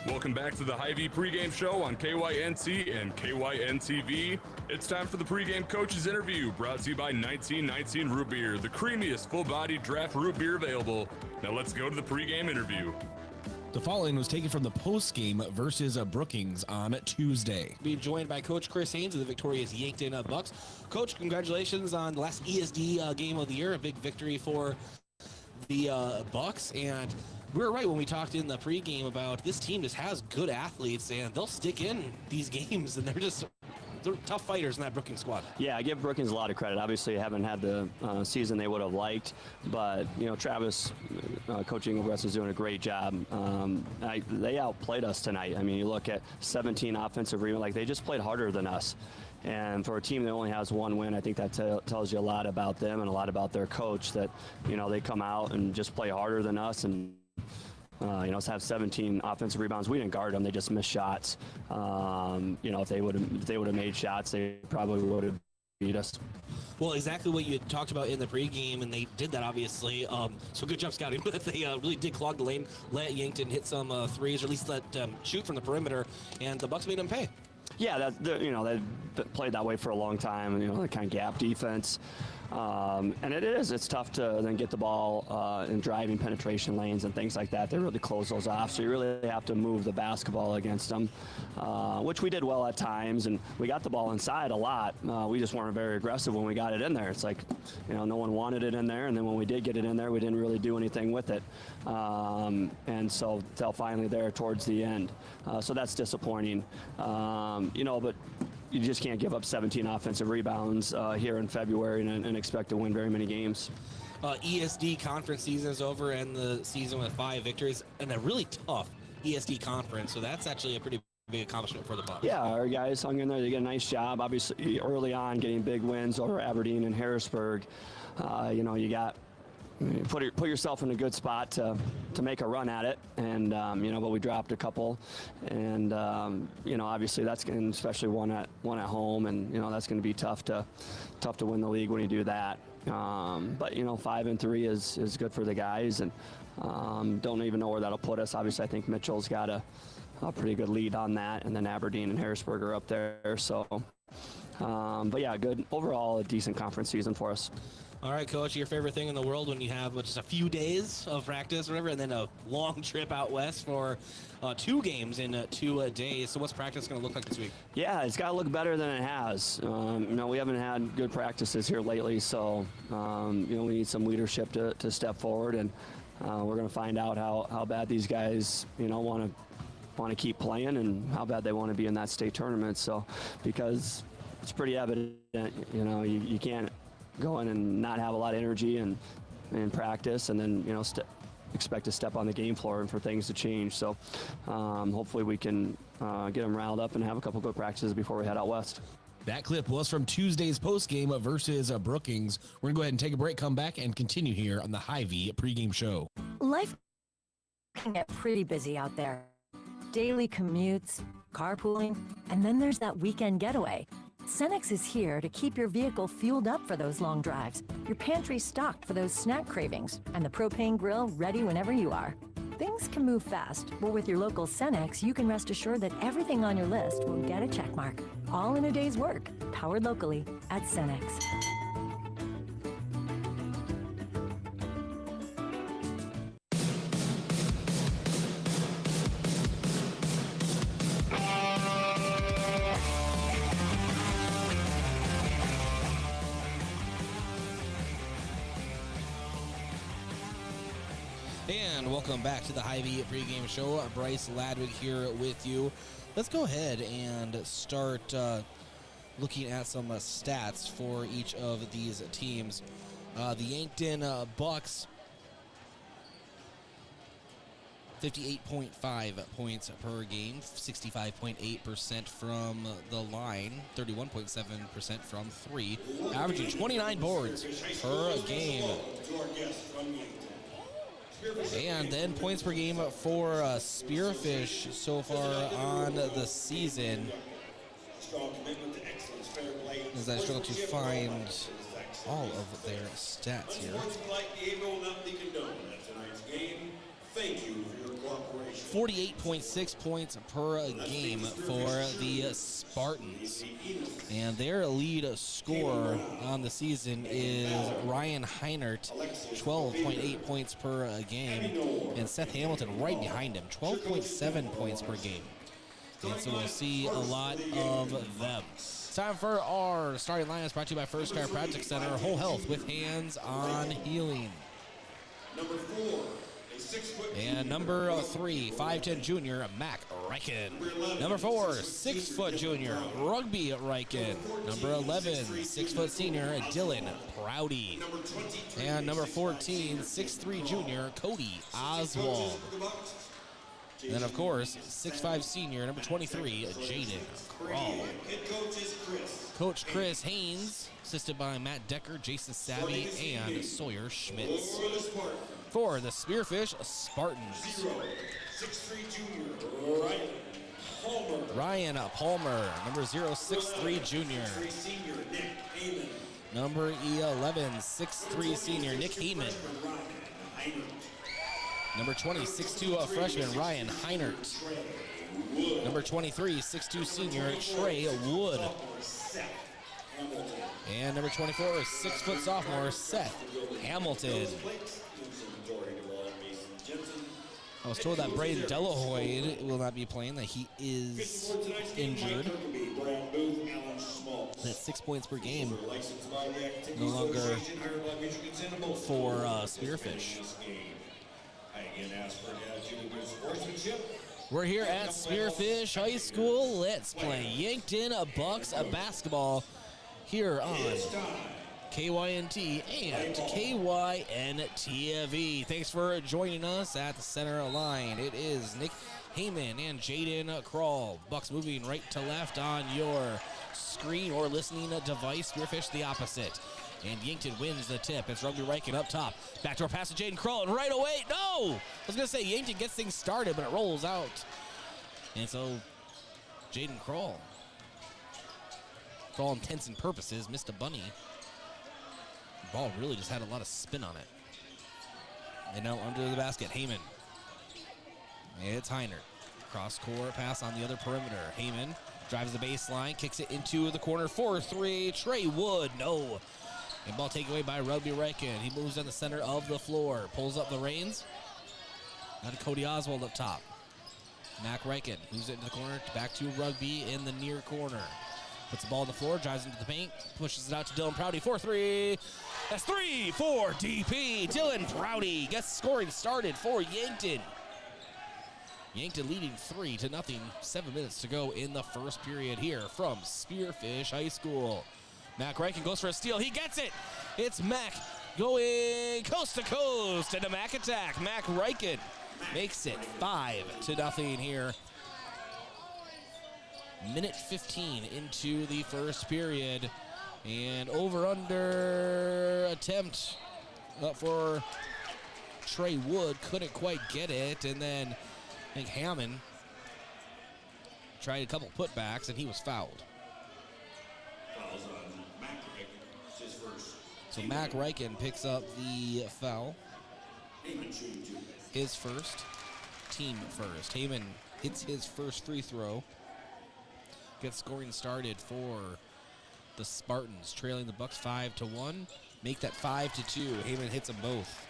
Welcome back to the Hy-Vee pregame show on KYNT and KYNTV. It's time for the pregame coaches interview, brought to you by 1919 Root Beer, the creamiest full-body draft root beer available. Now let's go to the pregame interview. The following was taken from the postgame versus Brookings on Tuesday. Being joined by Coach Chris Haynes of the victorious Yankton Bucks. Coach, congratulations on the last ESD game of the year, a big victory for the Bucks. And we were right when we talked in the pregame about this team just has good athletes, and they'll stick in these games, and they're tough fighters in that Brookings squad. Yeah, I give Brookings a lot of credit. Obviously, haven't had the season they would have liked, but Travis, coaching over us, is doing a great job. They outplayed us tonight. I mean, you look at 17 offensive rebounds, like they just played harder than us. And for a team that only has one win, I think that tells you a lot about them and a lot about their coach, that they come out and just play harder than us and have 17 offensive rebounds. We didn't guard them; they just missed shots. If they would have made shots, they probably would have beat us. Well, exactly what you talked about in the pregame, and they did that obviously. So good job scouting. But they really did clog the lane, let Yankton hit some threes, or at least let shoot from the perimeter, and the Bucks made them pay. Yeah, they've played that way for a long time. The kind of gap defense. And it's tough to then get the ball in driving penetration lanes and things like that. They really close those off, so you really have to move the basketball against them, which we did well at times, and we got the ball inside a lot. We just weren't very aggressive when we got it in there. It's like, no one wanted it in there, and then when we did get it in there, we didn't really do anything with it. And so until finally there towards the end. So that's disappointing. But you just can't give up 17 offensive rebounds here in February and expect to win very many games. ESD conference season is over, and the season with 5 victories and a really tough ESD conference. So that's actually a pretty big accomplishment for the Bucks. Yeah, our guys hung in there. They did a nice job. Obviously, early on, getting big wins over Aberdeen and Harrisburg. You got put yourself in a good spot to make a run at it, and but we dropped a couple, and obviously that's going, especially one at home, and that's going to be tough to win the league when you do that. But 5-3 is good for the guys, and don't even know where that'll put us. Obviously, I think Mitchell's got a pretty good lead on that, and then Aberdeen and Harrisburg are up there. So, but yeah, good overall, a decent conference season for us. All right, Coach, your favorite thing in the world when you have just a few days of practice or whatever, and then a long trip out west for 2 games in 2 days. So what's practice going to look like this week? Yeah, it's got to look better than it has. We haven't had good practices here lately, so we need some leadership to step forward, and we're going to find out how bad these guys want to keep playing and how bad they want to be in that state tournament. So because it's pretty evident, you can't go in and not have a lot of energy and practice, and then expect to step on the game floor and for things to change. So hopefully we can get them riled up and have a couple good practices before we head out west. That clip was from Tuesday's postgame versus Brookings. We're going to go ahead and take a break, come back, and continue here on the Hy-Vee pregame show. Life can get pretty busy out there. Daily commutes, carpooling, and then there's that weekend getaway. Cenex is here to keep your vehicle fueled up for those long drives, your pantry stocked for those snack cravings, and the propane grill ready whenever you are. Things can move fast, but with your local Cenex, you can rest assured that everything on your list will get a check mark. All in a day's work, powered locally at Cenex. And welcome back to the Hy-Vee pregame show. Bryce Ladwig here with you. Let's go ahead and start looking at some stats for each of these teams. The Yankton Bucks, 58.5 points per game, 65.8% from the line, 31.7% from 3, averaging 29 boards per game. And then points per game for Spearfish so far on the season, as I struggle to find all of their stats here. 48.6 points per game for the Spartans. And their lead scorer on the season is Ryan Heinert, 12.8 points per game. And Seth Hamilton right behind him, 12.7 points per game. And so we'll see a lot of them. It's time for our starting lineups, brought to you by First Chiropractic Center, Whole Health with hands-on healing. Number 4. And number 3, 5'10" junior, Mac Reichen. Number 4, 6' junior, Rugby Reichen. Number 11, 6' senior, Dylan Prouty. And number 14, 6'3" junior, Cody Oswald. And then, of course, 6'5" senior, number 23, Jaden Krall. Coach Chris Haynes, assisted by Matt Decker, Jason Savvy, and Sawyer Schmitz. For the Spearfish Spartans, 6'3" junior, Ryan Palmer. Number 063 junior. Number 11, 6'3" senior, Nick Heyman. Number 20, 6'2" freshman, Ryan Heinert. Number 23, 6'2" senior, Trey Wood. And number 24, 6-foot sophomore, Seth Hamilton. I was told that Braden Delahoyd will not be playing, that he is injured. That's 6 points per game. No longer for Spearfish. We're here at Spearfish High School. Let's play Yankton Bucks basketball here on KYNT and KYNTV. Thanks for joining us at the center line. It is Nick Heyman and Jaden Kroll. Bucks moving right to left on your screen or listening device. Spearfish the opposite. And Yankton wins the tip. It's Rugby Riken up top. Backdoor pass to Jaden Kroll, and right away, no! I was going to say Yankton gets things started, but it rolls out. And so Jaden Kroll, for all intents and purposes, missed a bunny. The ball really just had a lot of spin on it. And now under the basket, Heyman. It's Heiner. Cross-court pass on the other perimeter. Heyman drives the baseline, kicks it into the corner for three. Trey Wood, no. And ball taken away by Rugby Riken. He moves down the center of the floor, pulls up the reins. Now to Cody Oswald up top. Mac Riken moves it into the corner, back to Rugby in the near corner. Puts the ball on the floor, drives into the paint, pushes it out to Dylan Prouty for three. That's 3 for DP. Dylan Prouty gets scoring started for Yankton. Yankton leading 3-0. 7 minutes to go in the first period here from Spearfish High School. Mac Riken goes for a steal. He gets it. It's Mac going coast to coast and a Mac attack. Mac Riken makes it 5-0 here. Minute 15 into the first period. And over-under attempt up for Trey Wood. Couldn't quite get it. And then I think Hammond tried a couple putbacks, and he was fouled. So Mac Riken picks up the foul. His first, team first. Heyman hits his first free throw. Gets scoring started for the Spartans, trailing the Bucks 5-1. Make that 5-2. Heyman hits them both.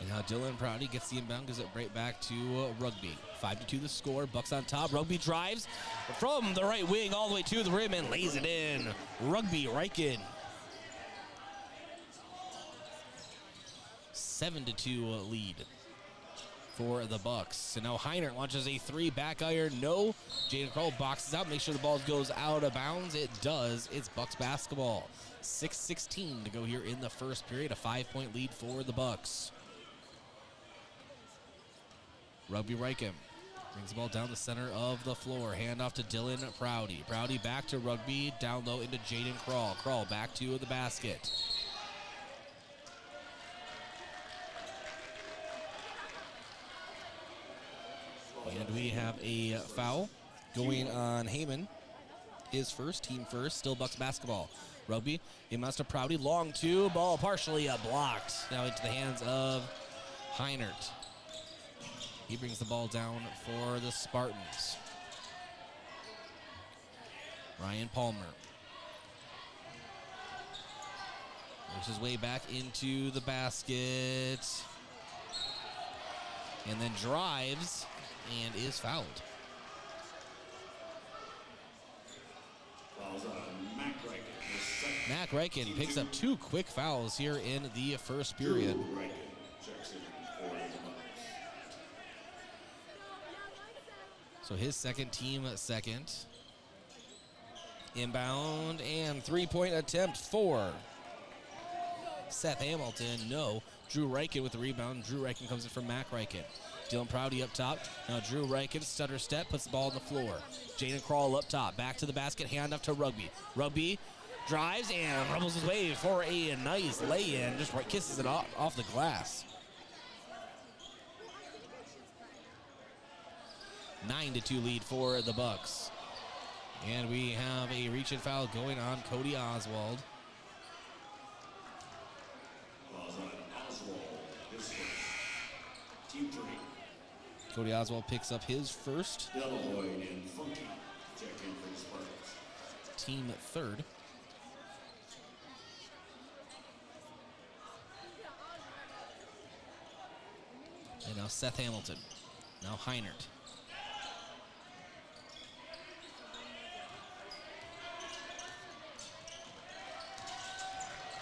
And now Dylan Prouty gets the inbound, gives it right back to Rugby. 5-2 the score. Bucks on top. Rugby drives from the right wing all the way to the rim and lays it in. Rugby Riken. 7-2 lead for the Bucks. So now Heiner launches a three, back iron, no. Jaden Kroll boxes out, make sure the ball goes out of bounds. It does. It's Bucks basketball. 6:16 to go here in the first period. A 5-point lead for the Bucks. Rugby Riken brings the ball down the center of the floor. Hand off to Dylan Prouty. Prouty back to Rugby. Down low into Jaden Kroll. Kroll back to the basket. And we have a foul going on Heyman. His first, team first, still Bucks basketball. Rugby, inbounds to Prouty. Long two, ball partially blocked. Now into the hands of Heinert. He brings the ball down for the Spartans. Ryan Palmer works his way back into the basket. And then drives and is fouled. Mac Riken picks up 2 quick fouls here in the first period. So his second, team second. Inbound and 3-point attempt for Seth Hamilton. No. Drew Riken with the rebound. Drew Riken comes in from Mac Riken. Dylan Prouty up top. Now Drew Riken, stutter step, puts the ball on the floor. Jaden Kroll up top. Back to the basket, hand off to Rugby. Rugby drives and rumbles his way for a nice lay-in. Just right, kisses it off the glass. 9-2 lead for the Bucks. And we have a reach and foul going on Cody Oswald. Cody Oswald picks up his first. Delavoy and Funky check in for the Spartans. Team third. And now Seth Hamilton. Now Heinert.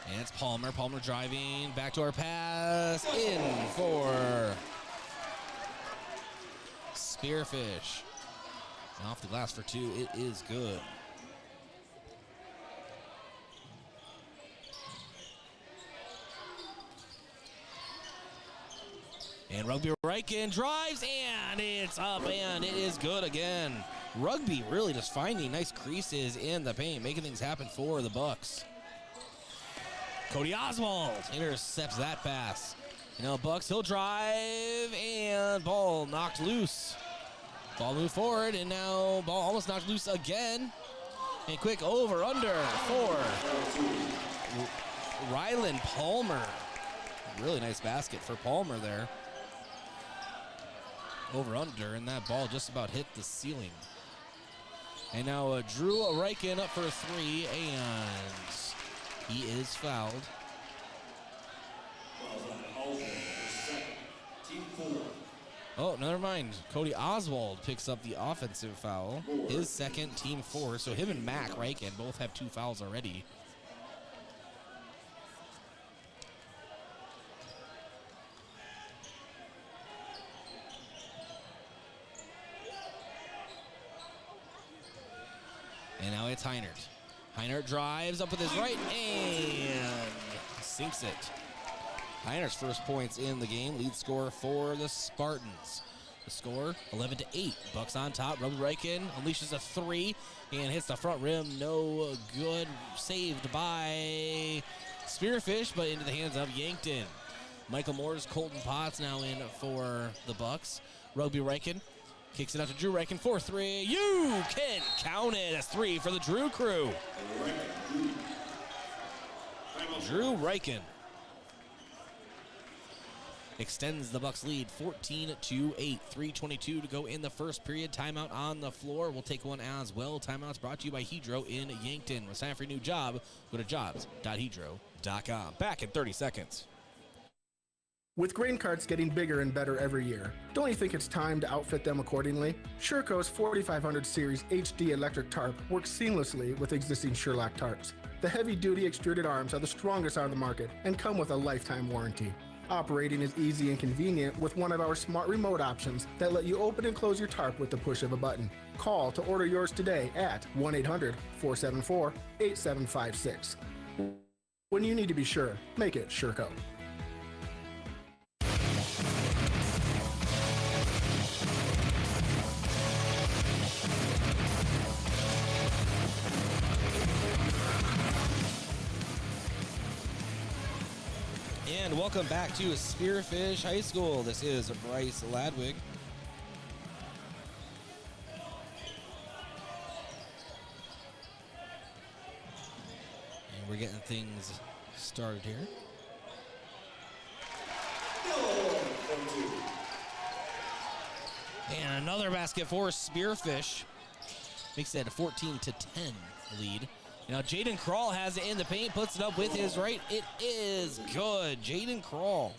And it's Palmer. Palmer driving. Backdoor pass. In for Spearfish. Off the glass for two. It is good. And Rugby Riken drives, and it's up, and it is good again. Rugby really just finding nice creases in the paint, making things happen for the Bucks. Cody Oswald intercepts that pass. You know, Bucks, he'll drive, and ball knocked loose. Ball moved forward, and now ball almost knocked loose again. And quick over, under for Rylan Palmer. Really nice basket for Palmer there. Over under, and that ball just about hit the ceiling. And now Drew Riken up for a three, and he is fouled. Oh, never mind. Cody Oswald picks up the offensive foul. His second, team four. So him and Mac Riken both have 2 fouls already. And now it's Heinert. Heinert drives up with his right and sinks it. Heinert's first points in the game. Lead scorer for the Spartans. The score, 11-8. Bucks on top. Rugby Riken unleashes a three and hits the front rim. No good. Saved by Spearfish, but into the hands of Yankton. Michael Moore's Colton Potts now in for the Bucks. Rugby Riken kicks it out to Drew Riken for three. You can count it as three for the Drew crew. Drew Riken extends the Bucks lead 14-8. 3:22 to go in the first period. Timeout on the floor. We'll take one as well. Timeouts brought to you by Hedro in Yankton. When it's time for a new job, go to jobs.hedro.com. Back in 30 seconds. With grain carts getting bigger and better every year, don't you think it's time to outfit them accordingly? Sherco's 4500 Series HD electric tarp works seamlessly with existing Sherlock tarps. The heavy-duty extruded arms are the strongest on the market and come with a lifetime warranty. Operating is easy and convenient with one of our smart remote options that let you open and close your tarp with the push of a button. Call to order yours today at 1-800-474-8756. When you need to be sure, make it Sherco. And welcome back to Spearfish High School. This is Bryce Ladwig. And we're getting things started here. And another basket for Spearfish. Makes it a 14-10 lead. Now, Jaden Krall has it in the paint, puts it up with his right. It is good. Jaden Krall.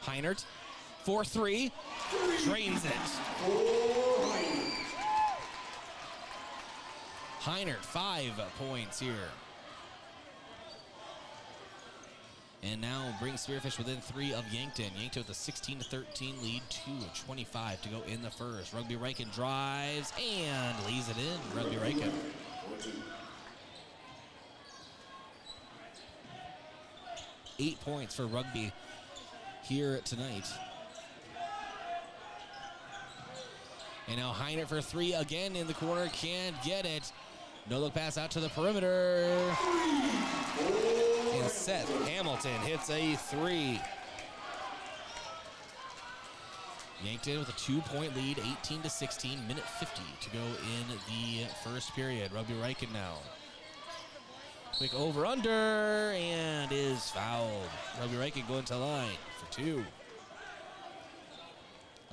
Heinert, 4-3, drains it. Heinert, 5 points here. And now brings Spearfish within 3 of Yankton. Yankton with a 16-13 lead, 2:25 to go in the first. Rugby Riken drives and lays it in. Rugby Riken. Eight points for Rugby here tonight. And now Heinert for 3 again in the corner. Can't get it. No look pass out to the perimeter. And Seth Hamilton hits a 3. Yankton with a 2-point lead, 18-16, minute 50 to go in the first period. Rugby Riken now. Quick over-under, and is fouled. Rugby Rankin going to line for 2.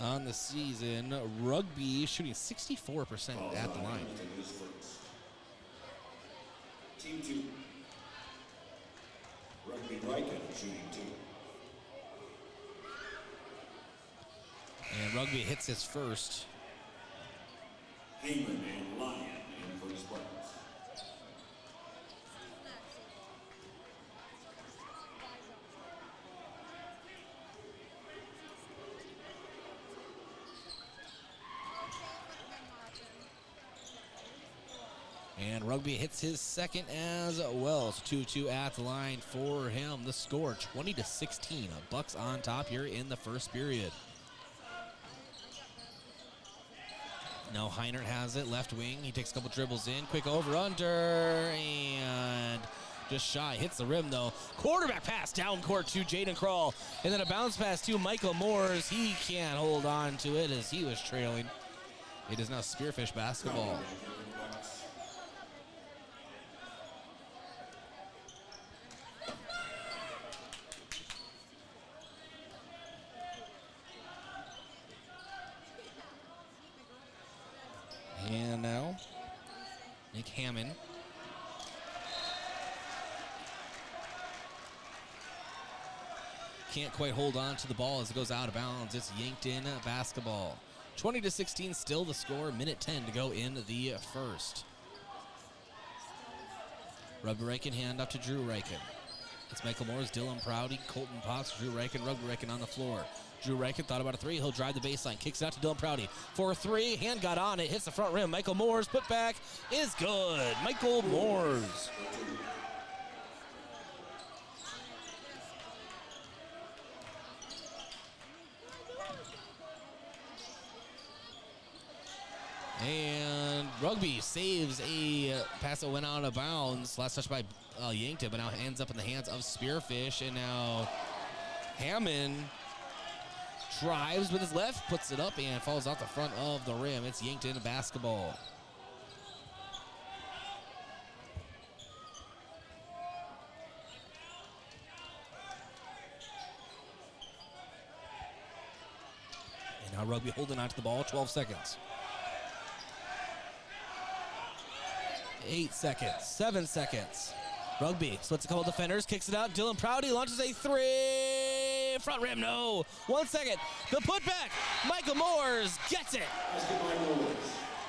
On the season, Rugby shooting 64% at the line. Team 2. Rugby Rankin shooting 2. And Rugby hits his first. Heyman and Lyon in for the Spartans. And Rugby hits his second as well. It's 2-2 at the line for him. The score 20-16. Bucks on top here in the first period. Now Heinert has it, left wing. He takes a couple dribbles in. Quick over-under, and just shy. Hits the rim, though. Quarterback pass down court to Jaden Kroll. And then a bounce pass to Michael Moores. He can't hold on to it as he was trailing. It is now Spearfish basketball. And now, Nick Hammond. Can't quite hold on to the ball as it goes out of bounds. It's Yankton basketball. 20-16 still the score. Minute 10 to go in the first. Rugby Rankin hand up to Drew Rankin. It's Michael Moores, Dylan Prouty, Colton Potts, Drew Rankin, Rugby Rankin on the floor. Drew Rankin thought about a 3. He'll drive the baseline. Kicks it out to Dylan Prouty for 3. Hand got on it. Hits the front rim. Michael Moores put back is good. Michael Moores. And Rugby saves a pass that went out of bounds. Last touch by Yankton, but now ends up in the hands of Spearfish. And now Hammond drives with his left, puts it up, and falls out the front of the rim. It's Yankton basketball. And now Rugby holding on to the ball, 12 seconds. 8 seconds, 7 seconds. Rugby splits a couple defenders, kicks it out. Dylan Prouty launches a 3. Front rim, no. 1 second. The putback. Michael Moores gets it.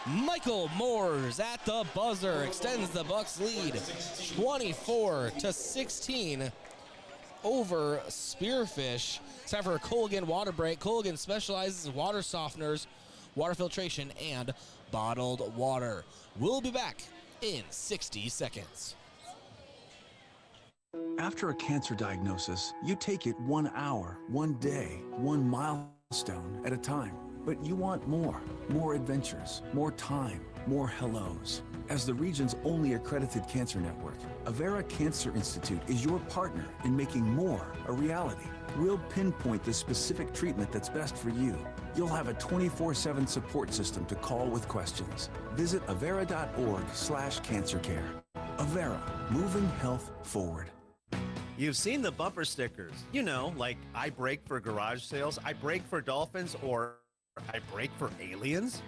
Michael Moores at the buzzer extends the Bucks lead 24-16 over Spearfish. It's time for a Colgan water break. Colgan specializes in water softeners, water filtration, and bottled water. We'll be back in 60 seconds. After a cancer diagnosis, you take it 1 hour, 1 day, 1 milestone at a time. But you want more adventures, more time, more hellos. As the region's only accredited cancer network, Avera Cancer Institute is your partner in making more a reality. We'll pinpoint the specific treatment that's best for you. You'll have a 24/7 support system to call with questions. Visit avera.org/cancercare. Avera, moving health forward. You've seen the bumper stickers. You know, like I brake for garage sales, I brake for dolphins, or I brake for aliens.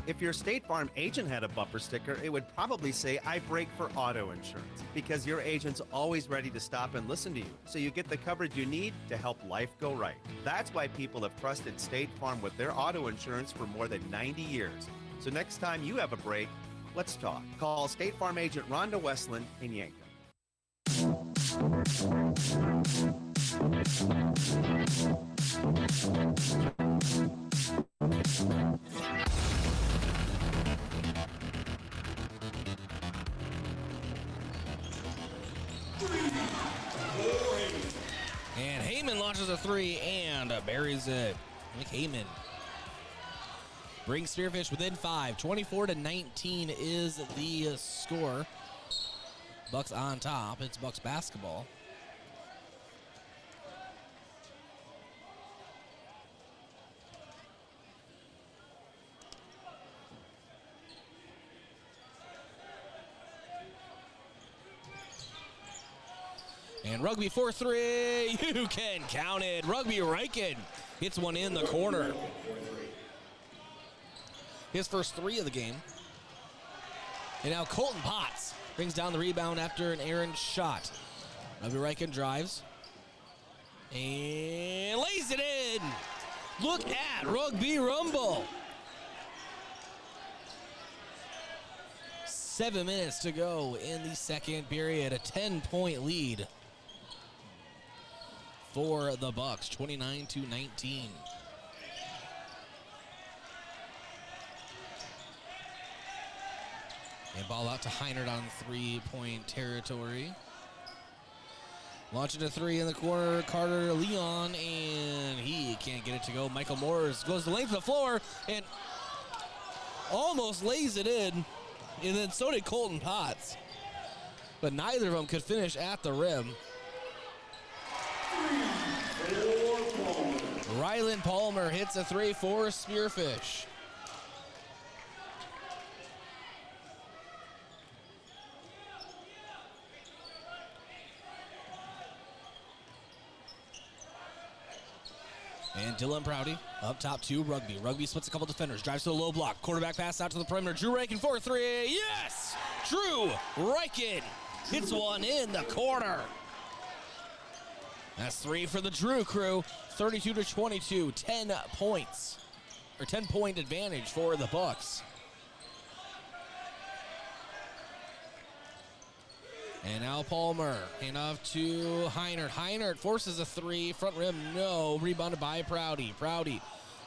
If your State Farm agent had a bumper sticker, it would probably say, I brake for auto insurance, because your agent's always ready to stop and listen to you, so you get the coverage you need to help life go right. That's why people have trusted State Farm with their auto insurance for more than 90 years. So next time you have a break, let's talk. Call State Farm agent Rhonda Westland in Yankton. And Heyman launches a 3 and buries it. Nick Heyman brings Spearfish within 5. 24-19 is the score. Bucks on top. It's Bucks basketball. And Rugby for three. You can count it. Rugby Riken hits one in the corner. His first three of the game. And now Colton Potts brings down the rebound after an errant shot. Rugby Riken drives. And lays it in. Look at Rugby Rumble. 7 minutes to go in the second period. A 10-point lead for the Bucks, 29-19. And ball out to Heinert on three-point territory. Launching a three in the corner, Carter Leon, and he can't get it to go. Michael Morris goes the length of the floor and almost lays it in. And then so did Colton Potts. But neither of them could finish at the rim. Rylan Palmer hits a three for Spearfish. And Dylan Prouty up top to Rugby. Rugby splits a couple defenders, drives to the low block. Quarterback pass out to the perimeter. Drew Riken for three. Yes! Drew Riken hits one in the corner. That's three for the Drew crew. 32-22, 10 points, or 10-point advantage for the Bucks. And now Palmer, handoff to Heinert. Heinert forces a three, front rim, no. Rebounded by Prouty. Prouty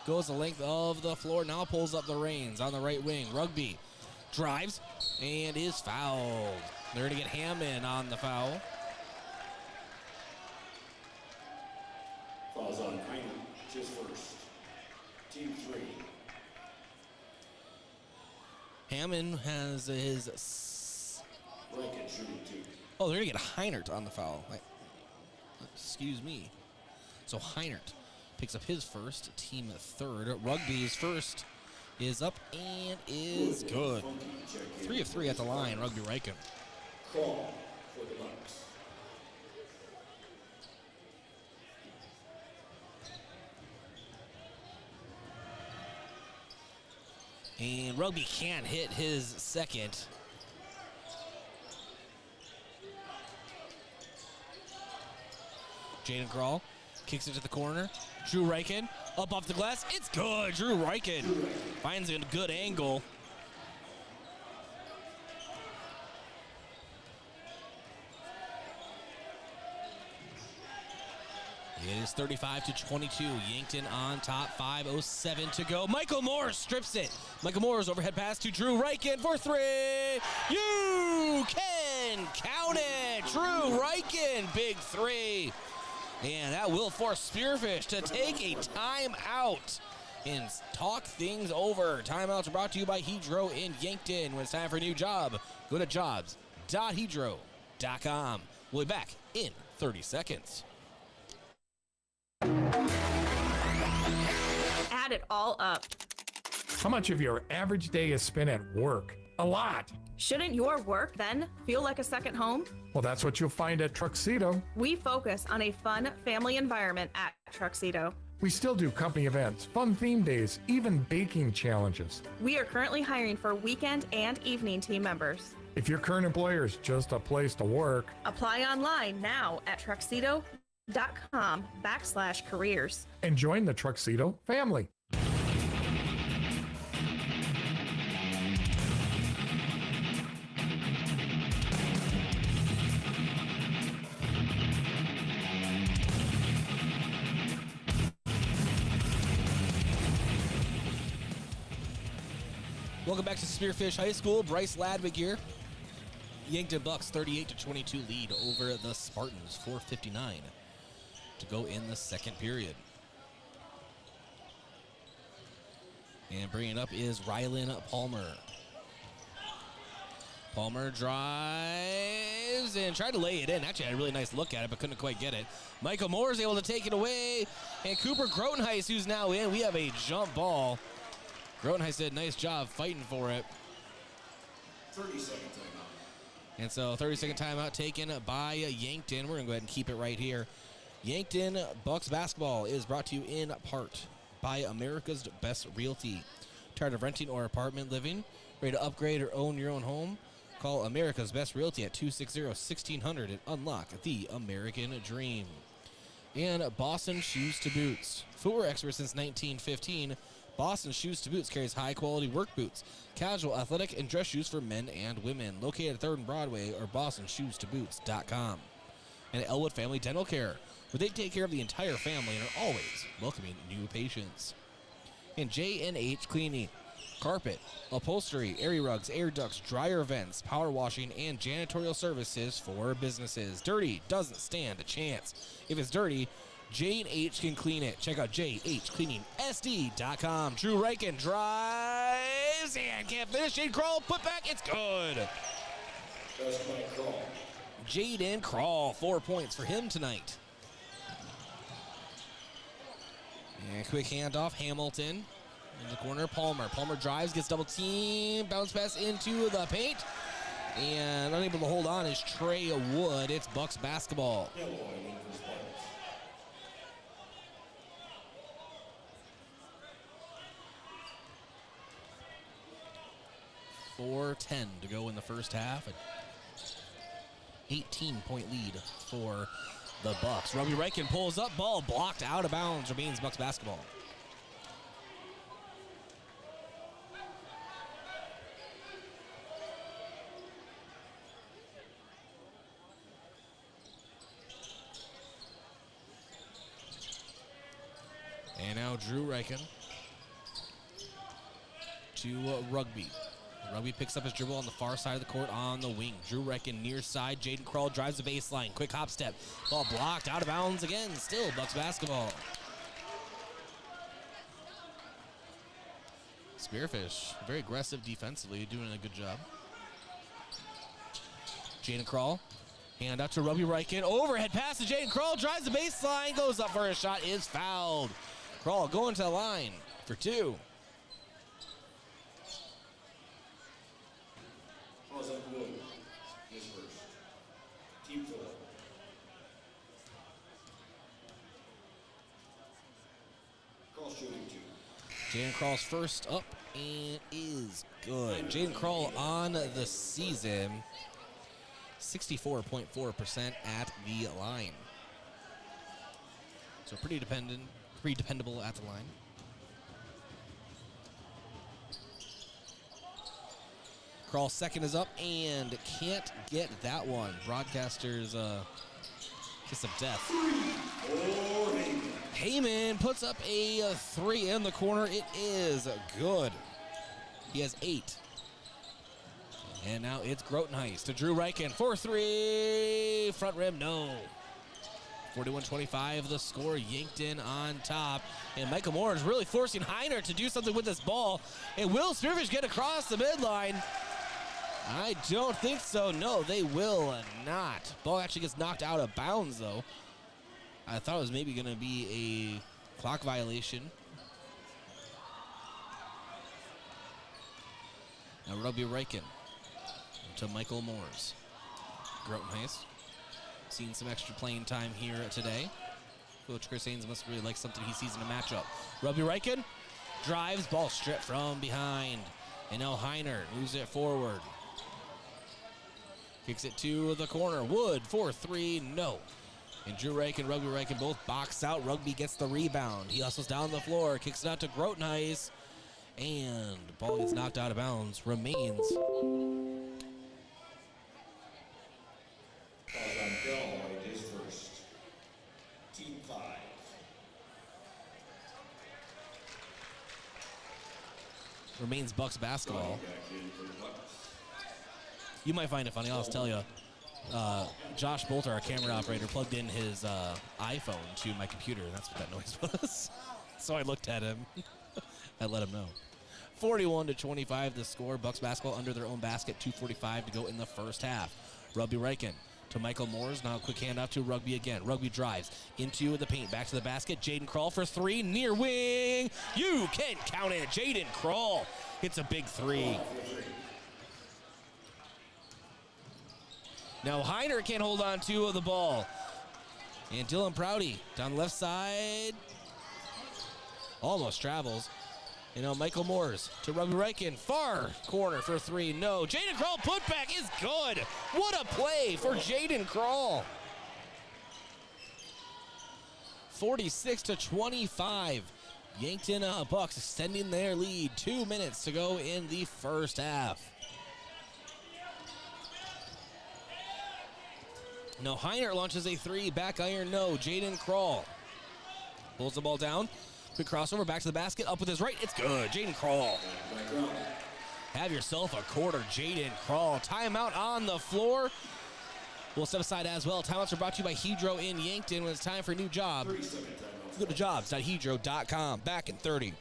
goes the length of the floor, now pulls up the reins on the right wing. Rugby drives and is fouled. They're going to get Hammond on the foul. Fouls on Heinert, his first. Team 3. Hammond has his... Riken shooting 2. Oh, they're going to get Heinert on the foul. Excuse me. So Heinert picks up his first, team third. Rugby's first is up and is good. 3 of 3 at the line, Rugby Riken. Call for the Bucks. And Rugby can't hit his second. Jaden Crawl kicks it to the corner. Drew Riken up off the glass. It's good. Drew Riken finds a good angle. It is 35-22. Yankton on top. 5:07 to go. Michael Moore strips it. Michael Moore's overhead pass to Drew Riken for three. You can count it. Drew Riken, big three. And that will force Spearfish to take a timeout and talk things over. Timeouts are brought to you by Hedro in Yankton. When it's time for a new job, go to jobs.hedro.com. We'll be back in 30 seconds. Add it all up. How much of your average day is spent at work? A lot. Shouldn't your work then feel like a second home? Well, that's what you'll find at Truxedo. We focus on a fun family environment at Truxedo. We still do company events, fun theme days, even baking challenges. We are currently hiring for weekend and evening team members. If your current employer is just a place to work, apply online now at Truxedo.com/careers. And join the Truxedo family. Welcome back to Spearfish High School. Bryce Ladwig here. Yankton Bucks 38-22 lead over the Spartans. 4:59 to go in the second period. And bringing it up is Rylan Palmer. Palmer drives and tried to lay it in. Actually had a really nice look at it, but couldn't quite get it. Michael Moore is able to take it away. And Cooper Grotenheis, who's now in. We have a jump ball. Grotenheis did a nice job fighting for it. 30 seconds And so 30-second timeout taken by Yankton. We're going to go ahead and keep it right here. Yankton Bucks basketball is brought to you in part by America's Best Realty. Tired of renting or apartment living? Ready to upgrade or own your own home? Call America's Best Realty at 260-1600 and unlock the American dream. And Boston Shoes to Boots. Footwear expert since 1915, Boston Shoes to Boots carries high-quality work boots, casual, athletic, and dress shoes for men and women. Located at 3rd and Broadway or bostonshoestoboots.com. And Elwood Family Dental Care, where they take care of the entire family and are always welcoming new patients. And J&H Cleaning. Carpet, upholstery, area rugs, air ducts, dryer vents, power washing, and janitorial services for businesses. Dirty doesn't stand a chance. If it's dirty, J&H can clean it. Check out jhcleaningsd.com. Drew Reichen drives and can't finish. Jaden Kroll, put back, it's good. That's my crawl. Jaden Kroll, 4 points for him tonight. And quick handoff, Hamilton. In the corner, Palmer. Palmer drives, gets double team, bounce pass into the paint. And unable to hold on is Trey Wood. It's Bucks basketball. 4:10 to go in the first half. An 18-point lead for the Bucks. Robbie Reichen pulls up, ball blocked out of bounds. Remains Bucks basketball. And now Drew Reichen to Rugby. Rugby picks up his dribble on the far side of the court on the wing. Drew Reichen near side. Jaden Kroll drives the baseline. Quick hop step. Ball blocked out of bounds again. Still Bucks basketball. Spearfish, very aggressive defensively, doing a good job. Jaden Kroll. Hand out to Rugby Reichen. Overhead pass to Jaden Kroll. Drives the baseline. Goes up for a shot. Is fouled. Kroll going to the line for two. Calls up Wood. His first. Team four. Kroll shooting two. Jaden Kroll's first up and is good. Jaden Kroll on the season, 64.4% at the line. So pretty dependable at the line. Kroll's second is up and can't get that one. Broadcaster's kiss of death. Heyman puts up a three in the corner. It is good. He has 8. And now it's Grotenheist to Drew Reichen for 3. Front rim, no. 41-25 the score. Yankton on top. And Michael Moore is really forcing Heiner to do something with this ball. And will Spearfish get across the midline? I don't think so. No, they will not. Ball actually gets knocked out of bounds, though. I thought it was maybe going to be a clock violation. Now Rugby Reichen to Michael Moores. Grotenheist seeing some extra playing time here today. Coach Chris Haynes must really like something he sees in a matchup. Rugby Reichen drives, ball stripped from behind. And now Heiner moves it forward. Kicks it to the corner. Wood for 3, no. And Drew Reichen, Rugby Reichen both box out. Rugby gets the rebound. He hustles down the floor, kicks it out to Grotenheist. And ball gets knocked out of bounds. Remains. Calls on Bell, it is first. Team 5. Remains Bucks basketball. You might find it funny, I'll tell you. Josh Bolter, our camera operator, plugged in his iPhone to my computer, and that's what that noise was. So I looked at him. I let him know. 41-25 the score. Bucks basketball under their own basket. 2:45 to go in the first half. Rugby Reichen to Michael Moores. Now a quick handoff to Rugby again. Rugby drives into the paint. Back to the basket. Jaden Kroll for 3. Near wing. You can count it. Jaden Kroll hits a big 3. Now Heiner can't hold on to the ball. And Dylan Prouty down the left side. Almost travels. You know, Michael Moores to Robbie Reichen. Far corner for three. No. Jaden Kroll putback is good. What a play for Jaden Kroll. 46-25. Yankton Bucks extending their lead. 2 minutes to go in the first half. No, Heiner launches a three. Back iron, no. Jaden Kroll pulls the ball down. Quick crossover, back to the basket. Up with his right. It's good. Jaden Kroll. Have yourself a quarter, Jaden Kroll. Timeout on the floor. We'll step aside as well. Timeouts are brought to you by Hedro in Yankton. When it's time for a new job, go to jobs.hedro.com. Back in 30.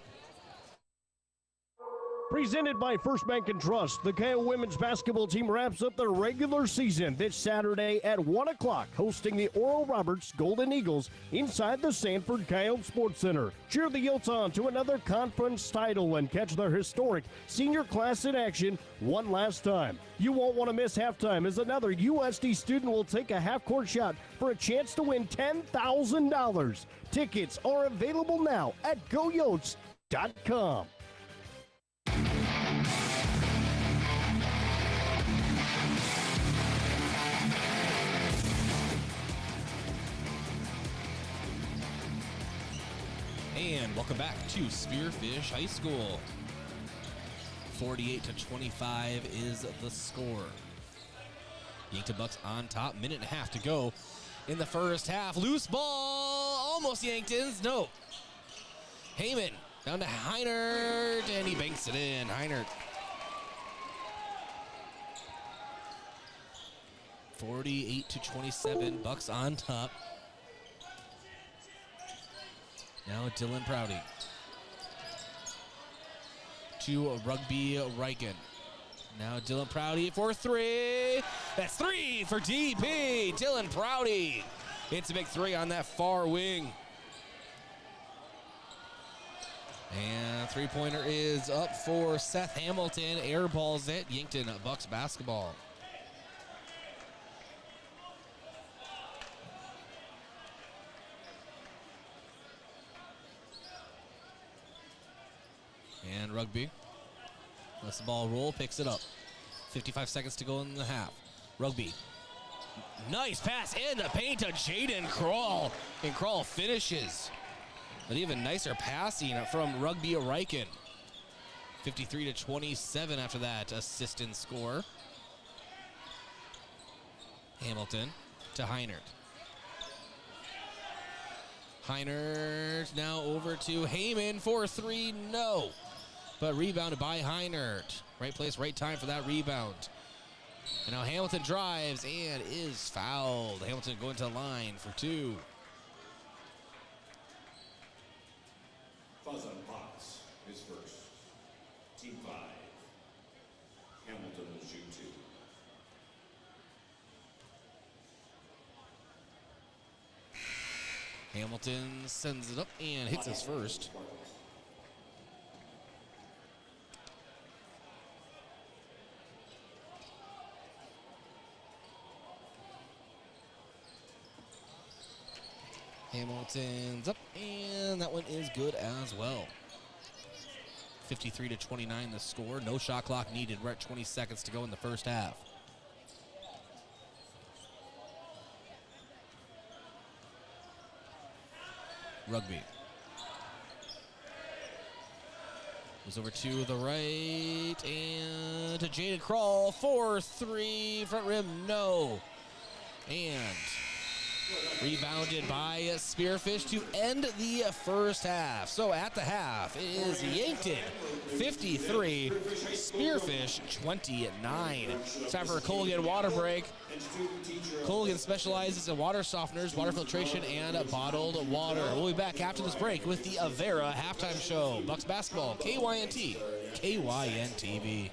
Presented by First Bank and Trust, the KO women's basketball team wraps up their regular season this Saturday at 1 o'clock, hosting the Oral Roberts Golden Eagles inside the Sanford Coyote Sports Center. Cheer the Yotes on to another conference title and catch their historic senior class in action one last time. You won't want to miss halftime, as another USD student will take a half-court shot for a chance to win $10,000. Tickets are available now at goyotes.com. And welcome back to Spearfish High School. 48-25 is the score. Yankton Bucks on top. Minute and a half to go in the first half. Loose ball. Almost Yanktons. No. Heyman down to Heinert, and he banks it in. Heinert. 48-27. Bucks on top. Now Dylan Prouty to Rugby Reichen. Now Dylan Prouty for three. That's three for DP. Dylan Prouty. It's a big three on that far wing. And three-pointer is up for Seth Hamilton. Airballs it. Yankton Bucks basketball. And Rugby lets the ball roll, picks it up. 55 seconds to go in the half. Rugby. Nice pass in the paint to Jaden Kroll. And Kroll finishes. But even nicer passing from Rugby Reichen. 53-27 after that assistant score. Hamilton to Heinert. Heinert now over to Heyman for three. No. But rebounded by Heinert. Right place, right time for that rebound. And now Hamilton drives and is fouled. Hamilton going to the line for two. Fuzz on Fox is first. Team 5. Hamilton will shoot two. Hamilton sends it up and hits his first. Hamilton's up, and that one is good as well. 53-29 the score. No shot clock needed. We're at 20 seconds to go in the first half. Rugby. Goes over to the right, and to Jaden Kroll for three. Front rim, no. And rebounded by Spearfish to end the first half. So at the half, it is Yankton 53, Spearfish 29. It's time for a Colgan water break. Colgan specializes in water softeners, water filtration, and bottled water. We'll be back after this break with the Avera halftime show. Bucks basketball, KYNT, KYNTV.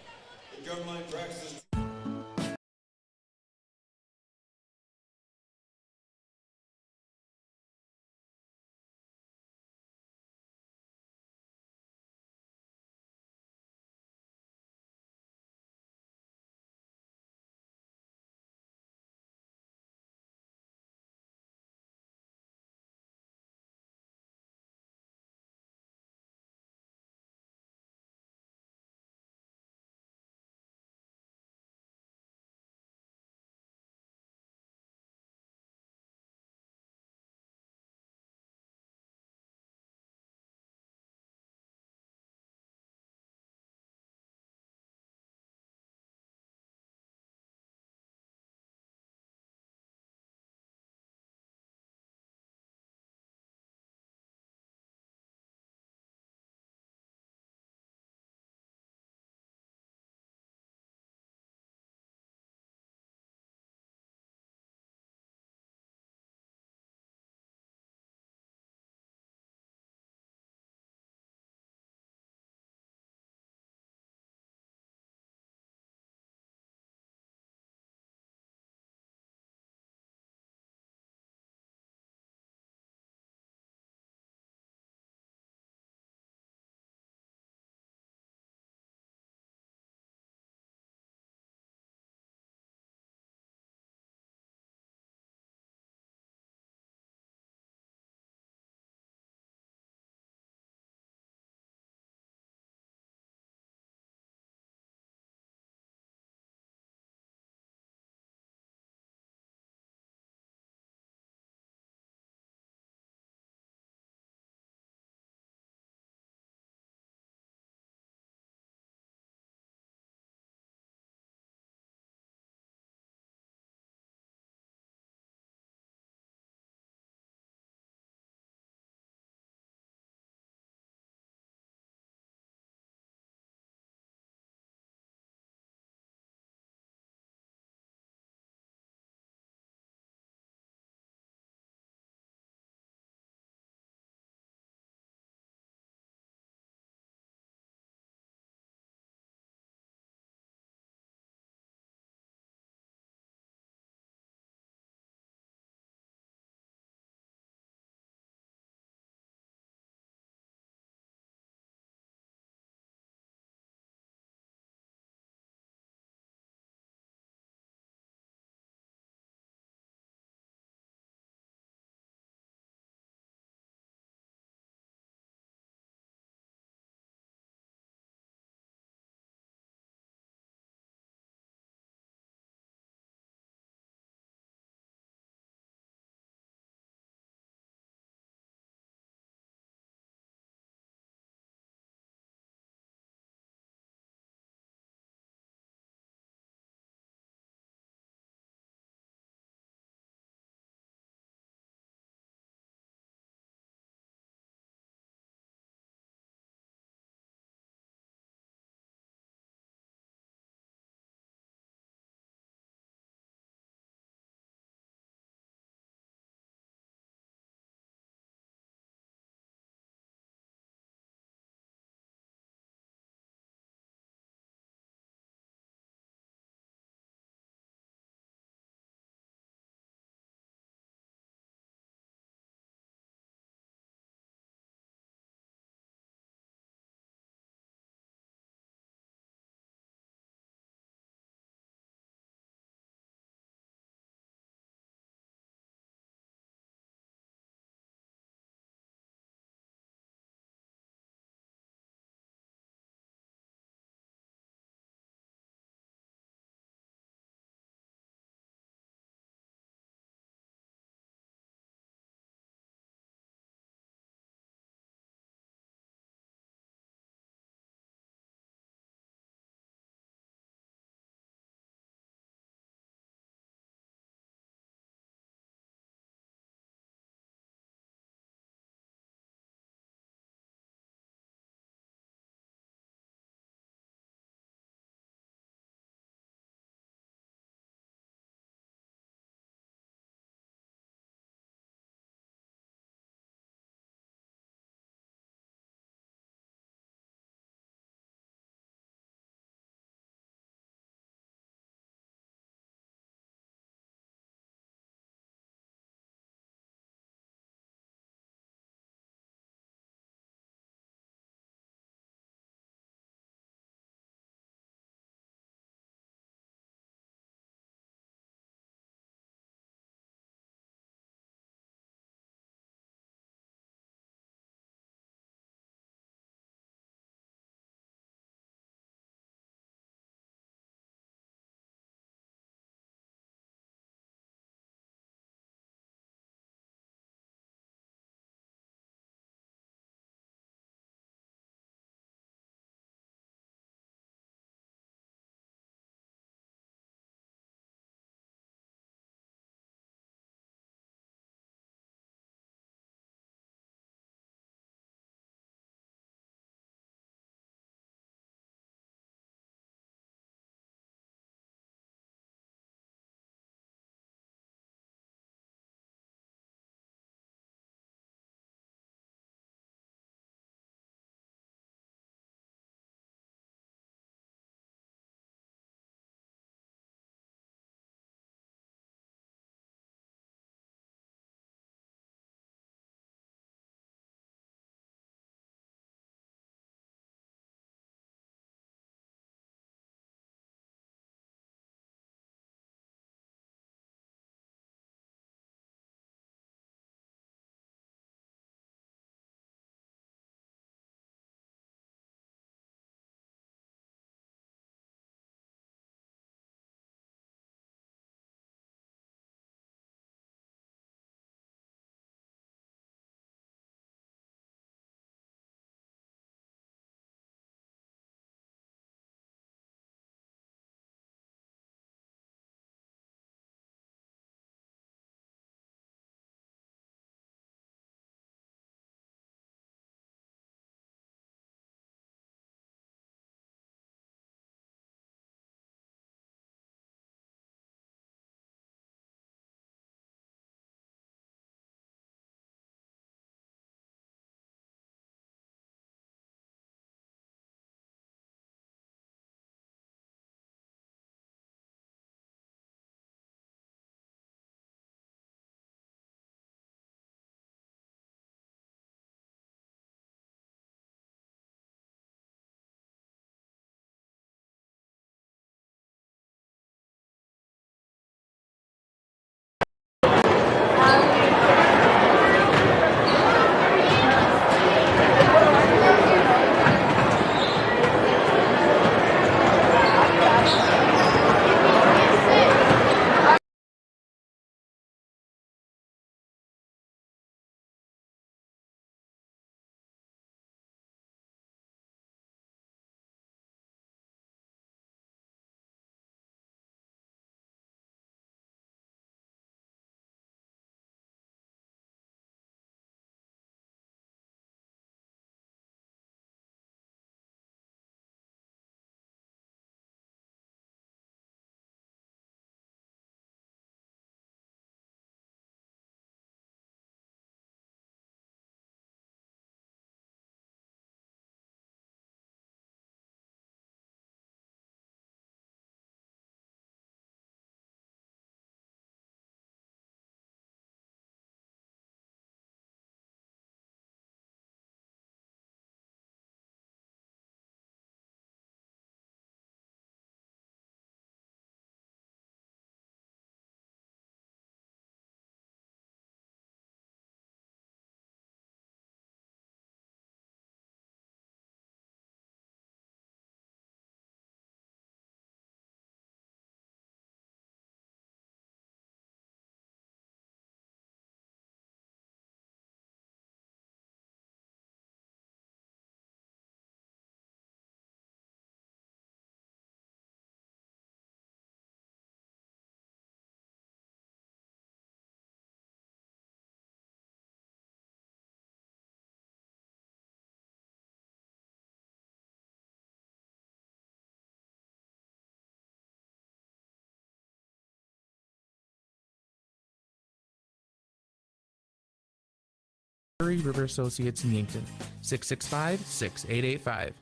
River Associates in Yankton, 665-6885.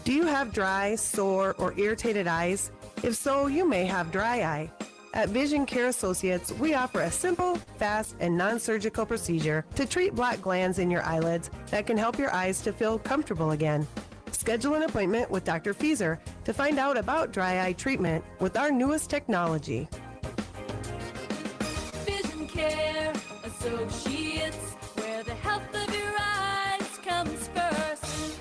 Do you have dry, sore, or irritated eyes? If so, you may have dry eye. At Vision Care Associates, we offer a simple, fast, and non-surgical procedure to treat black glands in your eyelids that can help your eyes to feel comfortable again. Schedule an appointment with Dr. Fieser to find out about dry eye treatment with our newest technology. Vision Care Associates, where the health of your eyes comes first.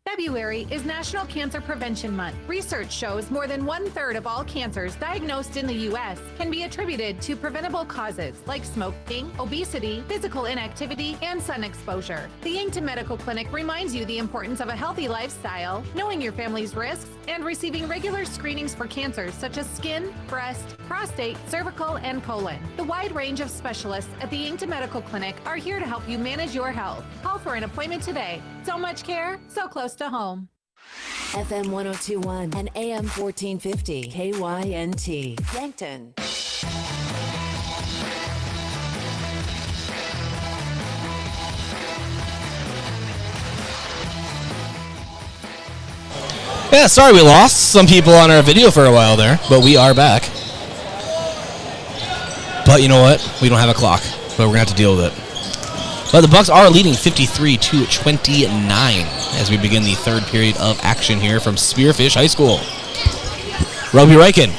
February is National Cancer Prevention Month. Research shows more than 1/3 of all cancers diagnosed in the U.S. can be attributed to preventable causes like smoking, obesity, physical inactivity, and sun exposure. The Yankton Medical Clinic reminds you the importance of a healthy lifestyle, knowing your family's risks, and receiving regular screenings for cancers such as skin, breast, prostate, cervical, and colon. The wide range of specialists at the Yankton Medical Clinic are here to help you manage your health. Call for an appointment today. So much care, so close to home. FM 1021 and AM 1450 KYNT Yankton. Yeah, sorry we lost some people on our video for a while there, but we are back. But you know what? We don't have a clock, but we're going to have to deal with it. But the Bucks are leading 53-29 as we begin the third period of action here from Spearfish High School. Rugby Riken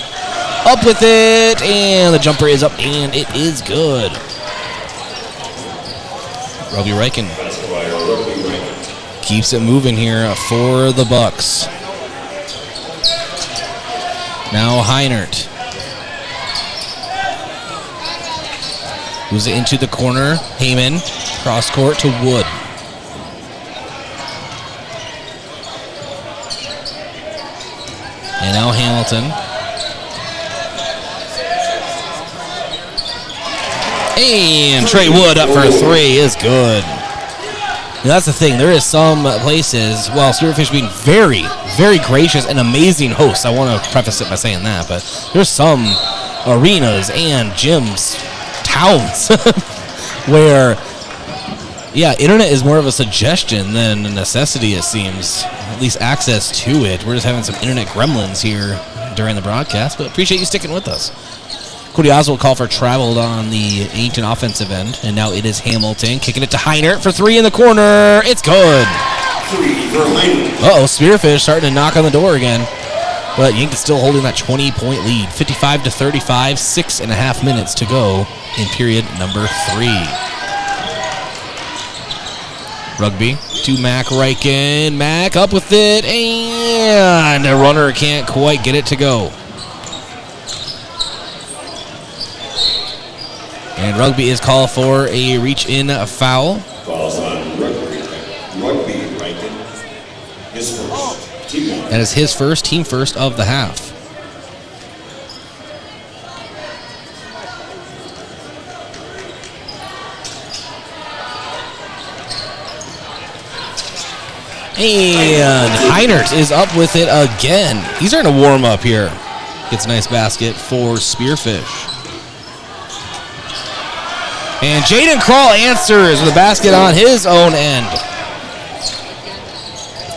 up with it, and the jumper is up, and it is good. Rugby Riken keeps it moving here for the Bucks. Now Heinert moves it into the corner. Heyman, cross court to Wood. And now Hamilton. And Trey Wood up for 3 is good. Now that's the thing. There is some places, well, Spearfish being very, very gracious and amazing hosts. I want to preface it by saying that, but there's some arenas and gyms, towns, where, yeah, internet is more of a suggestion than a necessity, it seems. At least access to it. We're just having some internet gremlins here during the broadcast, but appreciate you sticking with us. Cody Oswald called for travel on the Yankton offensive end, and now it is Hamilton kicking it to Heinert for 3 in the corner. It's good. Uh-oh, Spearfish starting to knock on the door again. But Yankton still holding that 20-point lead, 55-35, 6.5 minutes to go in period number 3. Rugby to Mac Riken. Mac up with it, and a runner can't quite get it to go. And Rugby is called for a reach-in foul. Falls on Rugby Riken. His first. Team 1. That is his first, team first of the half. And Heinert is up with it again. He's starting to warm up here. Gets a nice basket for Spearfish. And Jaden Krall answers with a basket on his own end.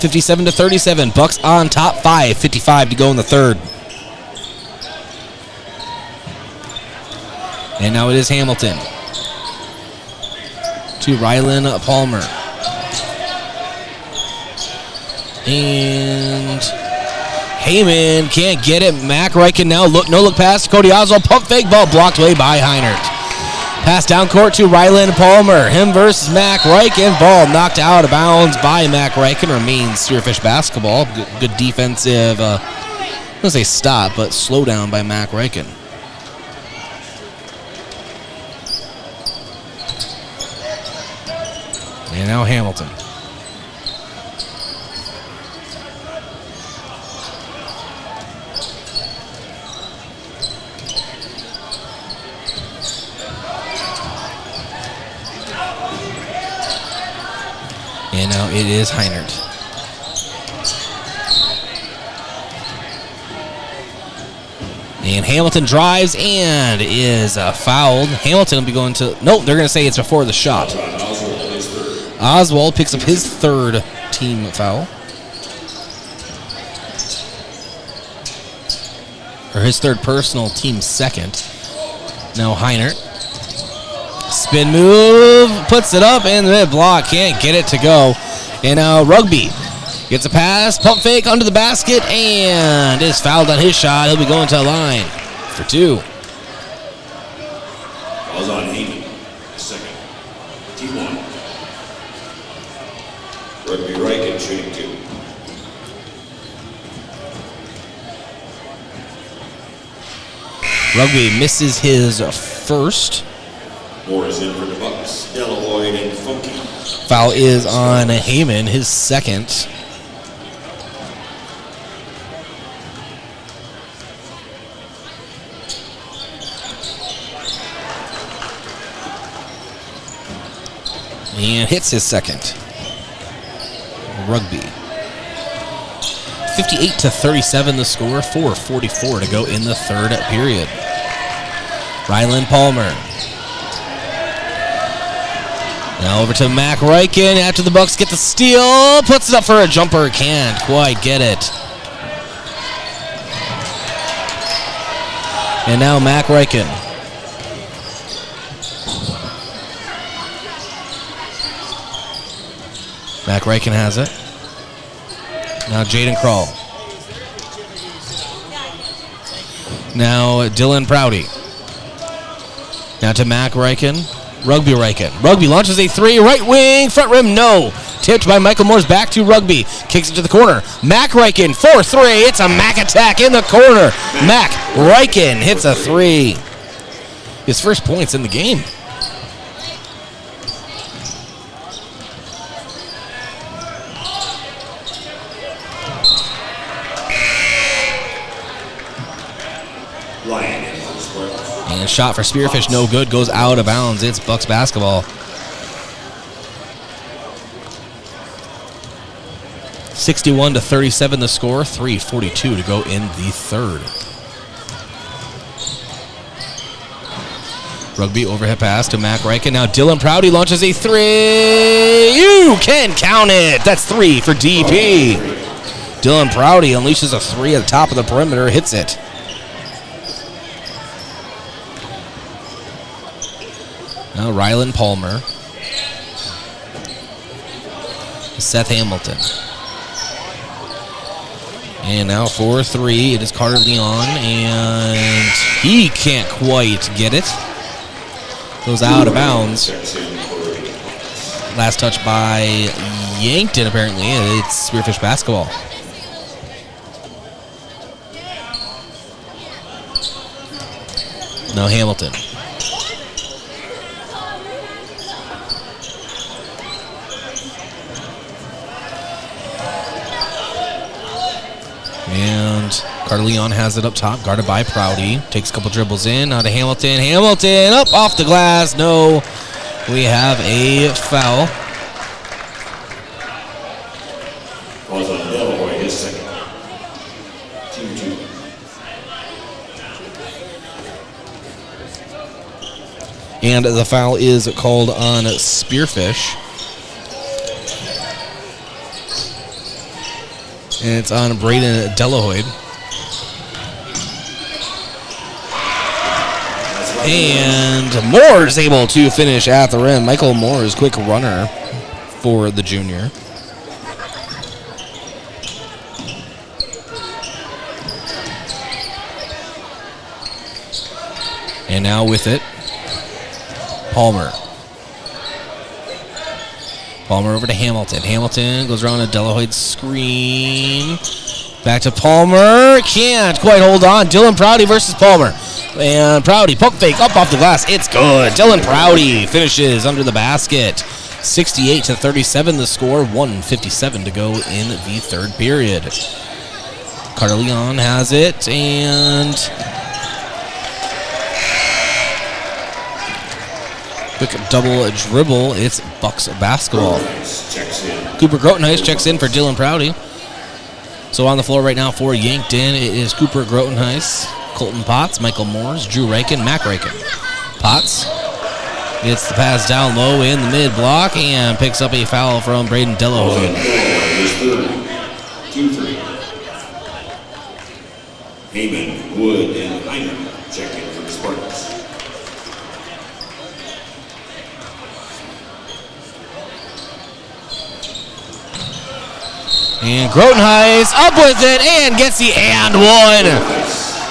57-37. Bucks on top 5. 55 to go in the third. And now it is Hamilton. To Rylan Palmer. And Heyman can't get it. Mac Riken now no look pass. Cody Oswald pump fake ball blocked away by Heinert. Pass down court to Rylan Palmer. Him versus Mac Riken. Ball knocked out of bounds by Mac Riken. Remains Spearfish basketball. Good defensive, I'm going to say stop, but slow down by Mac Riken. And now Hamilton. And now it is Heinert. And Hamilton drives and is fouled. Hamilton will be going to... Nope, they're going to say it's before the shot. Oswald picks up his third team foul. Or his third personal, team second. Now Heinert. Spin move, puts it up in the mid block, can't get it to go. And now Rugby gets a pass, pump fake under the basket, and is fouled on his shot. He'll be going to the line for two. Fouls on Heyman, second. Team one. Rugby Riken shooting two. Rugby misses his first. Moore is in for the Bucks. Deloyd and Funky. Foul is on Heyman, his second. And hits his second. Rugby. 58-37 the score, 4:44 to go in the third period. Ryland Palmer. Now over to Mac Riken after the Bucks get the steal. Puts it up for a jumper. Can't quite get it. And now Mac Riken. Mac Riken has it. Now Jaden Kroll. Now Dylan Prouty. Now to Mac Riken. Rugby Riken. Rugby launches a three. Right wing. Front rim. No. Tipped by Michael Morris. Back to Rugby. Kicks it to the corner. Mac Riken. 4-3. It's a Mac attack in the corner. Mac Riken hits a three. His first points in the game. And shot for Spearfish, no good, goes out of bounds. It's Bucks basketball. 61-37 the score, 3:42 to go in the third. Rugby overhead pass to Mac Riken. Now Dylan Prouty launches a three. You can count it. That's three for DP. Dylan Prouty unleashes a three at the top of the perimeter, hits it. Now Ryland Palmer. Seth Hamilton. And now 4-3. It is Carter Leon, and he can't quite get it. Goes out of bounds. Last touch by Yankton, apparently. It's Spearfish basketball. Now Hamilton. And Carter Leon has it up top, guarded by Prouty. Takes a couple dribbles in, now to Hamilton. Hamilton up off the glass. No, we have a foul. Falls on Delaware, his second. Team two. And the foul is called on Spearfish. And it's on Braden Delahoyd. And Moore is able to finish at the rim. Michael Moore is quick runner for the junior. And now with it, Palmer. Palmer over to Hamilton. Hamilton goes around a Delahoyd screen. Back to Palmer. Can't quite hold on. Dylan Prouty versus Palmer. And Prouty, pump fake up off the glass. It's good. Dylan Prouty finishes under the basket. 68-37 the score. 1:57 to go in the third period. Carter Leon has it. And quick double dribble. It's Bucks basketball. Cooper Grotenhuis checks in for Dylan Prouty. So on the floor right now for Yankton, it is Cooper Grotenhuis. Colton Potts, Michael Moores, Drew Reichen, Mac Reichen. Potts gets the pass down low in the mid block and picks up a foul from Braden Delahoy. Team 3. Heyman, Wood, and Hyman check in for the Spartans. And Grotenhuis up with it and gets the and one.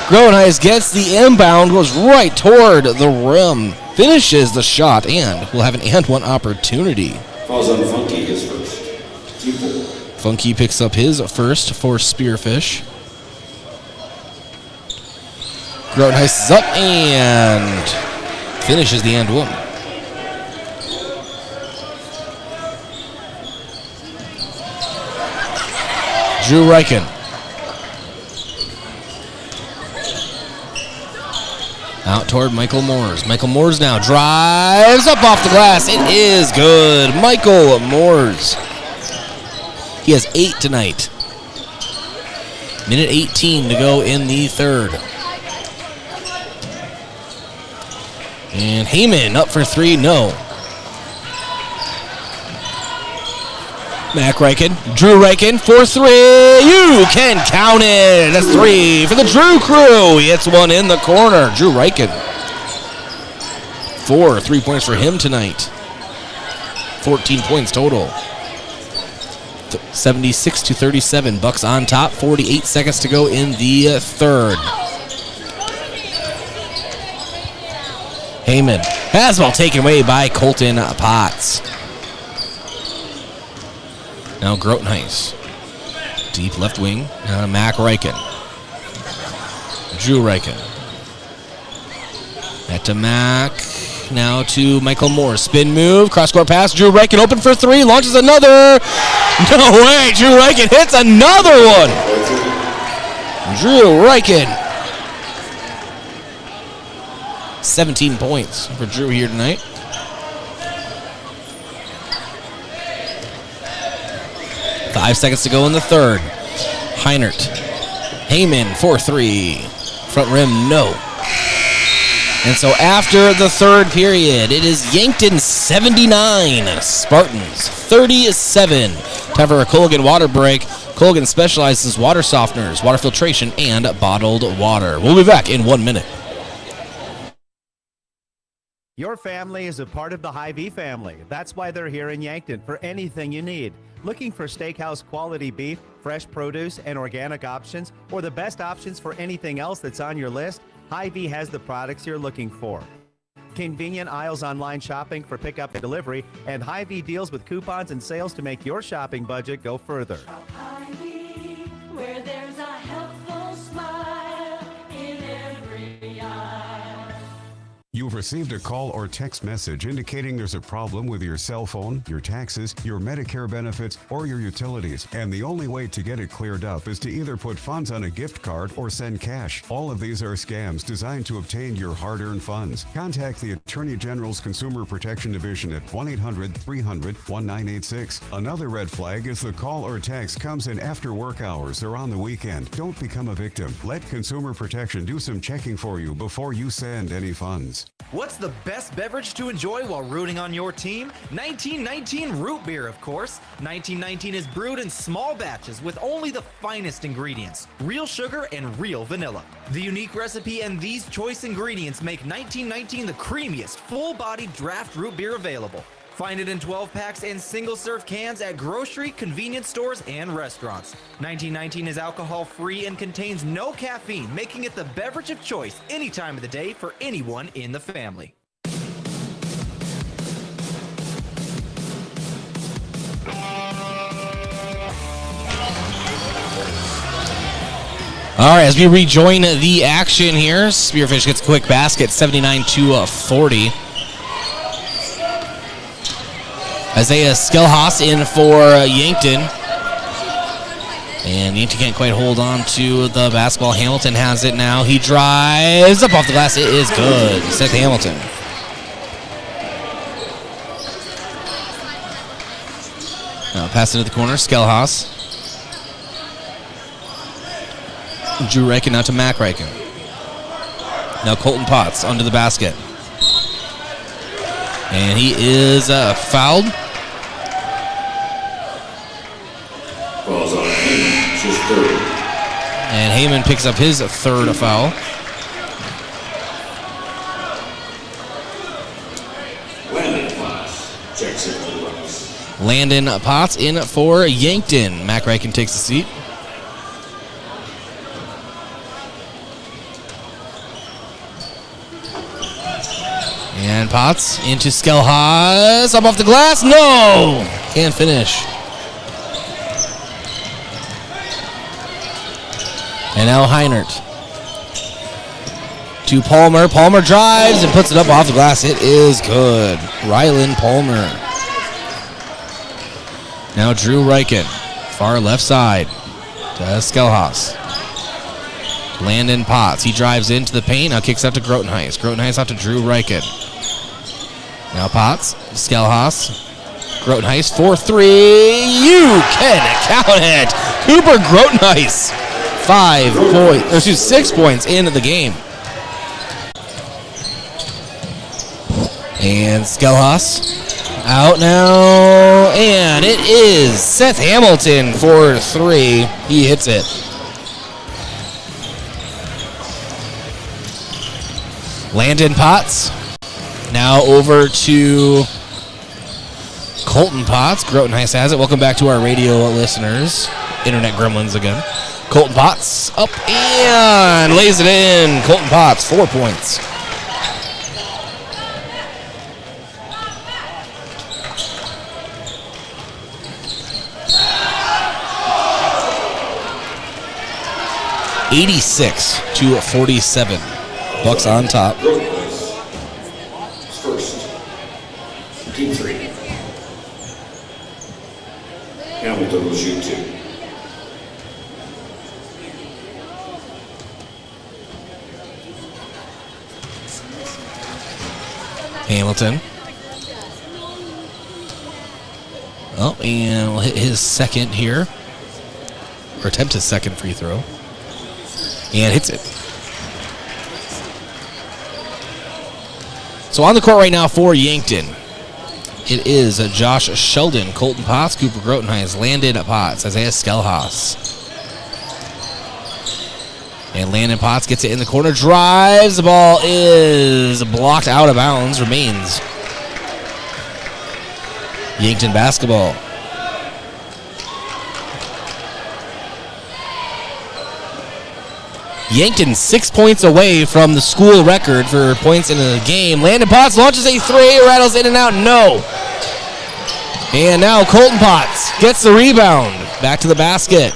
Grotenhuis gets the inbound, goes right toward the rim, finishes the shot, and will have an and one opportunity. Falls on Funky, his first. Team 4. Funky picks up his first for Spearfish. Grotenhuis is up and finishes the and one. Drew Reichen. Out toward Michael Moores. Michael Moores now drives up off the glass. It is good. Michael Moores. He has 8 tonight. Minute 18 to go in the third. And Heyman up for 3. No. Mac Reichen, Drew Reichen for 3. You can count it. That's 3 for the Drew crew. He hits one in the corner. Drew Reichen. 4 3-pointers for him tonight. 14 points total. 76-37. Bucks on top. 48 seconds to go in the third. Heyman has ball taken away by Colton Potts. Now Grotenhuis. Deep left wing. Now Mac Reichen. Drew Reichen. Back to Mac. Now to Michael Moore. Spin move. Cross-court pass. Drew Reichen open for 3. Launches another. No way. Drew Reichen hits another one. Drew Reichen. 17 points for Drew here tonight. Five seconds to go in the third. Heinert. Heyman for 3. Front rim, no. And so after the third period, it is Yankton 79, Spartans 37. Time for a Colgan water break. Colgan specializes in water softeners, water filtration, and bottled water. We'll be back in 1 minute. Your family is a part of the Hy-Vee family. That's why they're here in Yankton for anything you need. Looking for steakhouse quality beef, fresh produce, and organic options, or the best options for anything else that's on your list? Hy-Vee has the products you're looking for. Convenient aisles online shopping for pickup and delivery, and Hy-Vee deals with coupons and sales to make your shopping budget go further. Hy-Vee, where there's a helpful smile in every eye. You've received a call or text message indicating there's a problem with your cell phone, your taxes, your Medicare benefits, or your utilities. And the only way to get it cleared up is to either put funds on a gift card or send cash. All of these are scams designed to obtain your hard-earned funds. Contact the Attorney General's Consumer Protection Division at 1-800-300-1986. Another red flag is the call or text comes in after work hours or on the weekend. Don't become a victim. Let Consumer Protection do some checking for you before you send any funds. What's the best beverage to enjoy while rooting on your team? 1919 root beer, of course. 1919 is brewed in small batches with only the finest ingredients, real sugar and real vanilla. The unique recipe and these choice ingredients make 1919 the creamiest, full-bodied draft root beer available. Find it in 12-packs and single-serve cans at grocery, convenience stores, and restaurants. 1919 is alcohol-free and contains no caffeine, making it the beverage of choice any time of the day for anyone in the family. All right, as we rejoin the action here, Spearfish gets a quick basket, 79-40. Isaiah Skelhaas in for Yankton. And Yankton can't quite hold on to the basketball. Hamilton has it now. He drives up off the glass. It is good. Seth Hamilton. Now pass into the corner. Skelhaas. Drew Reichen out to Mac Reichen. Now Colton Potts under the basket. And he is fouled. Falls on Heyman, it's his third. And Heyman picks up his third foul. Landon Potts checks in for the Bucks. Landon Potts in for Yankton. Mac Ryken takes the seat. And Potts into Skelhaas. Up off the glass. No! Can't finish. And now Heinert to Palmer. Palmer drives and puts it up off the glass. It is good. Rylan Palmer. Now Drew Ryken, far left side to Skelhaas. Landon Potts. He drives into the paint. Now kicks out to Grotenhuis. Grotenhuis out to Drew Ryken. Now Potts. Skelhaas. Grotenhuis for three. You can count it. Cooper Grotenhuis. 6 points into the game. And Skelhaas out now. And it is Seth Hamilton for three. He hits it. Landon Potts. Now over to Colton Potts. Grotenhuis has it. Welcome back to our radio listeners. Internet gremlins again. Colton Potts up and lays it in. Colton Potts, 4 points. (86-47). Bucks on top. First. Team 3. Hamilton will shoot 2. Hamilton. Oh, and we'll hit his second here. Or attempt his second free throw. And hits it. So on the court right now for Yankton, it is Josh Sheldon, Colton Potts, Cooper Grotenhuis, Landon Potts, Isaiah Skelhaas. And Landon Potts gets it in the corner, drives. The ball is blocked out of bounds, remains Yankton basketball. Yankton 6 points away from the school record for points in the game. Landon Potts launches a three, rattles in and out, no. And now Colton Potts gets the rebound. Back to the basket.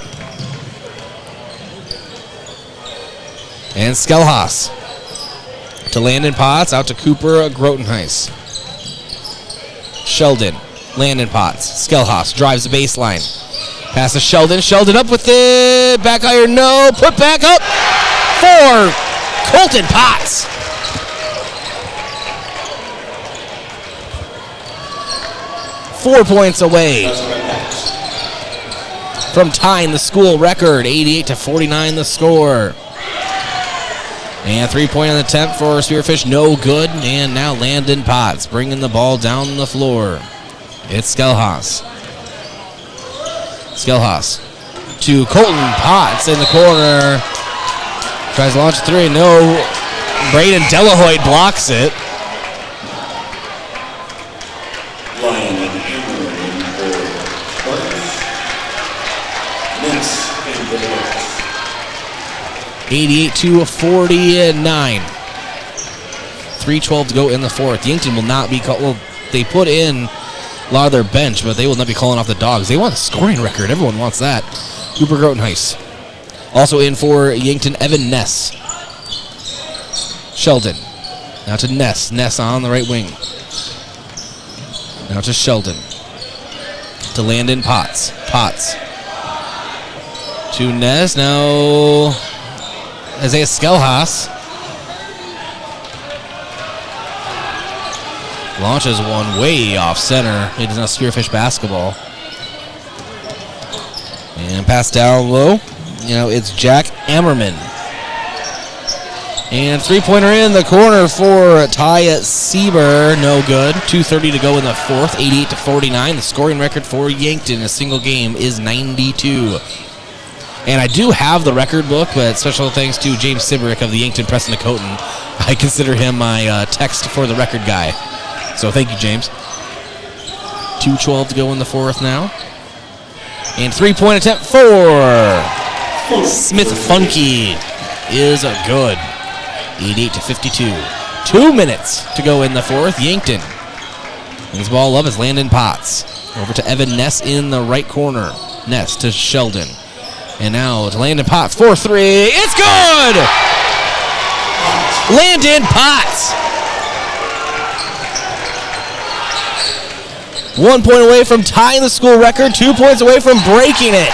And Skelhaas to Landon Potts, out to Cooper Grotenhuis. Sheldon, Landon Potts, Skelhaas drives the baseline. Pass to Sheldon, Sheldon up with it, back iron, no, put back up for Colton Potts. .4 points away from tying the school record, 88-49 the score. And 3-point attempt for Spearfish, no good. And now Landon Potts bringing the ball down the floor. It's Skelhaas. Skelhaas to Colton Potts in the corner. Tries to launch a three, no. Braden Delahoyte blocks it. Lion and Hammer for Spartans. Ness and the Bucks. 88-49. 3:12 to go in the fourth. Yankton will not be called. Well, they put in a lot of their bench, but they will not be calling off the dogs. They want a scoring record. Everyone wants that. Cooper Grotenhuis. Also in for Yankton, Evan Ness. Sheldon. Now to Ness. Ness on the right wing. Now to Sheldon. To Landon Potts. Potts. To Ness. Now Isaiah Skelhaas. Launches one way off center. It is now Spearfish basketball. And pass down low. You know, it's Jack Ammerman. And three-pointer in the corner for Ty Sieber. No good. 2:30 to go in the fourth. 88-49. The scoring record for Yankton in a single game is 92. And I do have the record book, but special thanks to James Siberick of the Yankton Press and Dakota. I consider him my text for the record guy. So thank you, James. 2:12 to go in the fourth now. And three-point attempt for Smith Funky is a good. 88-52. 2 minutes to go in the fourth. Yankton. His ball up is Landon Potts. Over to Evan Ness in the right corner. Ness to Sheldon. And now to Landon Potts. 4-3. It's good! Landon Potts. 1 point away from tying the school record. 2 points away from breaking it.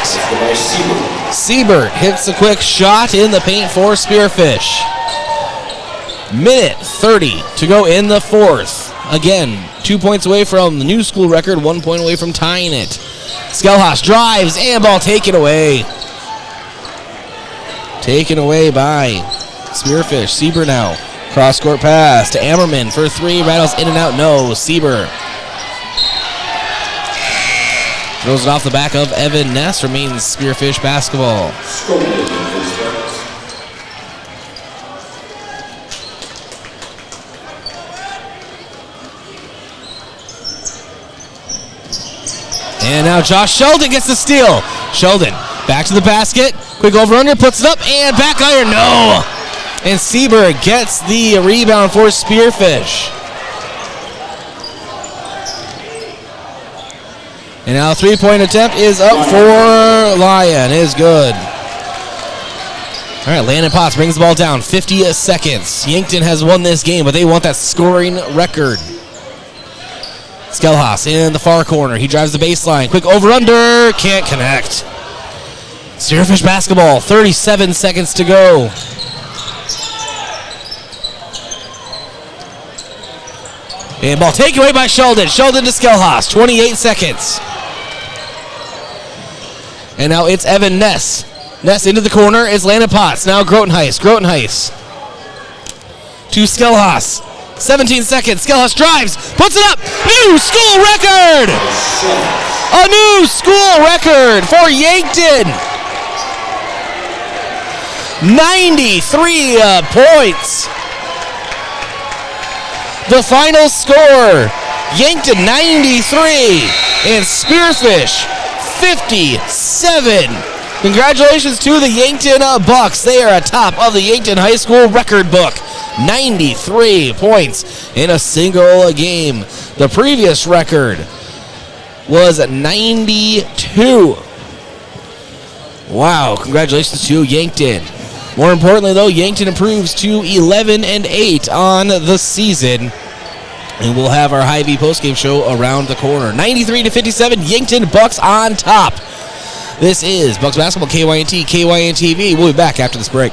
Siebert hits a quick shot in the paint for Spearfish. Minute 30 to go in the fourth. Again, 2 points away from the new school record, 1 point away from tying it. Skelhaus drives and ball taken away. Taken away by Spearfish. Sieber now. Cross-court pass to Ammerman for three. Rattles in and out. No. Sieber throws it off the back of Evan Ness. Remains Spearfish basketball. And now Josh Sheldon gets the steal. Sheldon back to the basket. Quick over-under, puts it up, and back iron, no! And Sieber gets the rebound for Spearfish. And now a three-point attempt is up for Lyon. Is good. All right, Landon Potts brings the ball down. 50 seconds. Yankton has won this game, but they want that scoring record. Skelhaus in the far corner. He drives the baseline. Quick over-under. Can't connect. Spearfish basketball. 37 seconds to go. And ball taken away by Sheldon. Sheldon to Skelhaus. 28 seconds. And now it's Evan Ness. Ness into the corner is Landon Potts. Now Grotenhuis. Grotenhuis to Skelhaus. 17 seconds. Skelhaus drives. Puts it up. New school record. A new school record for Yankton. 93 points. The final score, Yankton 93 and Spearfish 57. Congratulations to the Yankton Bucks. They are atop of the Yankton High School record book. 93 points in a single game. The previous record was 92. Wow, congratulations to Yankton. More importantly, though, Yankton improves to 11-8 on the season. And we'll have our Hy-Vee postgame show around the corner. 93-57, Yankton Bucks on top. This is Bucks Basketball, KYNT, KYNTV. We'll be back after this break.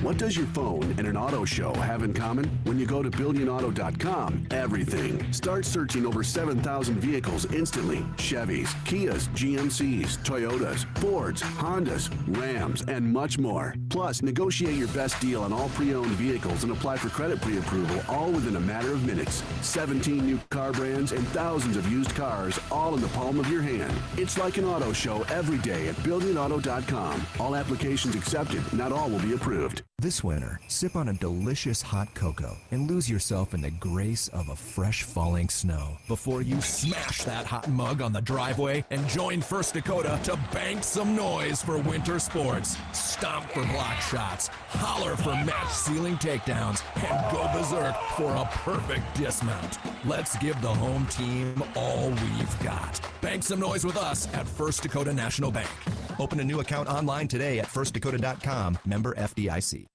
What does your phone and an auto show have in common? When you go to BillionAuto.com, everything. Start searching over 7,000 vehicles instantly. Chevys, Kias, GMCs, Toyotas, Fords, Hondas, Rams, and much more. Plus, negotiate your best deal on all pre-owned vehicles and apply for credit pre-approval all within a matter of minutes. 17 new car brands and thousands of used cars all in the palm of your hand. It's like an auto show every day at BillionAuto.com. All applications accepted. Not all will be approved. This winter, sip on a delicious hot cocoa and lose yourself in the grace of a fresh falling snow before you smash that hot mug on the driveway and join First Dakota to bank some noise for winter sports. Stomp for block shots, holler for match ceiling takedowns, and go berserk for a perfect dismount. Let's give the home team all we've got. Bank some noise with us at First Dakota National Bank. Open a new account online today at firstdakota.com, member FDIC.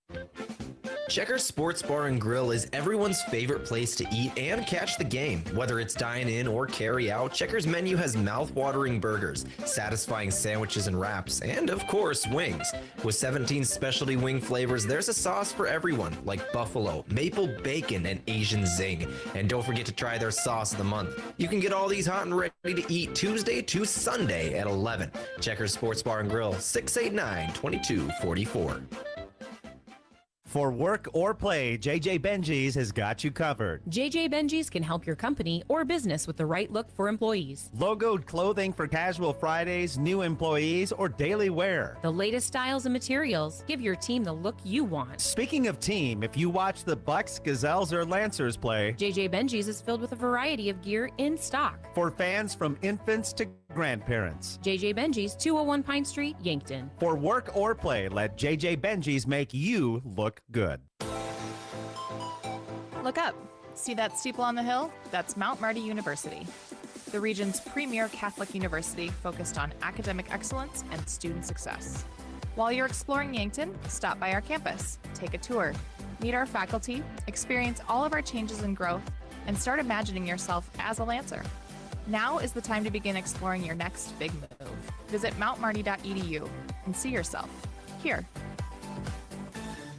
Checkers Sports Bar and Grill is everyone's favorite place to eat and catch the game. Whether it's dine in or carry out, Checkers menu has mouth-watering burgers, satisfying sandwiches and wraps, and of course, wings. With 17 specialty wing flavors, there's a sauce for everyone, like buffalo, maple bacon, and Asian zing. And don't forget to try their sauce of the month. You can get all these hot and ready to eat Tuesday to Sunday at 11. Checkers Sports Bar and Grill, 689-2244. For work or play, JJ Benji's has got you covered. JJ Benji's can help your company or business with the right look for employees. Logoed clothing for casual Fridays, new employees, or daily wear. The latest styles and materials give your team the look you want. Speaking of team, if you watch the Bucks, Gazelles, or Lancers play, JJ Benji's is filled with a variety of gear in stock. For fans from infants to grandparents. JJ Benji's, 201 Pine Street, Yankton. For work or play, let JJ Benji's make you look good. Look up. See that steeple on the hill? That's Mount Marty University, the region's premier Catholic university focused on academic excellence and student success. While you're exploring Yankton, stop by our campus, take a tour, meet our faculty, experience all of our changes and growth, and start imagining yourself as a Lancer. Now is the time to begin exploring your next big move. Visit mountmarty.edu and see yourself here.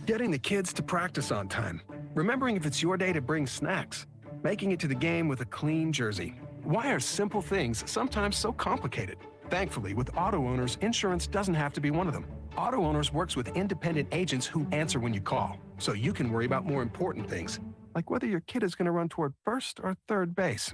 Getting the kids to practice on time. Remembering if it's your day to bring snacks. Making it to the game with a clean jersey. Why are simple things sometimes so complicated? Thankfully, with Auto Owners, insurance doesn't have to be one of them. Auto Owners works with independent agents who answer when you call, so you can worry about more important things, like whether your kid is going to run toward first or third base.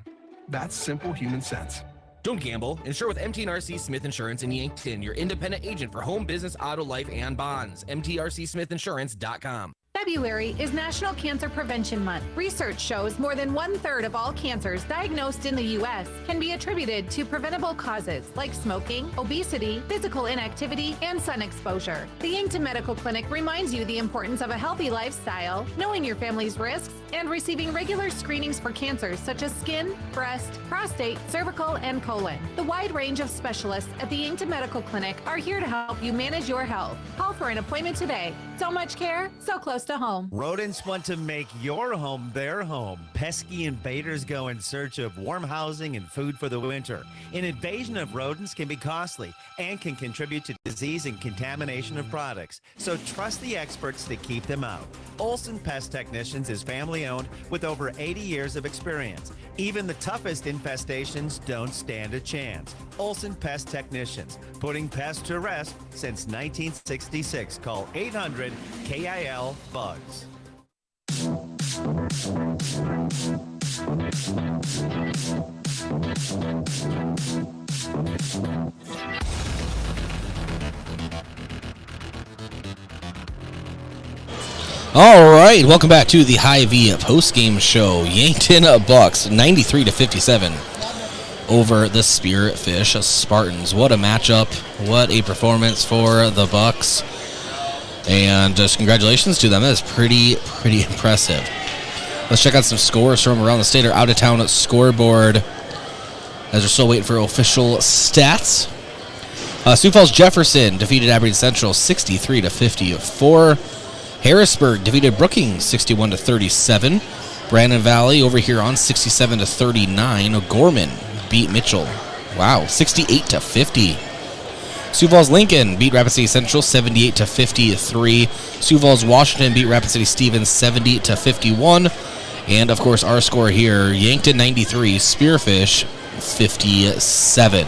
That's simple human sense. Don't gamble. Insure with MT&RC Smith Insurance in Yankton, your independent agent for home, business, auto, life, and bonds. MTRCSmithInsurance.com. February is National Cancer Prevention Month. Research shows more than 1/3 of all cancers diagnosed in the U.S. can be attributed to preventable causes like smoking, obesity, physical inactivity, and sun exposure. The Yankton Medical Clinic reminds you the importance of a healthy lifestyle, knowing your family's risks, and receiving regular screenings for cancers such as skin, breast, prostate, cervical, and colon. The wide range of specialists at the Yankton Medical Clinic are here to help you manage your health. Call for an appointment today. So much care, so close to home. Rodents want to make your home their home. Pesky invaders go in search of warm housing and food for the winter. An invasion of rodents can be costly and can contribute to disease and contamination of products. So trust the experts to keep them out. Olson Pest Technicians is family-owned with over 80 years of experience. Even the toughest infestations don't stand a chance. Olson Pest Technicians, putting pests to rest since 1966. Call 800-KIL-BUGS. All right, welcome back to the Hy-Vee postgame show. Yankton Bucks 93-57 over the Spearfish Spartans. What a matchup! What a performance for the Bucks, and just congratulations to them. That is pretty impressive. Let's check out some scores from around the state or out of town scoreboard as we're still waiting for official stats. Sioux Falls Jefferson defeated Aberdeen Central 63-54. Harrisburg defeated Brookings 61-37. Brandon Valley over here on 67-39. Gorman beat Mitchell. Wow, 68-50. Sioux Falls Lincoln beat Rapid City Central 78-53. Sioux Falls Washington beat Rapid City Stevens 70-51. And of course our score here, Yankton 93, Spearfish 57.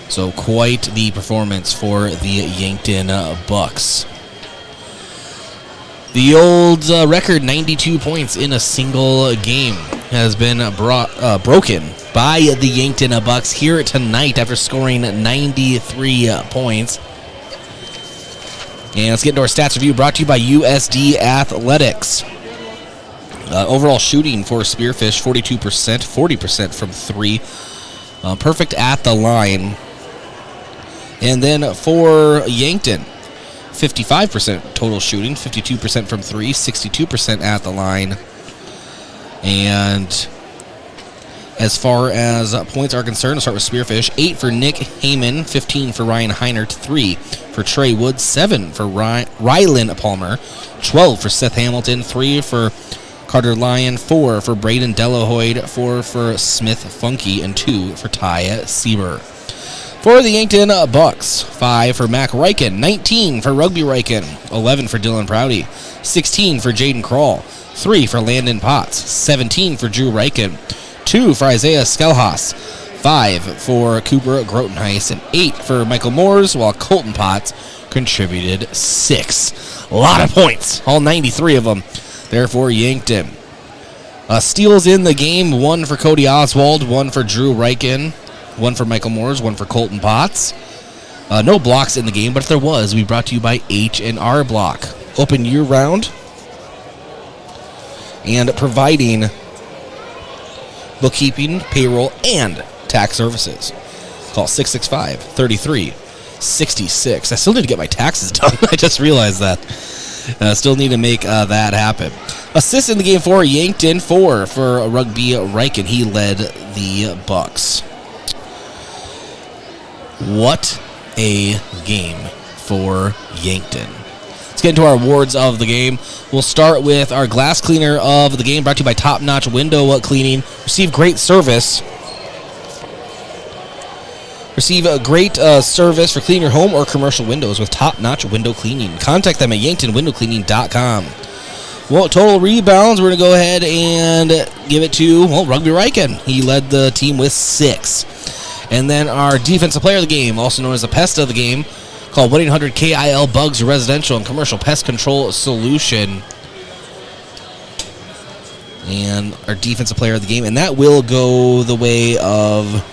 So quite the performance for the Yankton Bucks. The old record, 92 points in a single game, has been broken by the Yankton Bucks here tonight after scoring 93 points. And let's get into our stats review brought to you by USD Athletics. Overall shooting for Spearfish, 42%, 40% from three. Perfect at the line. And then for Yankton, 55% total shooting, 52% from three, 62% at the line. And as far as points are concerned, I'll start with Spearfish. 8 for Nick Heyman, 15 for Ryan Heinert, 3 for Trey Wood, 7 for Rylan Palmer, 12 for Seth Hamilton, 3 for Carter Lyon, 4 for Braden Delahoyd, 4 for Smith Funky, and 2 for Ty Sieber. For the Yankton Bucks, 5 for Mac Ryken, 19 for Rugby Ryken, 11 for Dylan Prouty, 16 for Jaden Krall, 3 for Landon Potts, 17 for Drew Ryken, 2 for Isaiah Skelhaas, 5 for Cooper Grotenheis, and 8 for Michael Moores, while Colton Potts contributed 6. A lot of points, all 93 of them. Therefore, Yankton. Steals in the game, 1 for Cody Oswald, 1 for Drew Reichen, 1 for Michael Moores, 1 for Colton Potts. No blocks in the game, but if there was, we brought to you by H&R Block. Open year-round and providing bookkeeping, payroll, and tax services. Call 665-3366. I still need to get my taxes done. I just realized that. Still need to make that happen. Assists in the game for Yankton, 4 for Rugby Reichen. He led the Bucks. What a game for Yankton. Let's get into our awards of the game. We'll start with our glass cleaner of the game, brought to you by Top Notch Window Cleaning. Receive great service. Receive a great service for cleaning your home or commercial windows with Top Notch Window Cleaning. Contact them at yanktonwindowcleaning.com. Well, total rebounds, we're going to go ahead and give it to, Rugby Reichen. He led the team with 6. And then our defensive player of the game, also known as the pest of the game, called 1-800-KIL-BUGS, your residential and commercial pest control solution. And our defensive player of the game, and that will go the way of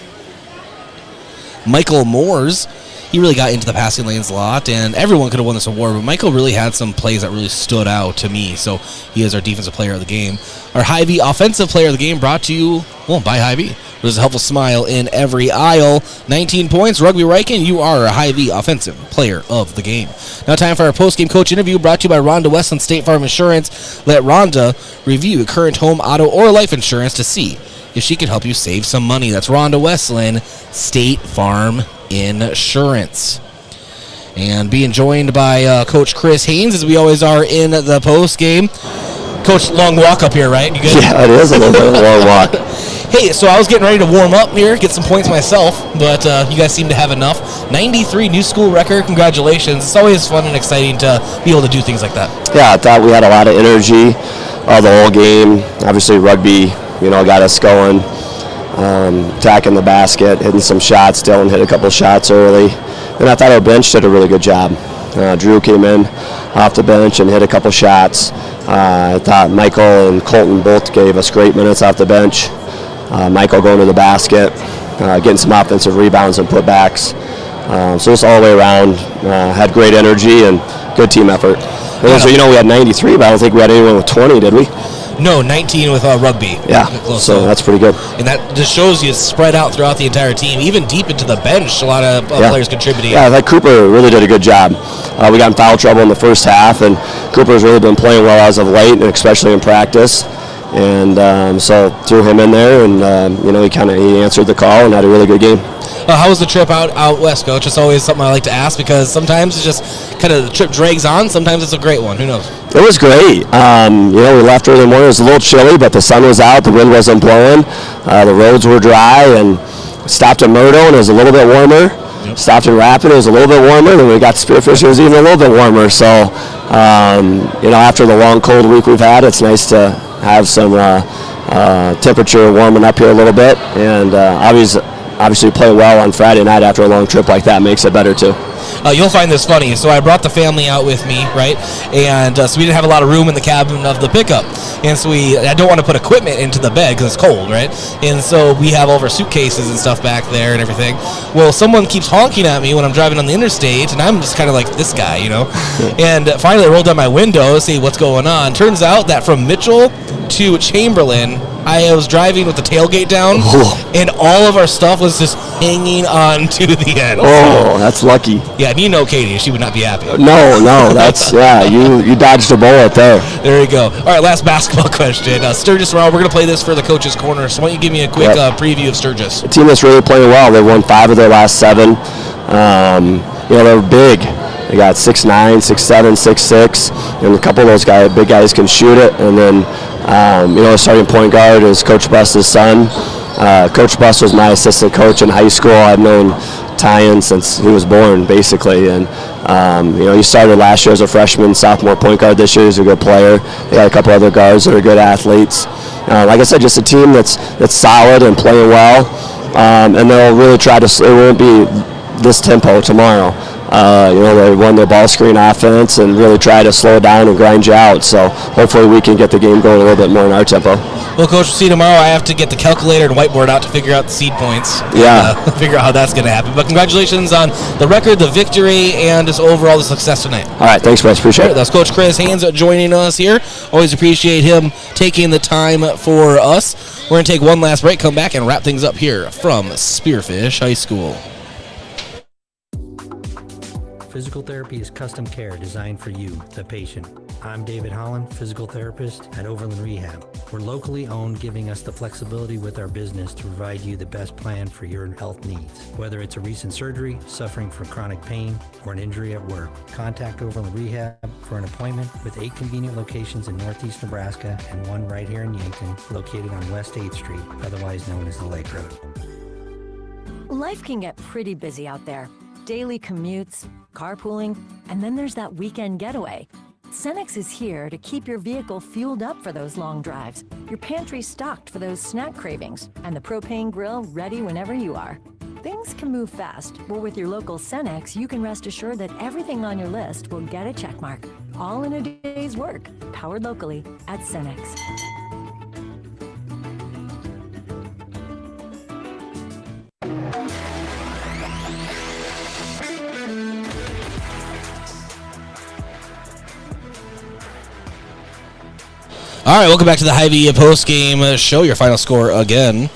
Michael Moores. He really got into the passing lanes a lot, and everyone could have won this award, but Michael really had some plays that really stood out to me, so he is our defensive player of the game. Our Hy-Vee offensive player of the game, brought to you, by Hy-Vee. There's a helpful smile in every aisle. 19 points. Rugby Reichen, you are a Hy-Vee offensive player of the game. Now time for our post-game coach interview, brought to you by Rhonda Westland State Farm Insurance. Let Rhonda review current home, auto, or life insurance to see if she can help you save some money. That's Rhonda Westland State Farm Insurance. And being joined by Coach Chris Haynes, as we always are in the post-game. Coach, long walk up here, right? You good? Yeah, it is a little bit of a long walk. Hey, so I was getting ready to warm up here, get some points myself, but you guys seem to have enough. 93 new school record. Congratulations. It's always fun and exciting to be able to do things like that. Yeah, I thought we had a lot of energy the whole game. Obviously, rugby, got us going. Attacking the basket, hitting some shots. Dylan hit a couple shots early. And I thought our bench did a really good job. Drew came in off the bench and hit a couple shots. I thought Michael and Colton both gave us great minutes off the bench. Michael going to the basket, getting some offensive rebounds and putbacks. So just all the way around, had great energy and good team effort. And so, we had 93, but I don't think we had anyone with 20, did we? No, 19 with rugby. Yeah, so that's pretty good. And that just shows you it's spread out throughout the entire team, even deep into the bench, a lot of players contributing. Yeah, I thought Cooper really did a good job. We got in foul trouble in the first half, and Cooper's really been playing well as of late, and especially in practice. And so threw him in there, and he answered the call and had a really good game. How was the trip out west, Coach? It's always something I like to ask because sometimes it's just kind of the trip drags on. Sometimes it's a great one. Who knows? It was great. We left early morning. It was a little chilly, but the sun was out. The wind wasn't blowing. The roads were dry, and stopped at Murdo, and it was a little bit warmer. Yep. Stopped in Rapid. It was a little bit warmer. Then we got to Spearfish. It was even a little bit warmer. So, after the long, cold week we've had, it's nice to have some temperature warming up here a little bit, and obviously play well on Friday night after a long trip like that makes it better too. You'll find this funny. So I brought the family out with me, right? And so we didn't have a lot of room in the cabin of the pickup. And so I don't want to put equipment into the bed because it's cold, right? And so we have all of our suitcases and stuff back there and everything. Well, someone keeps honking at me when I'm driving on the interstate, and I'm just kind of like this guy, And finally I rolled down my window to see what's going on. Turns out that from Mitchell to Chamberlain, I was driving with the tailgate down, and all of our stuff was just hanging on to the end. Oh, that's lucky. Yeah, and Katie, she would not be happy. No, that's, you dodged a bullet there. There you go. All right, last basketball question. Sturgis, we're going to play this for the coach's corner, so why don't you give me a quick preview of Sturgis? A team that's really playing well. They won 5 of their last 7. They're big. They got 6'9", 6'7", 6'6", and a couple of those big guys can shoot it. And then, starting point guard is Coach Buss's son. Coach Buss was my assistant coach in high school. I've known Tyan since he was born, basically. And, he started last year as a freshman, sophomore point guard. This year he's a good player. They got a couple other guards that are good athletes. Like I said, just a team that's solid and playing well. And they'll really try to, it won't be this tempo tomorrow. They run their ball screen offense and really try to slow down and grind you out. So hopefully we can get the game going a little bit more in our tempo. Well, Coach, we'll see you tomorrow. I have to get the calculator and whiteboard out to figure out the seed points. Yeah. Figure out how that's going to happen. But congratulations on the record, the victory, and just overall the success tonight. All right, thanks, Chris. Appreciate it. That's Coach Chris Haynes joining us here. Always appreciate him taking the time for us. We're going to take one last break, come back, and wrap things up here from Spearfish High School. Physical therapy is custom care designed for you, the patient. I'm David Holland, physical therapist at Overland Rehab. We're locally owned, giving us the flexibility with our business to provide you the best plan for your health needs. Whether it's a recent surgery, suffering from chronic pain, or an injury at work, contact Overland Rehab for an appointment with 8 convenient locations in northeast Nebraska and one right here in Yankton, located on West 8th Street, otherwise known as the Lake Road. Life can get pretty busy out there. Daily commutes, carpooling, and then there's that weekend getaway. Cenex is here to keep your vehicle fueled up for those long drives, your pantry stocked for those snack cravings, and the propane grill ready whenever you are. Things can move fast, but with your local Cenex, you can rest assured that everything on your list will get a check mark, all in a day's work, powered locally at Cenex. All right, welcome back to the Hy-Vee postgame show. Your final score again.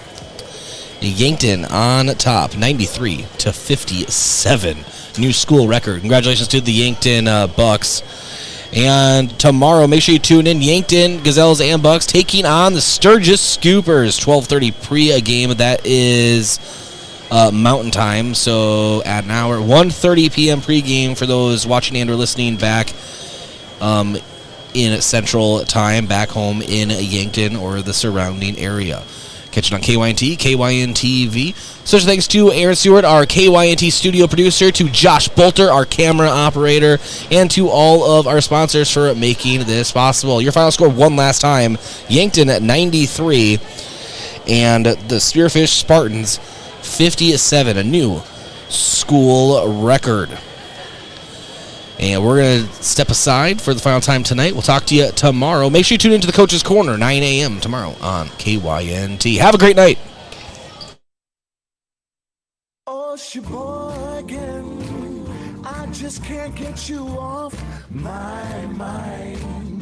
Yankton on top, 93-57. New school record. Congratulations to the Yankton Bucks. And tomorrow, make sure you tune in. Yankton, Gazelles, and Bucks taking on the Sturgis Scoopers. 12:30 pre-game. That is Mountain Time. So at an hour, 1:30 p.m. pre-game for those watching and or listening back in Central Time, back home in Yankton or the surrounding area. Catch it on KYNT, KYNTV. Special thanks to Aaron Stewart, our KYNT studio producer, to Josh Bolter, our camera operator, and to all of our sponsors for making this possible. Your final score one last time, Yankton at 93, and the Spearfish Spartans 57, a new school record. And we're going to step aside for the final time tonight. We'll talk to you tomorrow. Make sure you tune into the Coach's Corner, 9 a.m. tomorrow on KYNT. Have a great night. Oh, Sheboygan, I just can't get you off my mind.